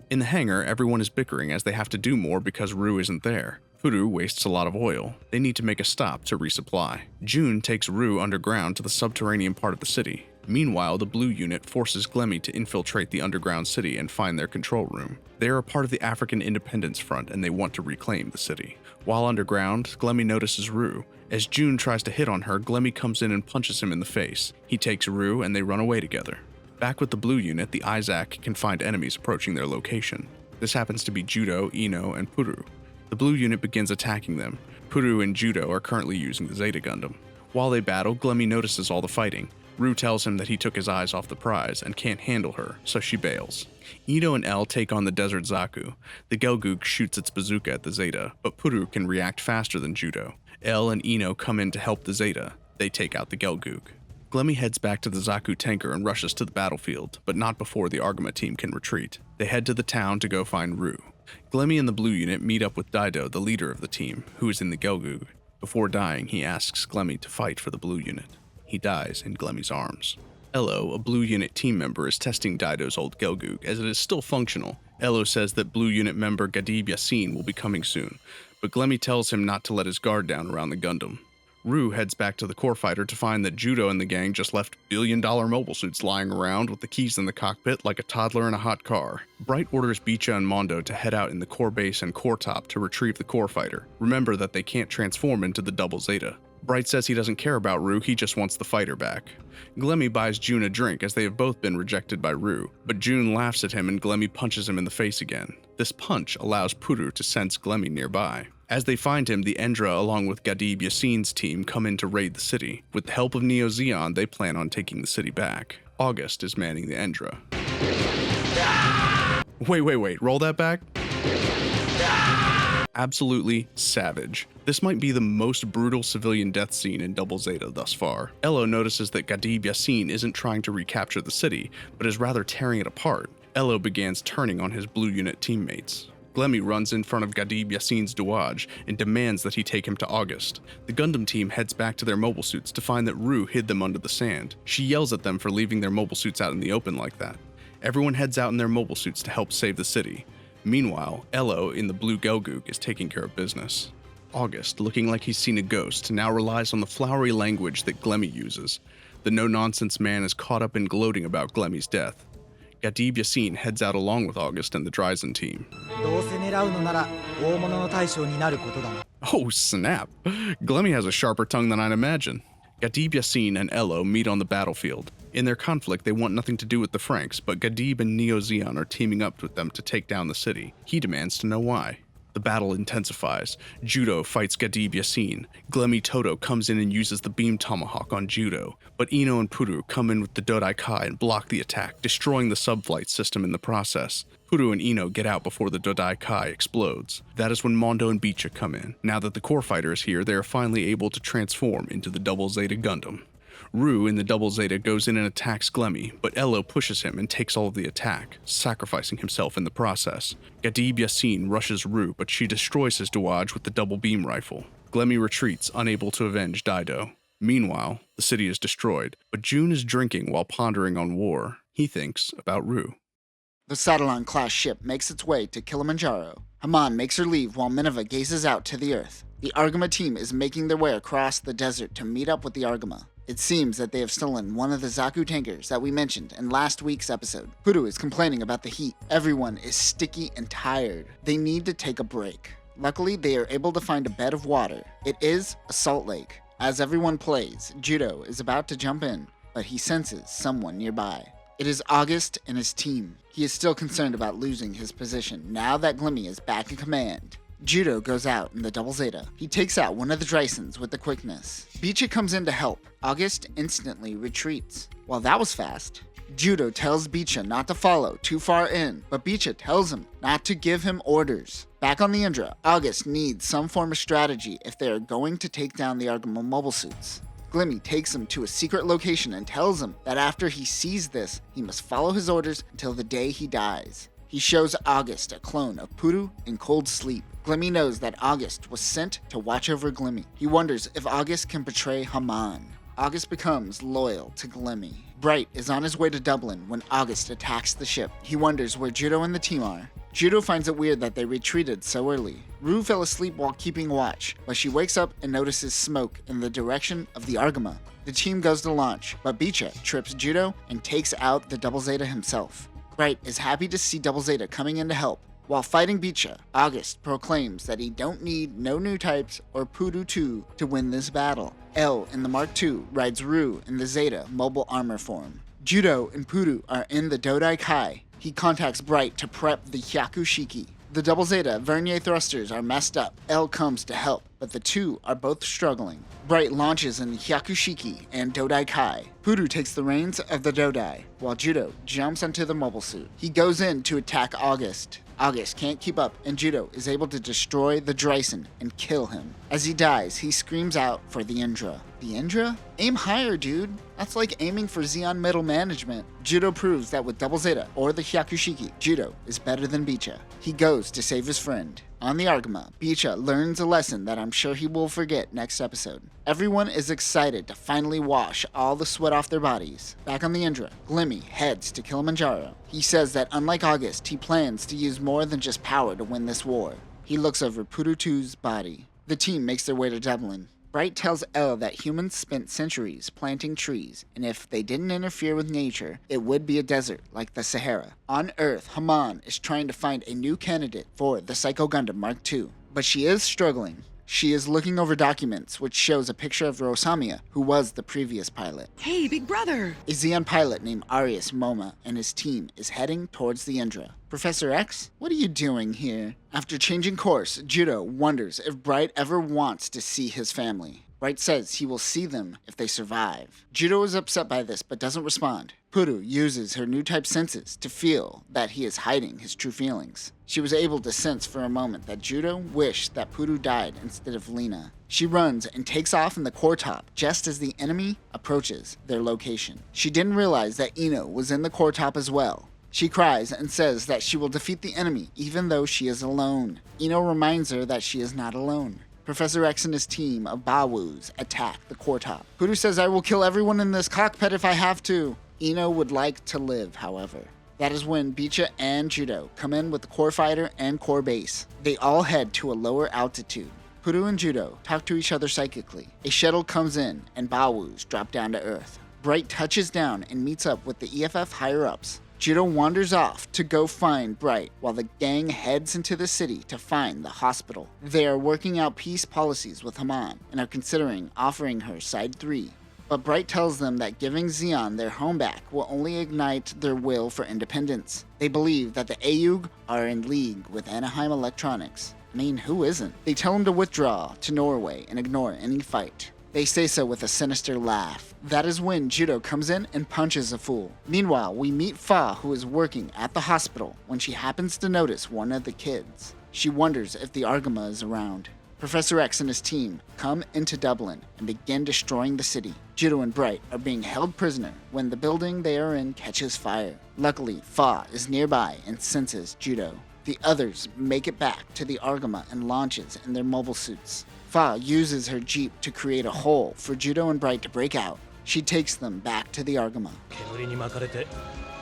In the hangar, everyone is bickering as they have to do more because Rue isn't there. Furu wastes a lot of oil. They need to make a stop to resupply. June takes Rue underground to the subterranean part of the city. Meanwhile, the Blue Unit forces Glemmy to infiltrate the underground city and find their control room. They are a part of the African Independence Front and they want to reclaim the city. While underground, Glemmy notices Rue. As June tries to hit on her, Glemmy comes in and punches him in the face. He takes Rue and they run away together. Back with the Blue Unit, the IZAK can find enemies approaching their location. This happens to be Judau, Ino, and Puru. The Blue Unit begins attacking them. Puru and Judau are currently using the Zeta Gundam. While they battle, Glemmy notices all the fighting. Rue tells him that he took his eyes off the prize and can't handle her, so she bails. Ino and L take on the Desert Zaku. The Gelgoog shoots its bazooka at the Zeta, but Puru can react faster than Judau. L and Ino come in to help the Zeta. They take out the Gelgoog. Glemmy heads back to the Zaku tanker and rushes to the battlefield, but not before the Argama team can retreat. They head to the town to go find Rue. Glemmy and the Blue Unit meet up with Dido, the leader of the team, who is in the Gelgoog. Before dying, he asks Glemmy to fight for the Blue Unit. He dies in Glemmy's arms. Elo, a Blue Unit team member, is testing Dido's old Gelgoog, as it is still functional. Elo says that Blue Unit member Gadib Yassin will be coming soon, but Glemmy tells him not to let his guard down around the Gundam. Rue heads back to the core fighter to find that Judau and the gang just left billion-dollar mobile suits lying around with the keys in the cockpit like a toddler in a hot car. Bright orders Bicha and Mondo to head out in the core base and core top to retrieve the core fighter. Remember that they can't transform into the double Zeta. Bright says he doesn't care about Rue, he just wants the fighter back. Glemmy buys June a drink as they have both been rejected by Rue, but June laughs at him and Glemmy punches him in the face again. This punch allows Puru to sense Glemmy nearby. As they find him, the Endra along with Gadib Yassin's team come in to raid the city. With the help of Neo Zeon, they plan on taking the city back. August is manning the Endra. Wait, roll that back? Absolutely savage. This might be the most brutal civilian death scene in Double Zeta thus far. Elo notices that Gadib Yassin isn't trying to recapture the city, but is rather tearing it apart. Elo begins turning on his Blue Unit teammates. Glemmy runs in front of Gadib Yassin's Douage and demands that he take him to August. The Gundam team heads back to their mobile suits to find that Rue hid them under the sand. She yells at them for leaving their mobile suits out in the open like that. Everyone heads out in their mobile suits to help save the city. Meanwhile, Elo in the blue Gelgoog is taking care of business. August, looking like he's seen a ghost, now relies on the flowery language that Glemmy uses. The no-nonsense man is caught up in gloating about Glemmy's death. Gadib Yassin heads out along with August and the Dryzen team. Oh snap! Glemmy has a sharper tongue than I'd imagine. Gadib Yassin and Elo meet on the battlefield. In their conflict, they want nothing to do with the Franks, but Gadib and Neo Zeon are teaming up with them to take down the city. He demands to know why. The battle intensifies. Judau fights Gadib Yassin. Glemmy Toto comes in and uses the beam tomahawk on Judau, but Ino and Puru come in with the Dodai Kai and block the attack, destroying the subflight system in the process. Puru and Ino get out before the Dodai Kai explodes. That is when Mondo and Bicha come in. Now that the core fighter is here, they are finally able to transform into the Double Zeta Gundam. Rue in the Double Zeta goes in and attacks Glemmy, but Elo pushes him and takes all of the attack, sacrificing himself in the process. Gadib Yassin rushes Rue, but she destroys his Dowage with the double beam rifle. Glemmy retreats, unable to avenge Dido. Meanwhile, the city is destroyed, but June is drinking while pondering on war. He thinks about Rue. The Satellon-class ship makes its way to Kilimanjaro. Haman makes her leave while Minerva gazes out to the Earth. The Argama team is making their way across the desert to meet up with the Argama. It seems that they have stolen one of the Zaku tankers that we mentioned in last week's episode. Puru is complaining about the heat. Everyone is sticky and tired. They need to take a break. Luckily, they are able to find a bed of water. It is a salt lake. As everyone plays, Judau is about to jump in, but he senses someone nearby. It is August and his team. He is still concerned about losing his position now that Glemmy is back in command. Judau goes out in the Double Zeta. He takes out one of the Drysons with the quickness. Beecha comes in to help. August instantly retreats. Well, that was fast. Judau tells Beecha not to follow too far in, but Beecha tells him not to give him orders. Back on the Indra, August needs some form of strategy if they are going to take down the Argama mobile suits. Glemmy takes him to a secret location and tells him that after he sees this, he must follow his orders until the day he dies. He shows August a clone of Puru in Cold Sleep. Glemmy knows that August was sent to watch over Glemmy. He wonders if August can betray Haman. August becomes loyal to Glemmy. Bright is on his way to Dublin when August attacks the ship. He wonders where Judau and the team are. Judau finds it weird that they retreated so early. Rue fell asleep while keeping watch, but she wakes up and notices smoke in the direction of the Argama. The team goes to launch, but Beecha trips Judau and takes out the Double Zeta himself. Bright is happy to see Double Zeta coming in to help. While fighting Beecha, August proclaims that he don't need no new types or Puru 2 to win this battle. L in the Mark II rides Rue in the Zeta mobile armor form. Judau and Puru are in the Dodai Kai. He contacts Bright to prep the Hyakushiki. The Double Zeta Vernier thrusters are messed up. L comes to help, but the two are both struggling. Bright launches in the Hyakushiki and Dodai Kai. Puru takes the reins of the Dodai, while Judau jumps onto the mobile suit. He goes in to attack August. August can't keep up, and Judau is able to destroy the Dryson and kill him. As he dies, he screams out for the Indra. The Indra? Aim higher, dude. That's like aiming for Zeon middle management. Judau proves that with Double Zeta or the Hyakushiki, Judau is better than Beecha. He goes to save his friend. On the Argama, Beecha learns a lesson that I'm sure he will forget next episode. Everyone is excited to finally wash all the sweat off their bodies. Back on the Indra, Glemmy heads to Kilimanjaro. He says that unlike August, he plans to use more than just power to win this war. He looks over Puru 2's body. The team makes their way to Dublin. Bright tells Elle that humans spent centuries planting trees, and if they didn't interfere with nature, it would be a desert like the Sahara. On Earth, Haman is trying to find a new candidate for the Psycho Gundam Mark II, but she is struggling. She is looking over documents, which shows a picture of Rosamia, who was the previous pilot. Hey, big brother! A Zeon pilot named Arius Moma and his team is heading towards the Indra. Professor X, what are you doing here? After changing course, Judau wonders if Bright ever wants to see his family. Bright says he will see them if they survive. Judau is upset by this but doesn't respond. Puru uses her new type senses to feel that he is hiding his true feelings. She was able to sense for a moment that Judau wished that Puru died instead of Lena. She runs and takes off in the core top just as the enemy approaches their location. She didn't realize that Ino was in the core top as well. She cries and says that she will defeat the enemy even though she is alone. Ino reminds her that she is not alone. Professor X and his team of Bawus attack the core top. Puru says, I will kill everyone in this cockpit if I have to. Ino would like to live, however. That is when Beecha and Judau come in with the core fighter and core base. They all head to a lower altitude. Puru and Judau talk to each other psychically. A shuttle comes in and Bawus drop down to Earth. Bright touches down and meets up with the EFF higher-ups. Judau wanders off to go find Bright while the gang heads into the city to find the hospital. They are working out peace policies with Haman and are considering offering her Side 3. But Bright tells them that giving Zeon their home back will only ignite their will for independence. They believe that the AUG are in league with Anaheim Electronics. I mean, who isn't? They tell him to withdraw to Norway and ignore any fight. They say so with a sinister laugh. That is when Judau comes in and punches a fool. Meanwhile, we meet Fa, who is working at the hospital when she happens to notice one of the kids. She wonders if the Argama is around. Professor X and his team come into Dublin and begin destroying the city. Judau and Bright are being held prisoner when the building they are in catches fire. Luckily, Fa is nearby and senses Judau. The others make it back to the Argama and launches in their mobile suits. Fa uses her jeep to create a hole for Judau and Bright to break out. She takes them back to the Argama. 煙に巻かれて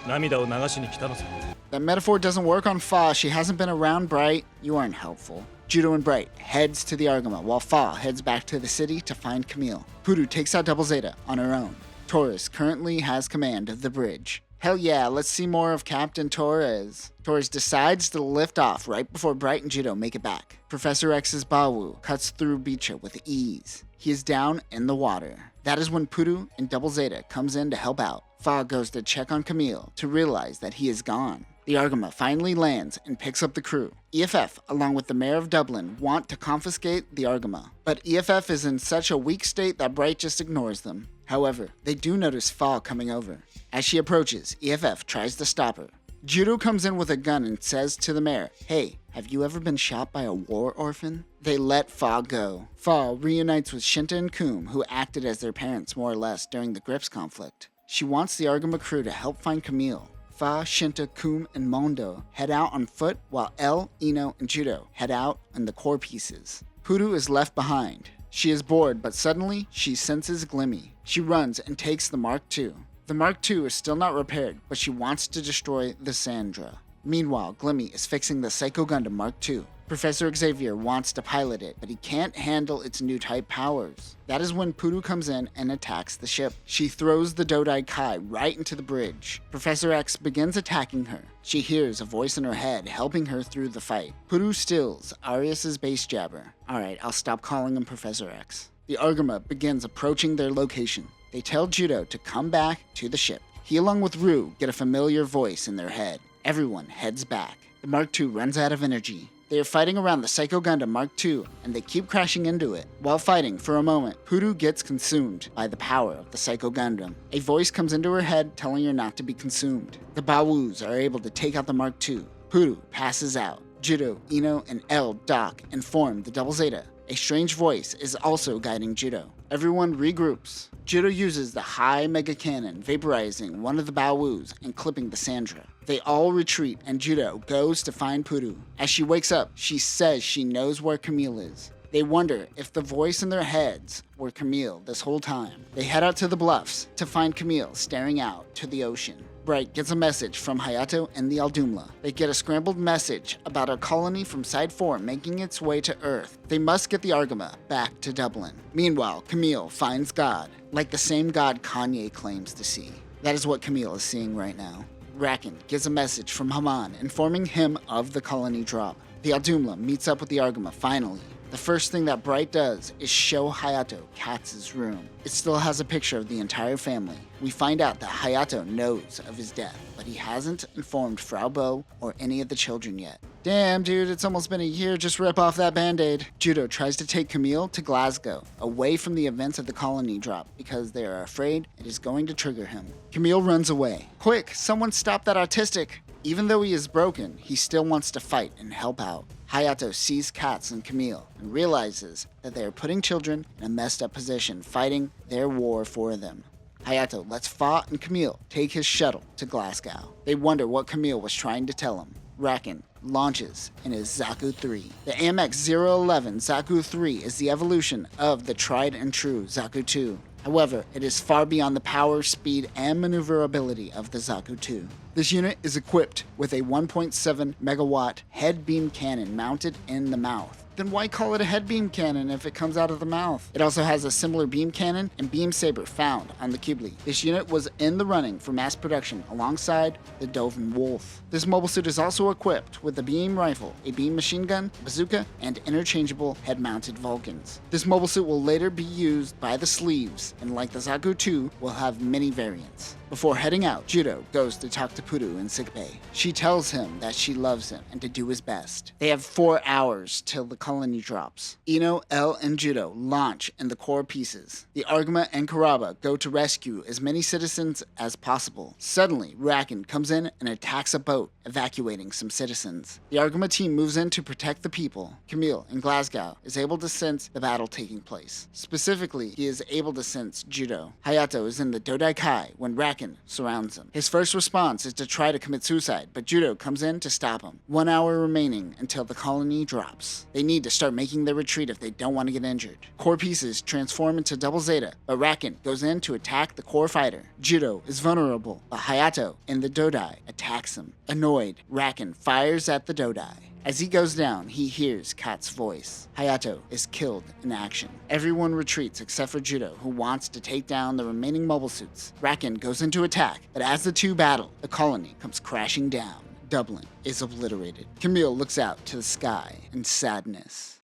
涙を流しに来たのさ。 That metaphor doesn't work on Fa. She hasn't been around Bright. You aren't helpful. Judau and Bright heads to the Argama while Fa heads back to the city to find Camille. Puru takes out Double Zeta on her own. Torres currently has command of the bridge. Hell yeah, let's see more of Captain Torres. Torres decides to lift off right before Bright and Judau make it back. Professor X's Bawu cuts through Bicha with ease. He is down in the water. That is when Puru and Double Zeta comes in to help out. Fa goes to check on Camille to realize that he is gone. The Argama finally lands and picks up the crew. EFF, along with the mayor of Dublin, want to confiscate the Argama, but EFF is in such a weak state that Bright just ignores them. However, they do notice Fa coming over. As she approaches, EFF tries to stop her. Judau comes in with a gun and says to the mayor, "Hey, have you ever been shot by a war orphan?" They let Fa go. Fa reunites with Shinta and Coom, who acted as their parents more or less during the Grips conflict. She wants the Argama crew to help find Camille. Fa, Shinta, Coom, and Mondo head out on foot while El, Ino, and Judau head out in the core pieces. Puru is left behind. She is bored, but suddenly she senses Glimmy. She runs and takes the Mark II. The Mark II is still not repaired, but she wants to destroy the Sandra. Meanwhile, Glimmy is fixing the Psycho Gundam Mark II. Professor Xavier wants to pilot it, but he can't handle its new type powers. That is when Puru comes in and attacks the ship. She throws the Dodai Kai right into the bridge. Professor X begins attacking her. She hears a voice in her head helping her through the fight. Puru stills Arius' base jabber. Alright, I'll stop calling him Professor X. The Argama begins approaching their location. They tell Judau to come back to the ship. He along with Rue get a familiar voice in their head. Everyone heads back. The Mark II runs out of energy. They are fighting around the Psycho Gundam Mark II, and they keep crashing into it. While fighting, for a moment, Puru gets consumed by the power of the Psycho Gundam. A voice comes into her head telling her not to be consumed. The Bawus are able to take out the Mark II. Puru passes out. Judau, Ino, and El dock and form the Double Zeta. A strange voice is also guiding Judau. Everyone regroups. Judau uses the high mega cannon, vaporizing one of the Bawus and clipping the Sandra. They all retreat and Judau goes to find Puru. As she wakes up, she says she knows where Camille is. They wonder if the voice in their heads were Camille this whole time. They head out to the bluffs to find Camille staring out to the ocean. Bright gets a message from Hayato and the Aldumla. They get a scrambled message about a colony from Side 4 making its way to Earth. They must get the Argama back to Dublin. Meanwhile, Camille finds God, like the same God Kanye claims to see. That is what Camille is seeing right now. Racken gets a message from Haman informing him of the colony drop. The Aldumla meets up with the Argama finally. The first thing that Bright does is show Hayato Katz's room. It still has a picture of the entire family. We find out that Hayato knows of his death, but he hasn't informed Frau Bo or any of the children yet. Damn, dude, it's almost been a year. Just rip off that band-aid. Judau tries to take Camille to Glasgow, away from the events of the colony drop, because they are afraid it is going to trigger him. Camille runs away. Quick, someone stop that autistic! Even though he is broken, he still wants to fight and help out. Hayato sees Katz and Camille and realizes that they are putting children in a messed up position, fighting their war for them. Hayato lets Fa and Camille take his shuttle to Glasgow. They wonder what Camille was trying to tell him. Racken launches in his Zaku 3. The AMX-011 Zaku 3 is the evolution of the tried and true Zaku 2. However, it is far beyond the power, speed, and maneuverability of the Zaku 2. This unit is equipped with a 1.7 megawatt head beam cannon mounted in the mouth. Then why call it a head beam cannon if it comes out of the mouth? It also has a similar beam cannon and beam saber found on the Kibli. This unit was in the running for mass production alongside the Dovin Wolf. This mobile suit is also equipped with a beam rifle, a beam machine gun, bazooka, and interchangeable head-mounted Vulcans. This mobile suit will later be used by the Sleeves, and like the Zaku 2, will have many variants. Before heading out, Judau goes to talk to Puru in sickbay. She tells him that she loves him and to do his best. They have 4 hours till the colony drops. Ino, L, and Judau launch in the core pieces. The Arguma and Kuraba go to rescue as many citizens as possible. Suddenly, Racken comes in and attacks a boat, evacuating some citizens. The Arguma team moves in to protect the people. Camille, in Glasgow, is able to sense the battle taking place. Specifically, he is able to sense Judau. Hayato is in the Dodai Kai when Racken surrounds him. His first response is to try to commit suicide, but Judau comes in to stop him. 1 hour remaining until the colony drops. They need to start making their retreat if they don't want to get injured. Core pieces transform into Double Zeta, but Racken goes in to attack the core fighter. Judau is vulnerable, but Hayato in the Dodai attacks him. Annoyed, Racken fires at the Dodai. As he goes down, he hears Kat's voice. Hayato is killed in action. Everyone retreats except for Judau, who wants to take down the remaining mobile suits. Racken goes into attack, but as the two battle, the colony comes crashing down. Dublin is obliterated. Camille looks out to the sky in sadness.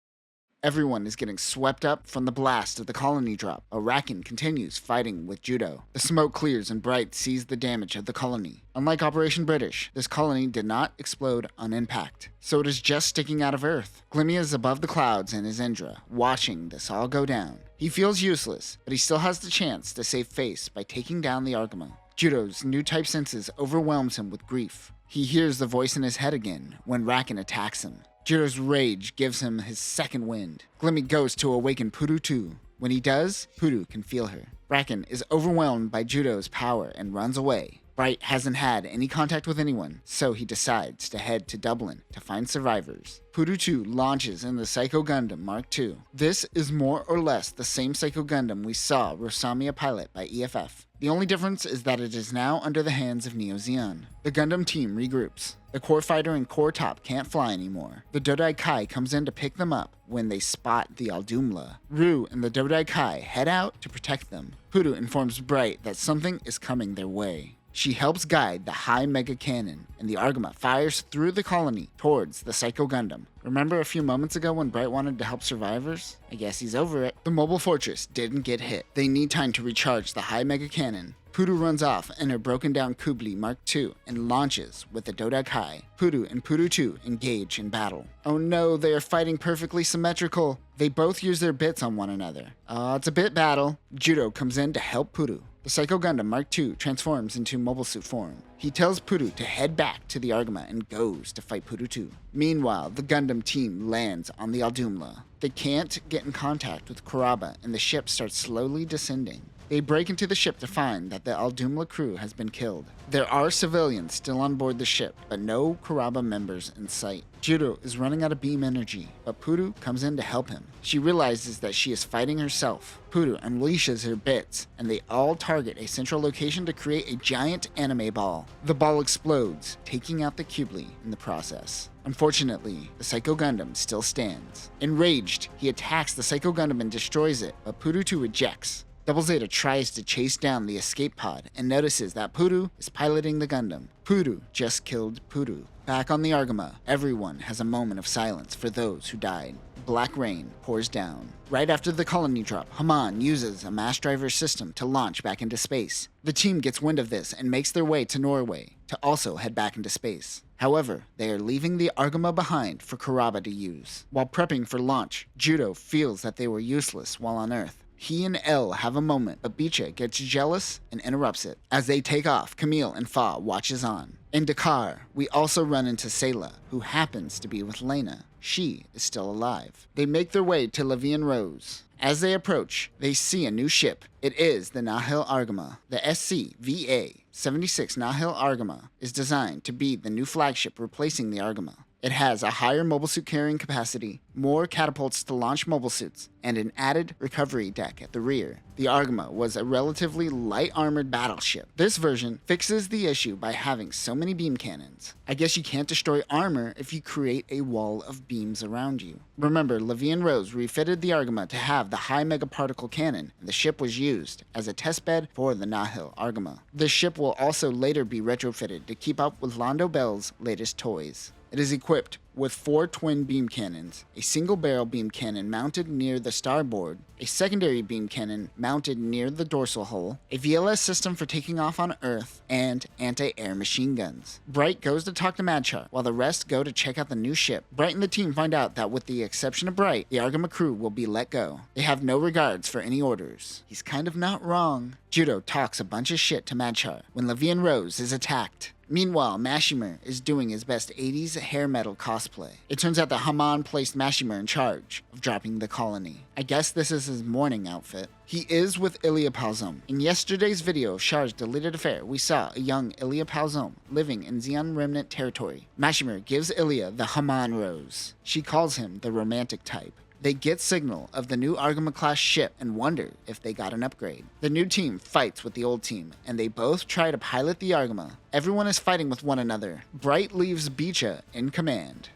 Everyone is getting swept up from the blast of the colony drop. Racken continues fighting with Judau. The smoke clears and Bright sees the damage of the colony. Unlike Operation British, this colony did not explode on impact, so it is just sticking out of Earth. Glimmy is above the clouds and is Indra, watching this all go down. He feels useless, but he still has the chance to save face by taking down the Arguma. Judau's new type senses overwhelms him with grief. He hears the voice in his head again when Racken attacks him. Judau's rage gives him his second wind. Glimmy goes to awaken Puru too. When he does, Puru can feel her. Racken is overwhelmed by Judau's power and runs away. Bright hasn't had any contact with anyone, so he decides to head to Dublin to find survivors. Puru 2 launches in the Psycho Gundam Mark II. This is more or less the same Psycho Gundam we saw Rosamia pilot by EFF. The only difference is that it is now under the hands of Neo Zeon. The Gundam team regroups. The core fighter and core top can't fly anymore. The Dodai Kai comes in to pick them up when they spot the Aldumla. Rue and the Dodai Kai head out to protect them. Puru informs Bright that something is coming their way. She helps guide the high mega cannon, and the Arguma fires through the colony towards the Psycho Gundam. Remember a few moments ago when Bright wanted to help survivors? I guess he's over it. The mobile fortress didn't get hit. They need time to recharge the high mega cannon. Puru runs off in her broken down Kubli Mark II and launches with the Dodai Kai. Puru and Puru 2 engage in battle. Oh no, they are fighting perfectly symmetrical. They both use their bits on one another. It's a bit battle. Judau comes in to help Puru. The Psycho Gundam Mark II transforms into mobile suit form. He tells Puru to head back to the Arguma and goes to fight Puru 2. Meanwhile, the Gundam team lands on the Aldumla. They can't get in contact with Kuraba and the ship starts slowly descending. They break into the ship to find that the Aldumla crew has been killed. There are civilians still on board the ship, but no Kuraba members in sight. Judau is running out of beam energy, but Puru comes in to help him. She realizes that she is fighting herself. Puru unleashes her bits, and they all target a central location to create a giant anime ball. The ball explodes, taking out the Kubli in the process. Unfortunately, the Psycho Gundam still stands. Enraged, he attacks the Psycho Gundam and destroys it, but Puru 2 ejects. Double Zeta tries to chase down the escape pod and notices that Puru is piloting the Gundam. Puru just killed Puru. Back on the Arguma, everyone has a moment of silence for those who died. Black rain pours down. Right after the colony drop, Haman uses a mass driver system to launch back into space. The team gets wind of this and makes their way to Norway to also head back into space. However, they are leaving the Arguma behind for Kuraba to use. While prepping for launch, Judau feels that they were useless while on Earth. He and L have a moment, but Bicha gets jealous and interrupts it. As they take off, Camille and Fa watches on. In Dakar, we also run into Sayla, who happens to be with Lena. She is still alive. They make their way to Levian Rose. As they approach, they see a new ship. It is the Nahil Arguma. The SCVA-76 Nahil Arguma is designed to be the new flagship replacing the Arguma. It has a higher mobile suit carrying capacity, more catapults to launch mobile suits, and an added recovery deck at the rear. The Arguma was a relatively light armored battleship. This version fixes the issue by having so many beam cannons. I guess you can't destroy armor if you create a wall of beams around you. Remember, Levian Rose refitted the Arguma to have the high megaparticle cannon, and the ship was used as a testbed for the Nahil Arguma. This ship will also later be retrofitted to keep up with Londo Bell's latest toys. It is equipped with 4 twin beam cannons, a single barrel beam cannon mounted near the starboard, a secondary beam cannon mounted near the dorsal hull, a VLS system for taking off on Earth, and anti-air machine guns. Bright goes to talk to Madchar, while the rest go to check out the new ship. Bright and the team find out that with the exception of Bright, the Argama crew will be let go. They have no regards for any orders. He's kind of not wrong. Judau talks a bunch of shit to Madchar when Levian Rose is attacked. Meanwhile, Mashimer is doing his best 80s hair metal cosplay. It turns out that Haman placed Mashimer in charge of dropping the colony. I guess this is his morning outfit. He is with Ilya Palzom. In yesterday's video of Char's deleted affair, we saw a young Ilya Palzom living in Zeon Remnant territory. Mashimer gives Ilya the Haman Rose. She calls him the romantic type. They get signal of the new Argama-class ship and wonder if they got an upgrade. The new team fights with the old team, and they both try to pilot the Argama. Everyone is fighting with one another. Bright leaves Bicha in command.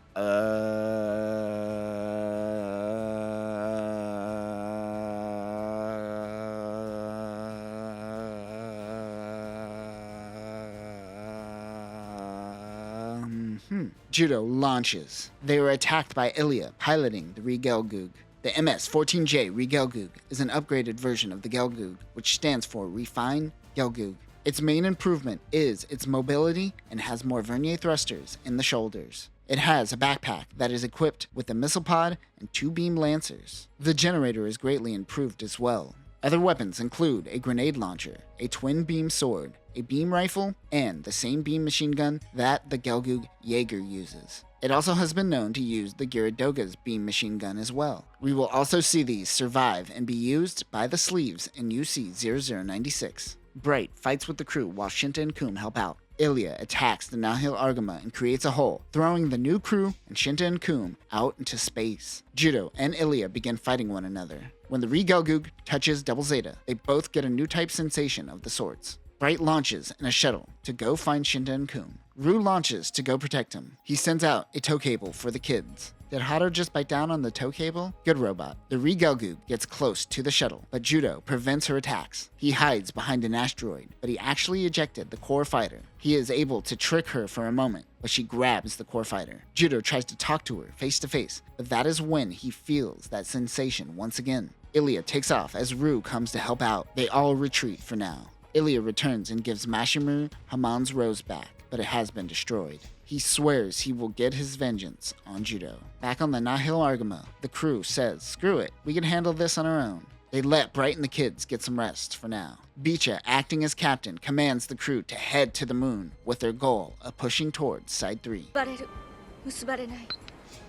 Judau launches. They are attacked by Ilya, piloting the Regelgug. The MS-14J Regelgug is an upgraded version of the Gelgug, which stands for Refined Gelgug. Its main improvement is its mobility and has more vernier thrusters in the shoulders. It has a backpack that is equipped with a missile pod and 2 beam lancers. The generator is greatly improved as well. Other weapons include a grenade launcher, a twin beam sword, a beam rifle, and the same beam machine gun that the Gelgug Jaeger uses. It also has been known to use the Gyaradoga's beam machine gun as well. We will also see these survive and be used by the sleeves in UC-0096. Bright fights with the crew while Shinta and Kum help out. Ilya attacks the Nahil Argama and creates a hole, throwing the new crew and Shinta and Kum out into space. Judau and Ilya begin fighting one another. When the Regelgug touches Double Zeta, they both get a new type sensation of the sorts. Bright launches in a shuttle to go find Shinta and Kum. Rue launches to go protect him. He sends out a tow cable for the kids. Did Hato just bite down on the tow cable? Good robot. The Regelgug gets close to the shuttle, but Judau prevents her attacks. He hides behind an asteroid, but he actually ejected the core fighter. He is able to trick her for a moment, but she grabs the core fighter. Judau tries to talk to her face to face, but that is when he feels that sensation once again. Ilya takes off as Rue comes to help out. They all retreat for now. Ilya returns and gives Mashimer Haman's rose back, but it has been destroyed. He swears he will get his vengeance on Judau. Back on the Nahil Argama, the crew says, "Screw it, we can handle this on our own." They let Bright and the kids get some rest for now. Bicha, acting as captain, commands the crew to head to the moon with their goal of pushing towards Side 3.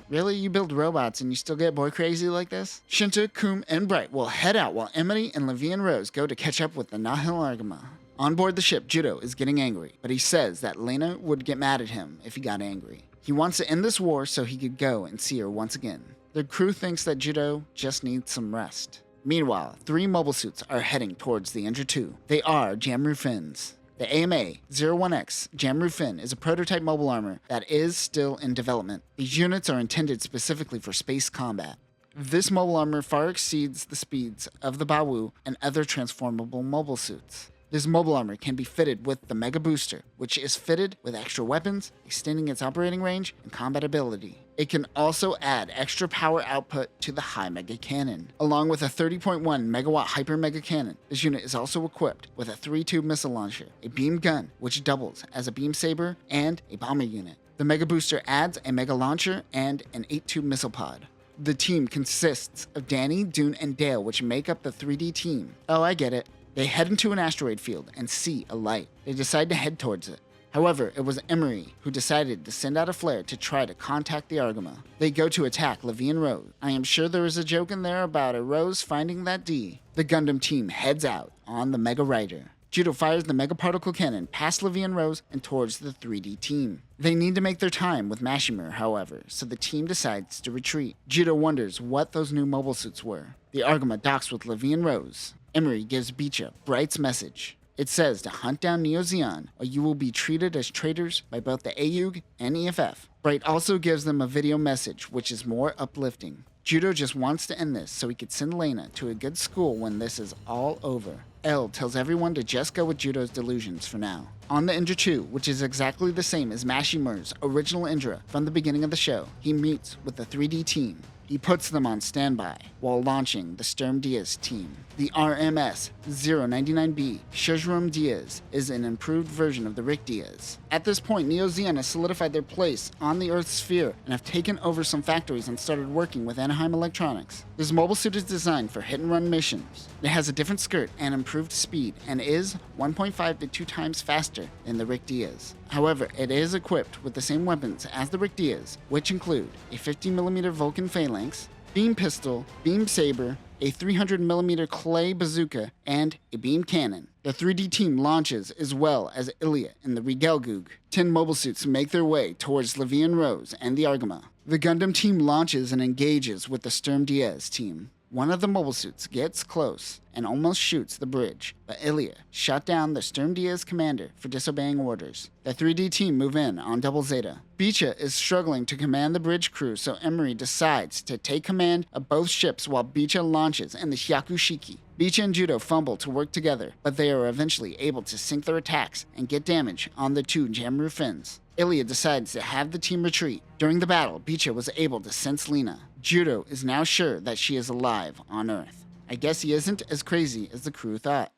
Really? You build robots and you still get boy crazy like this? Shinta, Kum, and Bright will head out while Emily and Levian Rose go to catch up with the Nahil Argama. On board the ship, Judau is getting angry, but he says that Lena would get mad at him if he got angry. He wants to end this war so he could go and see her once again. The crew thinks that Judau just needs some rest. Meanwhile, 3 mobile suits are heading towards the Endra 2. They are Jamru Fins. The AMA-01X Jamru Fin is a prototype mobile armor that is still in development. These units are intended specifically for space combat. This mobile armor far exceeds the speeds of the Bawu and other transformable mobile suits. This mobile armor can be fitted with the Mega Booster, which is fitted with extra weapons, extending its operating range and combat ability. It can also add extra power output to the high Mega Cannon. Along with a 30.1 megawatt Hyper Mega Cannon, this unit is also equipped with a 3-tube missile launcher, a beam gun, which doubles as a beam saber, and a bomber unit. The Mega Booster adds a Mega Launcher and an 8-tube missile pod. The team consists of Danny, Dune, and Dale, which make up the 3D team. Oh, I get it. They head into an asteroid field and see a light. They decide to head towards it. However, it was Emery who decided to send out a flare to try to contact the Argama. They go to attack Levian Rose. I am sure there is a joke in there about a Rose finding that D. The Gundam team heads out on the Mega Rider. Judau fires the Mega Particle Cannon past Levian Rose and towards the 3D team. They need to make their time with Mashimer, however, so the team decides to retreat. Judau wonders what those new mobile suits were. The Argama docks with Levian Rose. Emery gives Bicha Bright's message. It says to hunt down Neo Zeon, or you will be treated as traitors by both the AUG and EFF. Bright also gives them a video message, which is more uplifting. Judau just wants to end this so he could send Lena to a good school when this is all over. L tells everyone to just go with Judau's delusions for now. On the Indra 2, which is exactly the same as Mashimur's original Indra from the beginning of the show, he meets with the 3D team. He puts them on standby while launching the Sturm Diaz team. The RMS 099B Shujrum Diaz is an improved version of the Rick Diaz. At this point, Neo Zeon has solidified their place on the Earth's sphere and have taken over some factories and started working with Anaheim Electronics. This mobile suit is designed for hit-and-run missions. It has a different skirt and improved speed and is 1.5 to 2 times faster than the Rick Diaz. However, it is equipped with the same weapons as the Rick Diaz, which include a 50mm Vulcan phalanx, beam pistol, beam saber, a 300mm clay bazooka, and a beam cannon. The 3D team launches as well as Ilya and the Regelgug. 10 mobile suits make their way towards Levian Rose and the Argama. The Gundam team launches and engages with the Sturm Diaz team. One of the mobile suits gets close and almost shoots the bridge, but Ilya shot down the Sturm Diaz commander for disobeying orders. The 3D team move in on Double Zeta. Bicha is struggling to command the bridge crew, so Emery decides to take command of both ships while Bicha launches in the Hyakushiki. Bicha and Judau fumble to work together, but they are eventually able to sink their attacks and get damage on the 2 Jamru fins. Ilya decides to have the team retreat. During the battle, Bicha was able to sense Lena. Judau is now sure that she is alive on Earth. I guess he isn't as crazy as the crew thought.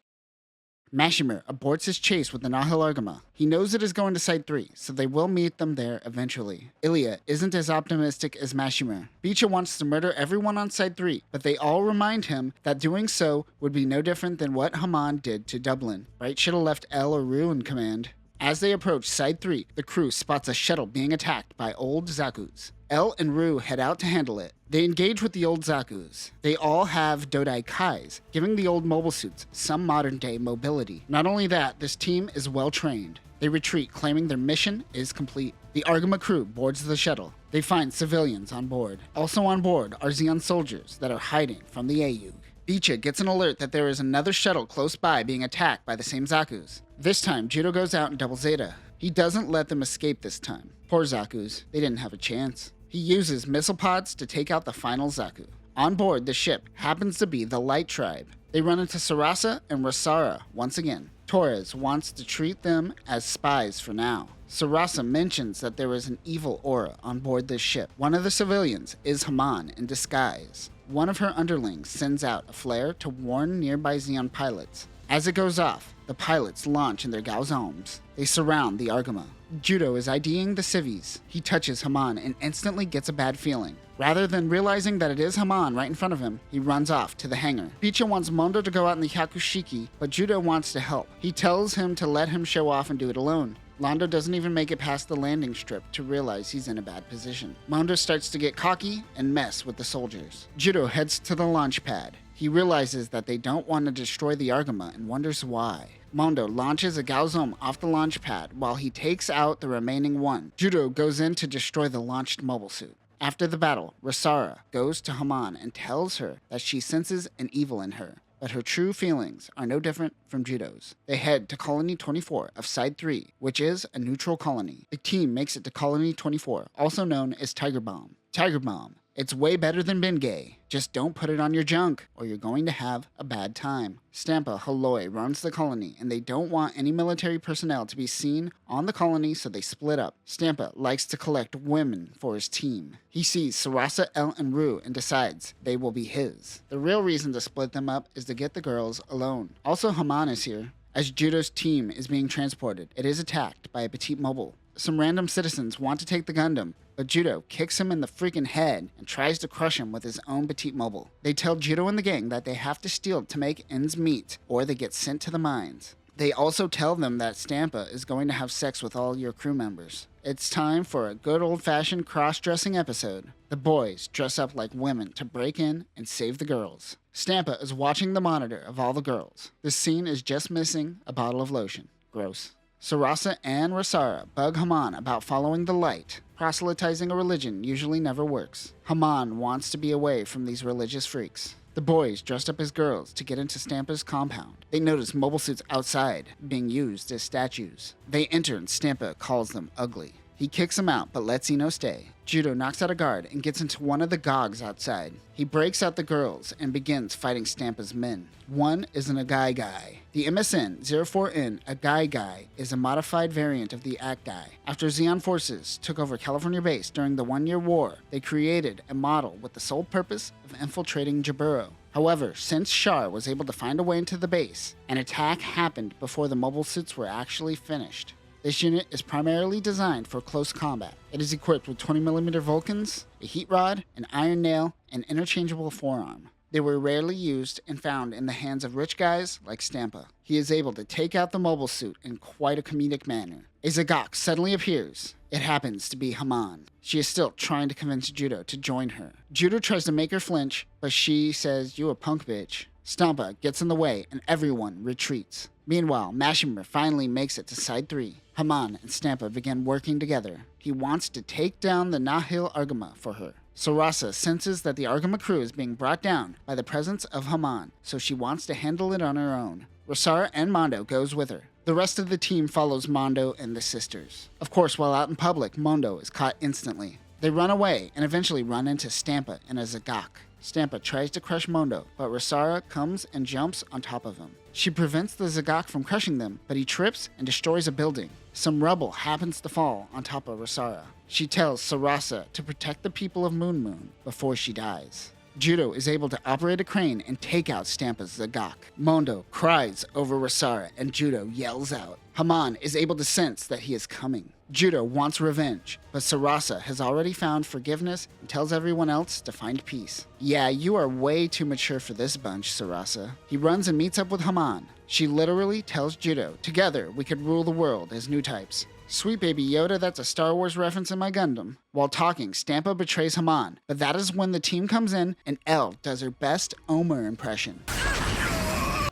Mashimur aborts his chase with the Nahil Argama. He knows it is going to Site 3, so they will meet them there eventually. Ilya isn't as optimistic as Mashimur. Bicha wants to murder everyone on Site 3, but they all remind him that doing so would be no different than what Haman did to Dublin. Right should have left L or Rue in command. As they approach Site 3, the crew spots a shuttle being attacked by old Zaku's. L and Rue head out to handle it. They engage with the old Zaku's. They all have Dodai Kais, giving the old mobile suits some modern-day mobility. Not only that, this team is well-trained. They retreat, claiming their mission is complete. The Argama crew boards the shuttle. They find civilians on board. Also on board are Zeon soldiers that are hiding from the AU. Bicha gets an alert that there is another shuttle close by being attacked by the same Zaku's. This time, Judau goes out in Double Zeta. He doesn't let them escape this time. Poor Zaku's, they didn't have a chance. He uses missile pods to take out the final Zaku. On board, the ship happens to be the Light Tribe. They run into Sarasa and Rasara once again. Torres wants to treat them as spies for now. Sarasa mentions that there is an evil aura on board this ship. One of the civilians is Haman in disguise. One of her underlings sends out a flare to warn nearby Zeon pilots. As it goes off, the pilots launch in their Gaozoms. They surround the Argama. Judau is IDing the civvies. He touches Haman and instantly gets a bad feeling. Rather than realizing that it is Haman right in front of him, he runs off to the hangar. Bicha wants Mondo to go out in the Hyakushiki, but Judau wants to help. He tells him to let him show off and do it alone. Londo doesn't even make it past the landing strip to realize he's in a bad position. Mondo starts to get cocky and mess with the soldiers. Judau heads to the launch pad. He realizes that they don't want to destroy the Argama and wonders why. Mondo launches a Gaozom off the launch pad while he takes out the remaining one. Judau goes in to destroy the launched mobile suit. After the battle, Rasara goes to Haman and tells her that she senses an evil in her, but her true feelings are no different from Judau's. They head to Colony 24 of Side 3, which is a neutral colony. The team makes it to Colony 24, also known as Tiger Bomb. Tiger Bomb. It's way better than Bengay. Just don't put it on your junk, or you're going to have a bad time. Stampa Haloi runs the colony, and they don't want any military personnel to be seen on the colony, so they split up. Stampa likes to collect women for his team. He sees Sarasa, El, and Rue and decides they will be his. The real reason to split them up is to get the girls alone. Also, Haman is here. As Judau's team is being transported, it is attacked by a petite mobile. Some random citizens want to take the Gundam, but Judau kicks him in the freaking head and tries to crush him with his own petite mobile. They tell Judau and the gang that they have to steal to make ends meet, or they get sent to the mines. They also tell them that Stampa is going to have sex with all your crew members. It's time for a good old-fashioned cross-dressing episode. The boys dress up like women to break in and save the girls. Stampa is watching the monitor of all the girls. This scene is just missing a bottle of lotion. Gross. Sarasa and Rasara bug Haman about following the light. Proselytizing a religion usually never works. Haman wants to be away from these religious freaks. The boys dressed up as girls to get into Stampa's compound. They notice mobile suits outside being used as statues. They enter and Stampa calls them ugly. He kicks him out, but lets Ino stay. Judau knocks out a guard and gets into one of the GOGs outside. He breaks out the girls and begins fighting Stampa's men. One is an Agai Guy. The MSN-04N Agai Guy is a modified variant of the Guy. After Zeon forces took over California base during the 1-year war, they created a model with the sole purpose of infiltrating Judau. However, since Char was able to find a way into the base, an attack happened before the mobile suits were actually finished. This unit is primarily designed for close combat. It is equipped with 20mm Vulcans, a heat rod, an iron nail, and interchangeable forearm. They were rarely used and found in the hands of rich guys like Stampa. He is able to take out the mobile suit in quite a comedic manner. A Zagok suddenly appears. It happens to be Haman. She is still trying to convince Judau to join her. Judau tries to make her flinch, but she says, "You a punk bitch." Stampa gets in the way and everyone retreats. Meanwhile, Mashimer finally makes it to Side 3. Haman and Stampa begin working together. He wants to take down the Nahil Argama for her. Sarasa senses that the Argama crew is being brought down by the presence of Haman, so she wants to handle it on her own. Rosara and Mondo goes with her. The rest of the team follows Mondo and the sisters. Of course, while out in public, Mondo is caught instantly. They run away and eventually run into Stampa and a Zagok. Stampa tries to crush Mondo, but Rosara comes and jumps on top of him. She prevents the Zagok from crushing them, but he trips and destroys a building. Some rubble happens to fall on top of Rosara. She tells Sarasa to protect the people of Moon Moon before she dies. Judau is able to operate a crane and take out Stampa's Zagok. Mondo cries over Rosara and Judau yells out. Haman is able to sense that he is coming. Judau wants revenge, but Sarasa has already found forgiveness and tells everyone else to find peace. Yeah, you are way too mature for this bunch, Sarasa. He runs and meets up with Haman. She literally tells Judau, "Together we could rule the world as new types." Sweet baby Yoda, that's a Star Wars reference in my Gundam. While talking, Stampa betrays Haman, but that is when the team comes in and Elle does her best Omer impression.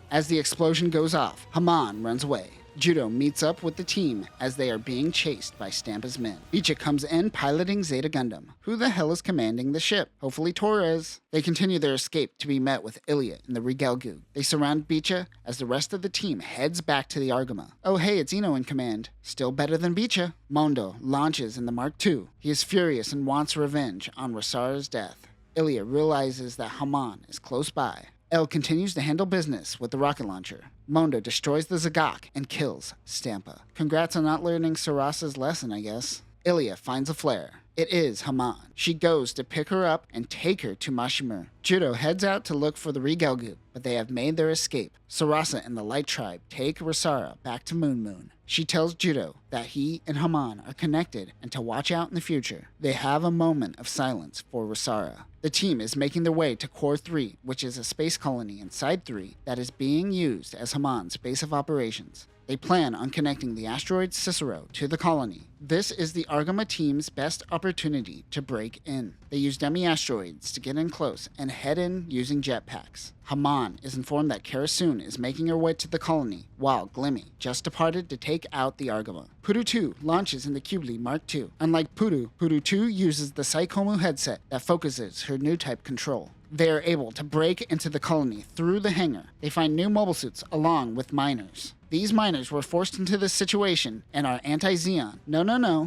As the explosion goes off, Haman runs away. Judau meets up with the team as they are being chased by Stampa's men. Bicha comes in piloting Zeta Gundam. Who the hell is commanding the ship? Hopefully Torres. They continue their escape to be met with Ilya in the Regelgu. They surround Bicha as the rest of the team heads back to the Argama. Oh hey, it's Ino in command. Still better than Bicha. Mondo launches in the Mark II. He is furious and wants revenge on Rosara's death. Ilya realizes that Haman is close by. Elle continues to handle business with the rocket launcher. Mondo destroys the Zagok and kills Stampa. Congrats on not learning Sarasa's lesson, I guess. Ilya finds a flare. It is Haman. She goes to pick her up and take her to Mashimer. Judau heads out to look for the Regelgu, but they have made their escape. Sarasa and the Light Tribe take Rosara back to Moon Moon. She tells Judau that he and Haman are connected and to watch out in the future. They have a moment of silence for Rosara. The team is making their way to Core 3, which is a space colony in Side 3 that is being used as Haman's base of operations. They plan on connecting the asteroid Cicero to the colony. This is the Argama team's best opportunity to break in. They use dummy asteroids to get in close and head in using jetpacks. Haman is informed that Kara Soon is making her way to the colony, while Glimmy just departed to take out the Argama. Puru 2 launches in the Kubli Mark II. Unlike Puru, Puru 2 uses the Saikomu headset that focuses her new type control. They are able to break into the colony through the hangar. They find new mobile suits along with miners. These miners were forced into this situation and are anti-Zeon. No,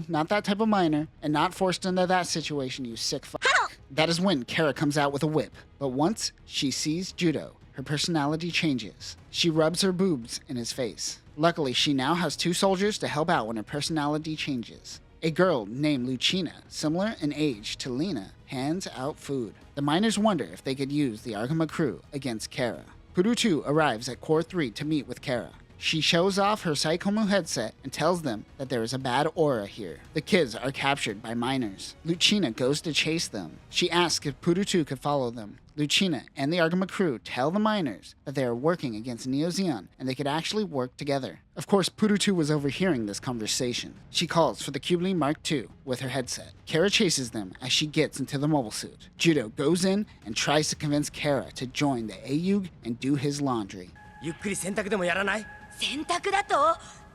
not that type of miner, and not forced into that situation, you sick fuck. That is when Kara comes out with a whip. But once she sees Judau, her personality changes. She rubs her boobs in his face. Luckily, she now has 2 soldiers to help out when her personality changes. A girl named Lucina, similar in age to Lena, hands out food. The miners wonder if they could use the Argama crew against Kara. Puru 2 arrives at Core 3 to meet with Kara. She shows off her Saikomu headset and tells them that there is a bad aura here. The kids are captured by miners. Lucina goes to chase them. She asks if Puru 2 could follow them. Lucina and the Argama crew tell the miners that they are working against Neo Zeon and they could actually work together. Of course, Puru 2 was overhearing this conversation. She calls for the Kubli Mark II with her headset. Kara chases them as she gets into the mobile suit. Judau goes in and tries to convince Kara to join the Ayug and do his laundry. ゆっくり洗濯でもやらない？洗濯だと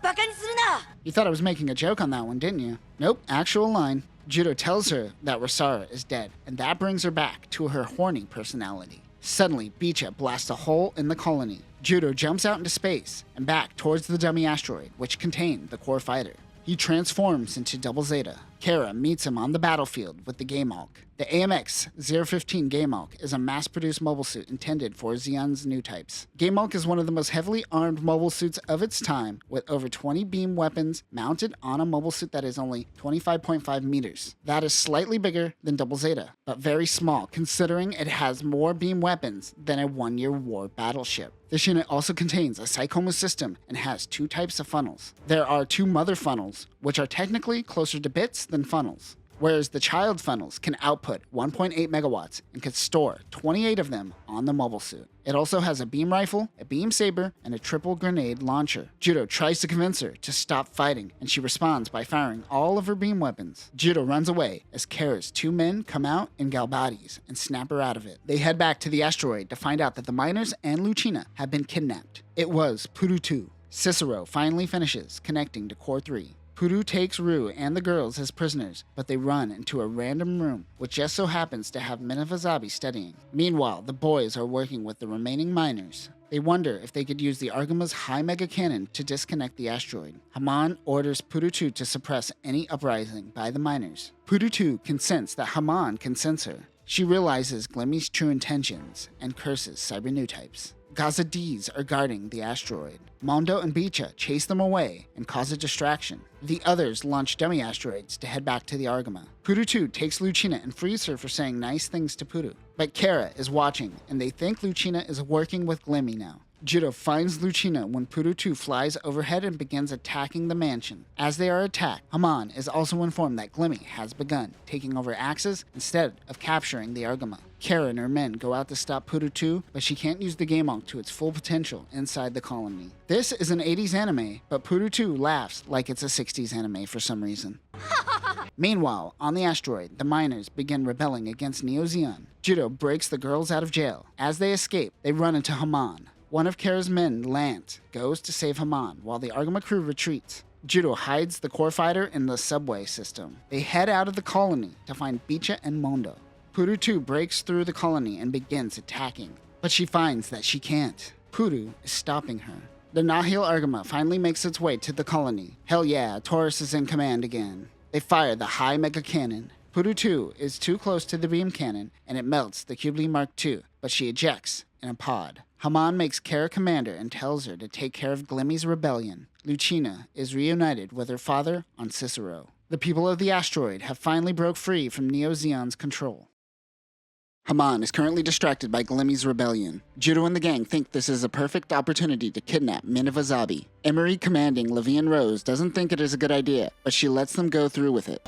バカにするな。 You thought I was making a joke on that one, didn't you? Nope, actual line. Judau tells her that Rosara is dead, and that brings her back to her horny personality. Suddenly, Bicha blasts a hole in the colony. Judau jumps out into space and back towards the dummy asteroid, which contained the core fighter. He transforms into Double Zeta. Kara meets him on the battlefield with the Gamalk. The AMX 015 Gamalk is a mass-produced mobile suit intended for Zeon's new types. Gamalk is one of the most heavily armed mobile suits of its time, with over 20 beam weapons mounted on a mobile suit that is only 25.5 meters. That is slightly bigger than Double Zeta, but very small considering it has more beam weapons than a one-year war battleship. This unit also contains a Psychomu system and has 2 types of funnels. There are 2 mother funnels, which are technically closer to bits than funnels, whereas the child funnels can output 1.8 megawatts and can store 28 of them on the mobile suit. It also has a beam rifle, a beam saber, and a triple grenade launcher. Judau tries to convince her to stop fighting, and she responds by firing all of her beam weapons. Judau runs away as Kara's 2 men come out in Galbadis and snap her out of it. They head back to the asteroid to find out that the miners and Lucina have been kidnapped. It was Puru 2. Cicero finally finishes connecting to Core 3. Puru takes Rue and the girls as prisoners, but they run into a random room, which just so happens to have Minivazabi studying. Meanwhile, the boys are working with the remaining miners. They wonder if they could use the Argama's high mega cannon to disconnect the asteroid. Haman orders Puru 2 to suppress any uprising by the miners. Puru 2 can sense that Haman can sense her. She realizes Glimmy's true intentions and curses cyber new types. Gaza D's are guarding the asteroid. Mondo and Bicha chase them away and cause a distraction. The others launch dummy asteroids to head back to the Argama. Puru 2 takes Lucina and frees her for saying nice things to Puru. But Kara is watching, and they think Lucina is working with Glimmy now. Judau finds Lucina when Puru 2 flies overhead and begins attacking the mansion. As they are attacked, Haman is also informed that Glimmy has begun taking over Axis instead of capturing the Argama. Kara and her men go out to stop Puru 2, but she can't use the Gamalk to its full potential inside the colony. This is an 80s anime, but Puru 2 laughs like it's a 60s anime for some reason. Meanwhile, on the asteroid, the miners begin rebelling against Neo Zeon. Judau breaks the girls out of jail. As they escape, they run into Haman. One of Kara's men, Lant, goes to save Haman while the Argama crew retreats. Judau hides the core fighter in the subway system. They head out of the colony to find Bicha and Mondo. Puru 2 breaks through the colony and begins attacking, but she finds that she can't. Puru is stopping her. The Nahil Argama finally makes its way to the colony. Hell yeah, Taurus is in command again. They fire the high mega cannon. Puru 2 is too close to the beam cannon and it melts the Kubli Mark II, but she ejects in a pod. Haman makes Kara commander and tells her to take care of Glimmy's rebellion. Lucina is reunited with her father on Cicero. The people of the asteroid have finally broke free from Neo Zeon's control. Haman is currently distracted by Glimmy's rebellion. Judau and the gang think this is a perfect opportunity to kidnap Minivazabi. Emery commanding Levian Rose doesn't think it is a good idea, but she lets them go through with it.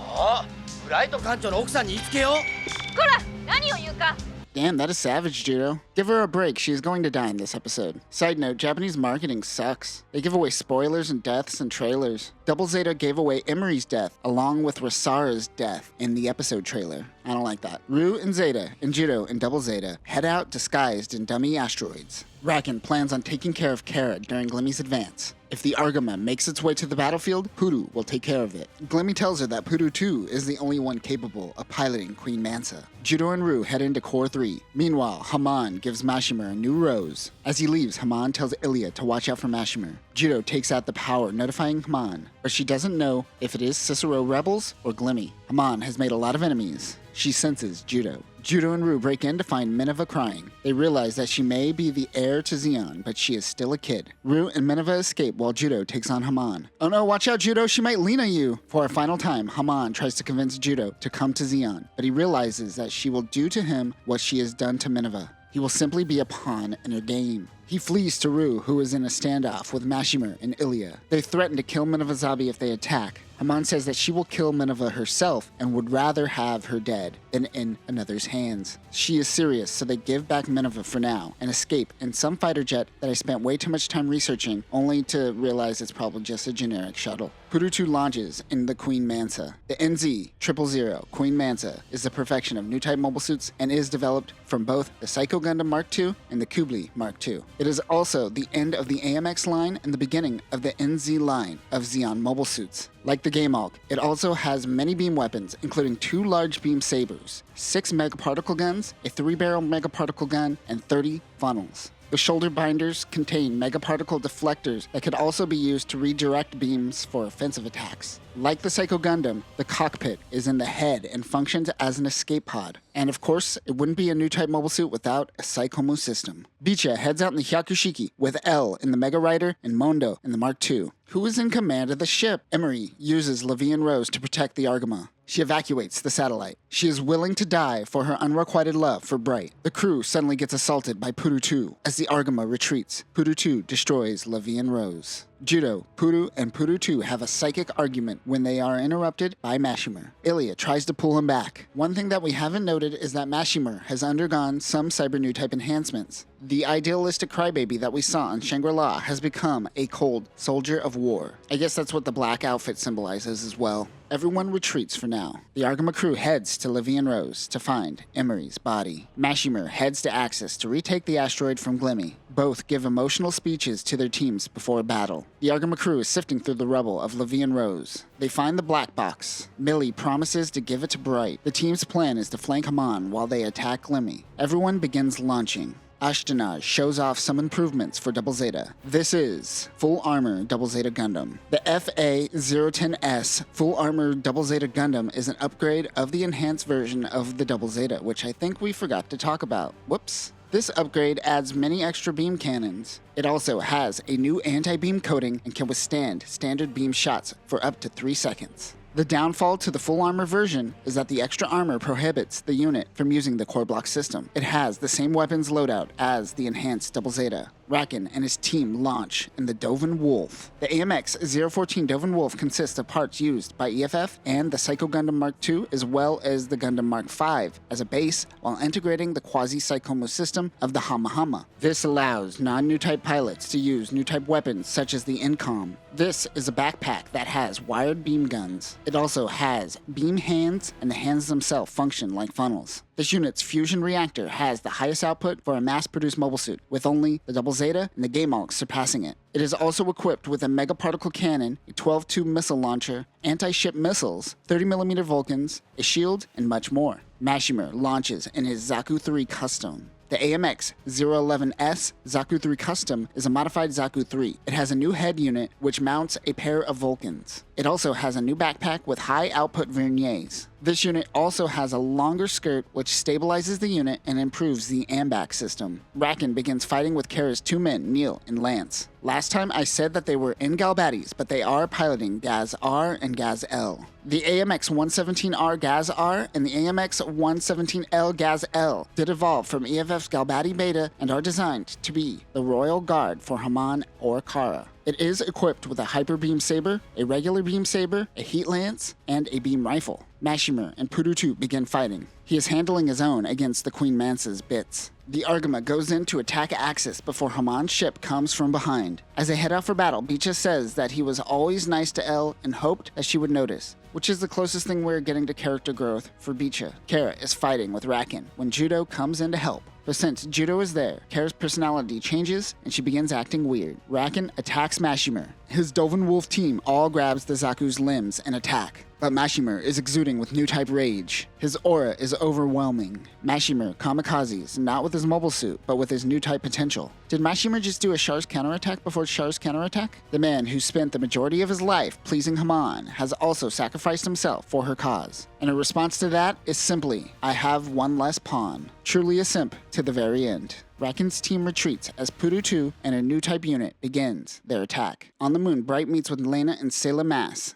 ブライト艦長の奥さんに言いつけよう。こら、何を言うか。 Damn, that is savage, Judau. Give her a break, she is going to die in this episode. Side note, Japanese marketing sucks. They give away spoilers and deaths and trailers. Double Zeta gave away Emery's death, along with Rasara's death in the episode trailer. I don't like that. Rue and Zeta, and Judau and Double Zeta head out disguised in dummy asteroids. Raken plans on taking care of Kara during Glimmy's advance. If the Argama makes its way to the battlefield, Puru will take care of it. Glimmy tells her that Puru 2 is the only one capable of piloting Queen Mansa. Judau and Rue head into Core 3. Meanwhile, Haman gives Mashimer a new rose. As he leaves, Haman tells Ilya to watch out for Mashimer. Judau takes out the power, notifying Haman, but she doesn't know if it is Cicero rebels or Glimmy. Haman has made a lot of enemies. She senses Judau. Judau and Rue break in to find Miniva crying. They realize that she may be the heir to Zeon, but she is still a kid. Rue and Miniva escape while Judau takes on Haman. Oh no, watch out Judau, she might Lena you! For a final time, Haman tries to convince Judau to come to Zeon, but he realizes that she will do to him what she has done to Miniva. He will simply be a pawn in her game. He flees to Rue, who is in a standoff with Mashimer and Ilya. They threaten to kill Minivazabi if they attack. Haman says that she will kill Miniva herself and would rather have her dead than in another's hands. She is serious, so they give back Miniva for now and escape in some fighter jet that I spent way too much time researching, only to realize it's probably just a generic shuttle. Puru 2 launches in the Queen Mansa. The NZ 000 Queen Mansa is the perfection of new type mobile suits and is developed from both the Psycho Gundam Mark II and the Kubli Mark II. It is also the end of the AMX line and the beginning of the NZ line of Zeon mobile suits. Like the Gamalk, it also has many beam weapons, including 2 large beam sabers, 6 megaparticle guns, a 3-barrel megaparticle gun, and 30 funnels. The shoulder binders contain megaparticle deflectors that could also be used to redirect beams for offensive attacks. Like the Psycho Gundam, the cockpit is in the head and functions as an escape pod. And of course, it wouldn't be a new type mobile suit without a Psychomu system. Bicha heads out in the Hyakushiki with L in the Mega Rider and Mondo in the Mark II. Who is in command of the ship? Emery uses Levian Rose to protect the Argama. She evacuates the satellite. She is willing to die for her unrequited love for Bright. The crew suddenly gets assaulted by Puru 2 as the Argama retreats. Puru 2 destroys Levian Rose. Judau, Puru, and Puru 2 have a psychic argument when they are interrupted by Mashimer. Ilya tries to pull him back. One thing that we haven't noted is that Mashimer has undergone some cyber new type enhancements. The idealistic crybaby that we saw on Shangri-La has become a cold soldier of war. I guess that's what the black outfit symbolizes as well. Everyone retreats for now. The Argama crew heads to Levian Rose to find Emery's body. Mashimer heads to Axis to retake the asteroid from Glimmy. Both give emotional speeches to their teams before battle. The Argama crew is sifting through the rubble of Levian Rose. They find the black box. Millie promises to give it to Bright. The team's plan is to flank Haman while they attack Glimmy. Everyone begins launching. Ashtenaz shows off some improvements for Double Zeta. This is Full Armor Double Zeta Gundam. The FA-010S Full Armor Double Zeta Gundam is an upgrade of the enhanced version of the Double Zeta, which I think we forgot to talk about. Whoops. This upgrade adds many extra beam cannons. It also has a new anti-beam coating and can withstand standard beam shots for up to 3 seconds. The downfall to the full armor version is that the extra armor prohibits the unit from using the core block system. It has the same weapons loadout as the enhanced Double Zeta. Raken and his team launch in the Dovin Wolf. The AMX-014 Dovin Wolf consists of parts used by EFF and the Psycho Gundam Mark II, as well as the Gundam Mark V as a base, while integrating the quasi-Psychomu system of the Hama. This allows non-new type pilots to use new type weapons such as the Incom. This is a backpack that has wired beam guns. It also has beam hands, and the hands themselves function like funnels. This unit's fusion reactor has the highest output for a mass-produced mobile suit, with only the Double Zeta and the Gamalx surpassing it. It is also equipped with a megaparticle cannon, a 12-tube missile launcher, anti-ship missiles, 30mm Vulcans, a shield, and much more. Mashimer launches in his Zaku 3 Custom. The AMX-011S Zaku 3 Custom is a modified Zaku 3. It has a new head unit which mounts a pair of Vulcans. It also has a new backpack with high output verniers. This unit also has a longer skirt which stabilizes the unit and improves the AMBAC system. Raken begins fighting with Kara's 2 men, Neil and Lance. Last time I said that they were in Galbatis, but they are piloting Gaz R and Gaz L. The AMX-117R Gaz R and the AMX-117L Gaz L did evolve from EFF's Galbati Beta and are designed to be the Royal Guard for Haman or Kara. It is equipped with a Hyper Beam Saber, a regular beam saber, a heat lance, and a beam rifle. Mashimer and Puru 2 begin fighting. He is handling his own against the Queen Mance's bits. The Argama goes in to attack Axis before Haman's ship comes from behind. As they head out for battle, Bicha says that he was always nice to Elle and hoped that she would notice, which is the closest thing we're getting to character growth for Bicha. Kara is fighting with Raken when Judau comes in to help. But since Judau is there, Kara's personality changes and she begins acting weird. Raken attacks Mashimer. His Dovin Wolf team all grabs the Zaku's limbs and attack. But Mashimer is exuding with new type rage. His aura is overwhelming. Mashimer kamikazes, not with his mobile suit, but with his new type potential. Did Mashimer just do a Char's counterattack before Char's counterattack? The man who spent the majority of his life pleasing Haman has also sacrificed himself for her cause. And a response to that is simply, I have one less pawn. Truly a simp to the very end. Raken's team retreats as Puru 2 and a new type unit begins their attack. On the moon, Bright meets with Lena and Sayla Mass.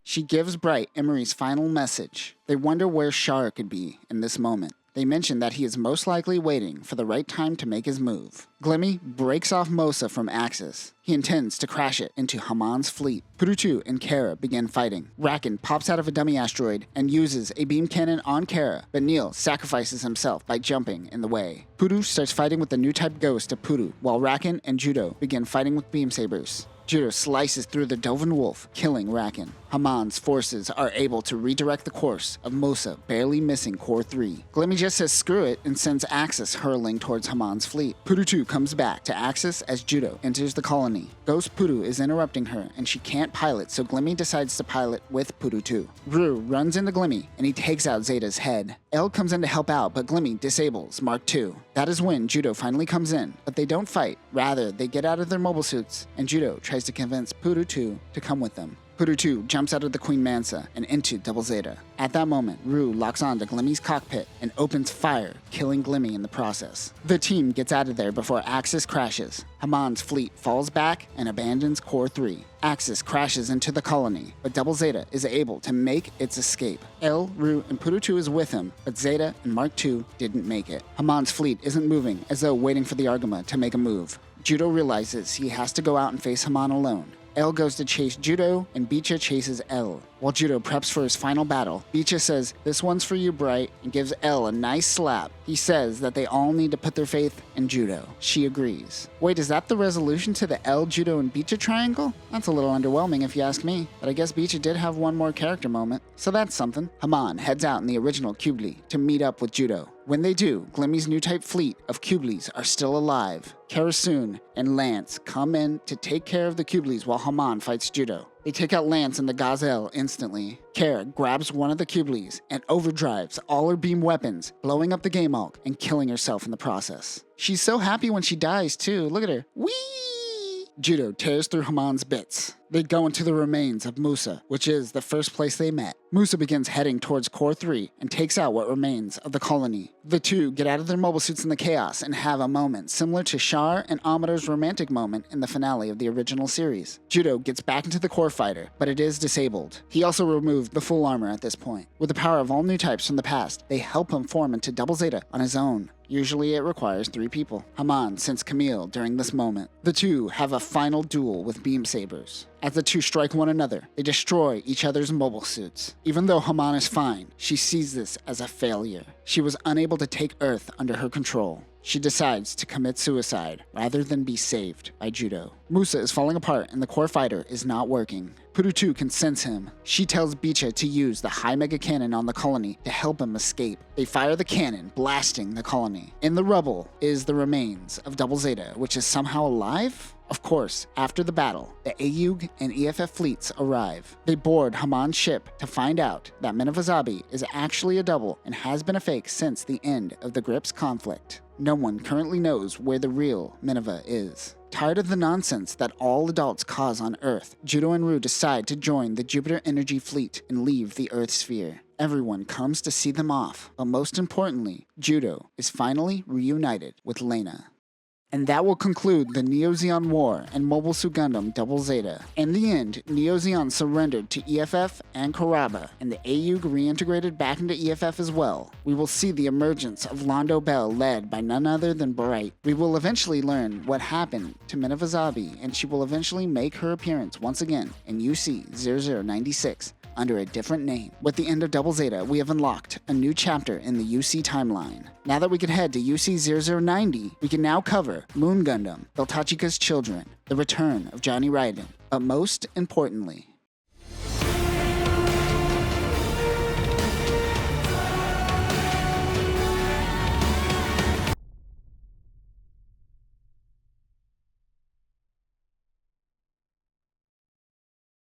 She gives Bright Emery's final message. They wonder where Char could be in this moment. They mention that he is most likely waiting for the right time to make his move. Glimmy breaks off Mosa from Axis. He intends to crash it into Haman's fleet. Puru 2 and Kara begin fighting. Raken pops out of a dummy asteroid and uses a beam cannon on Kara, but Neil sacrifices himself by jumping in the way. Puru starts fighting with the new type ghost of Puru, while Raken and Judau begin fighting with beam sabers. Judau slices through the Dovin Wolf, killing Raken. Haman's forces are able to redirect the course of Mosa, barely missing Core 3. Glimmy just says screw it and sends Axis hurling towards Haman's fleet. Puru 2 comes back to Axis as Judau enters the colony. Ghost Puru is interrupting her and she can't pilot, so Glimmy decides to pilot with Puru 2. Rue runs into Glimmy and he takes out Zeta's head. L comes in to help out, but Glimmy disables Mark II. That is when Judau finally comes in, but they don't fight. Rather, they get out of their mobile suits, and Judau tries to convince Puru 2 to come with them. Puru 2 jumps out of the Queen Mansa and into Double Zeta. At that moment, Rue locks onto Glimmy's cockpit and opens fire, killing Glimmy in the process. The team gets out of there before Axis crashes. Hamon's fleet falls back and abandons Core 3. Axis crashes into the colony, but Double Zeta is able to make its escape. L, Rue, and Puru 2 is with him, but Zeta and Mark II didn't make it. Hamon's fleet isn't moving, as though waiting for the Argama to make a move. Judau realizes he has to go out and face Hamon alone. L goes to chase Judau, and Beecha chases L. While Judau preps for his final battle, Beecha says, "This one's for you, Bright," and gives L a nice slap. He says that they all need to put their faith in Judau. She agrees. Wait, is that the resolution to the L, Judau, and Beecha triangle? That's a little underwhelming if you ask me, but I guess Beecha did have one more character moment, so that's something. Hamon heads out in the original Cubely to meet up with Judau. When they do, Glimmy's new type fleet of Cubleys are still alive. Karasun and Lance come in to take care of the Cubleys while Hamon fights Judau. They take out Lance and the Gazelle instantly. Kara grabs one of the Cubleys and overdrives all her beam weapons, blowing up the Game Hulk and killing herself in the process. She's so happy when she dies too, look at her. Whee! Judau tears through Hamon's bits. They go into the remains of Musa, which is the first place they met. Musa begins heading towards Core 3 and takes out what remains of the colony. The two get out of their mobile suits in the chaos and have a moment similar to Char and Amado's romantic moment in the finale of the original series. Judau gets back into the Core Fighter, but it is disabled. He also removed the full armor at this point. With the power of all new types from the past, they help him form into Double Zeta on his own. Usually it requires 3 people. Hamon sends Camille during this moment. The two have a final duel with beam sabers. As the two strike one another, they destroy each other's mobile suits. Even though Hamon is fine, she sees this as a failure. She was unable to take Earth under her control. She decides to commit suicide rather than be saved by Judau. Musa is falling apart and the Core Fighter is not working. Puru 2 can sense him. She tells Beecha to use the high mega cannon on the colony to help him escape. They fire the cannon, blasting the colony. In the rubble is the remains of Double Zeta, which is somehow alive? Of course, after the battle, the AUG and EFF fleets arrive. They board Hamon's ship to find out that Minivazabi is actually a double and has been a fake since the end of the Grips conflict. No one currently knows where the real Miniva is. Tired of the nonsense that all adults cause on Earth, Judau and Rue decide to join the Jupiter Energy Fleet and leave the Earth sphere. Everyone comes to see them off, but most importantly, Judau is finally reunited with Lena. And that will conclude the Neo Zeon War and Mobile Suit Gundam Double Zeta. In the end, Neo Zeon surrendered to EFF and Kuraba, and the AUG reintegrated back into EFF as well. We will see the emergence of Londo Bell led by none other than Bright. We will eventually learn what happened to Minivazabi, and she will eventually make her appearance once again in UC 0096. Under a different name. With the end of Double Zeta, we have unlocked a new chapter in the UC timeline. Now that we can head to UC 0090, we can now cover Moon Gundam, Beltachika's Children, the return of Johnny Raiden, but most importantly,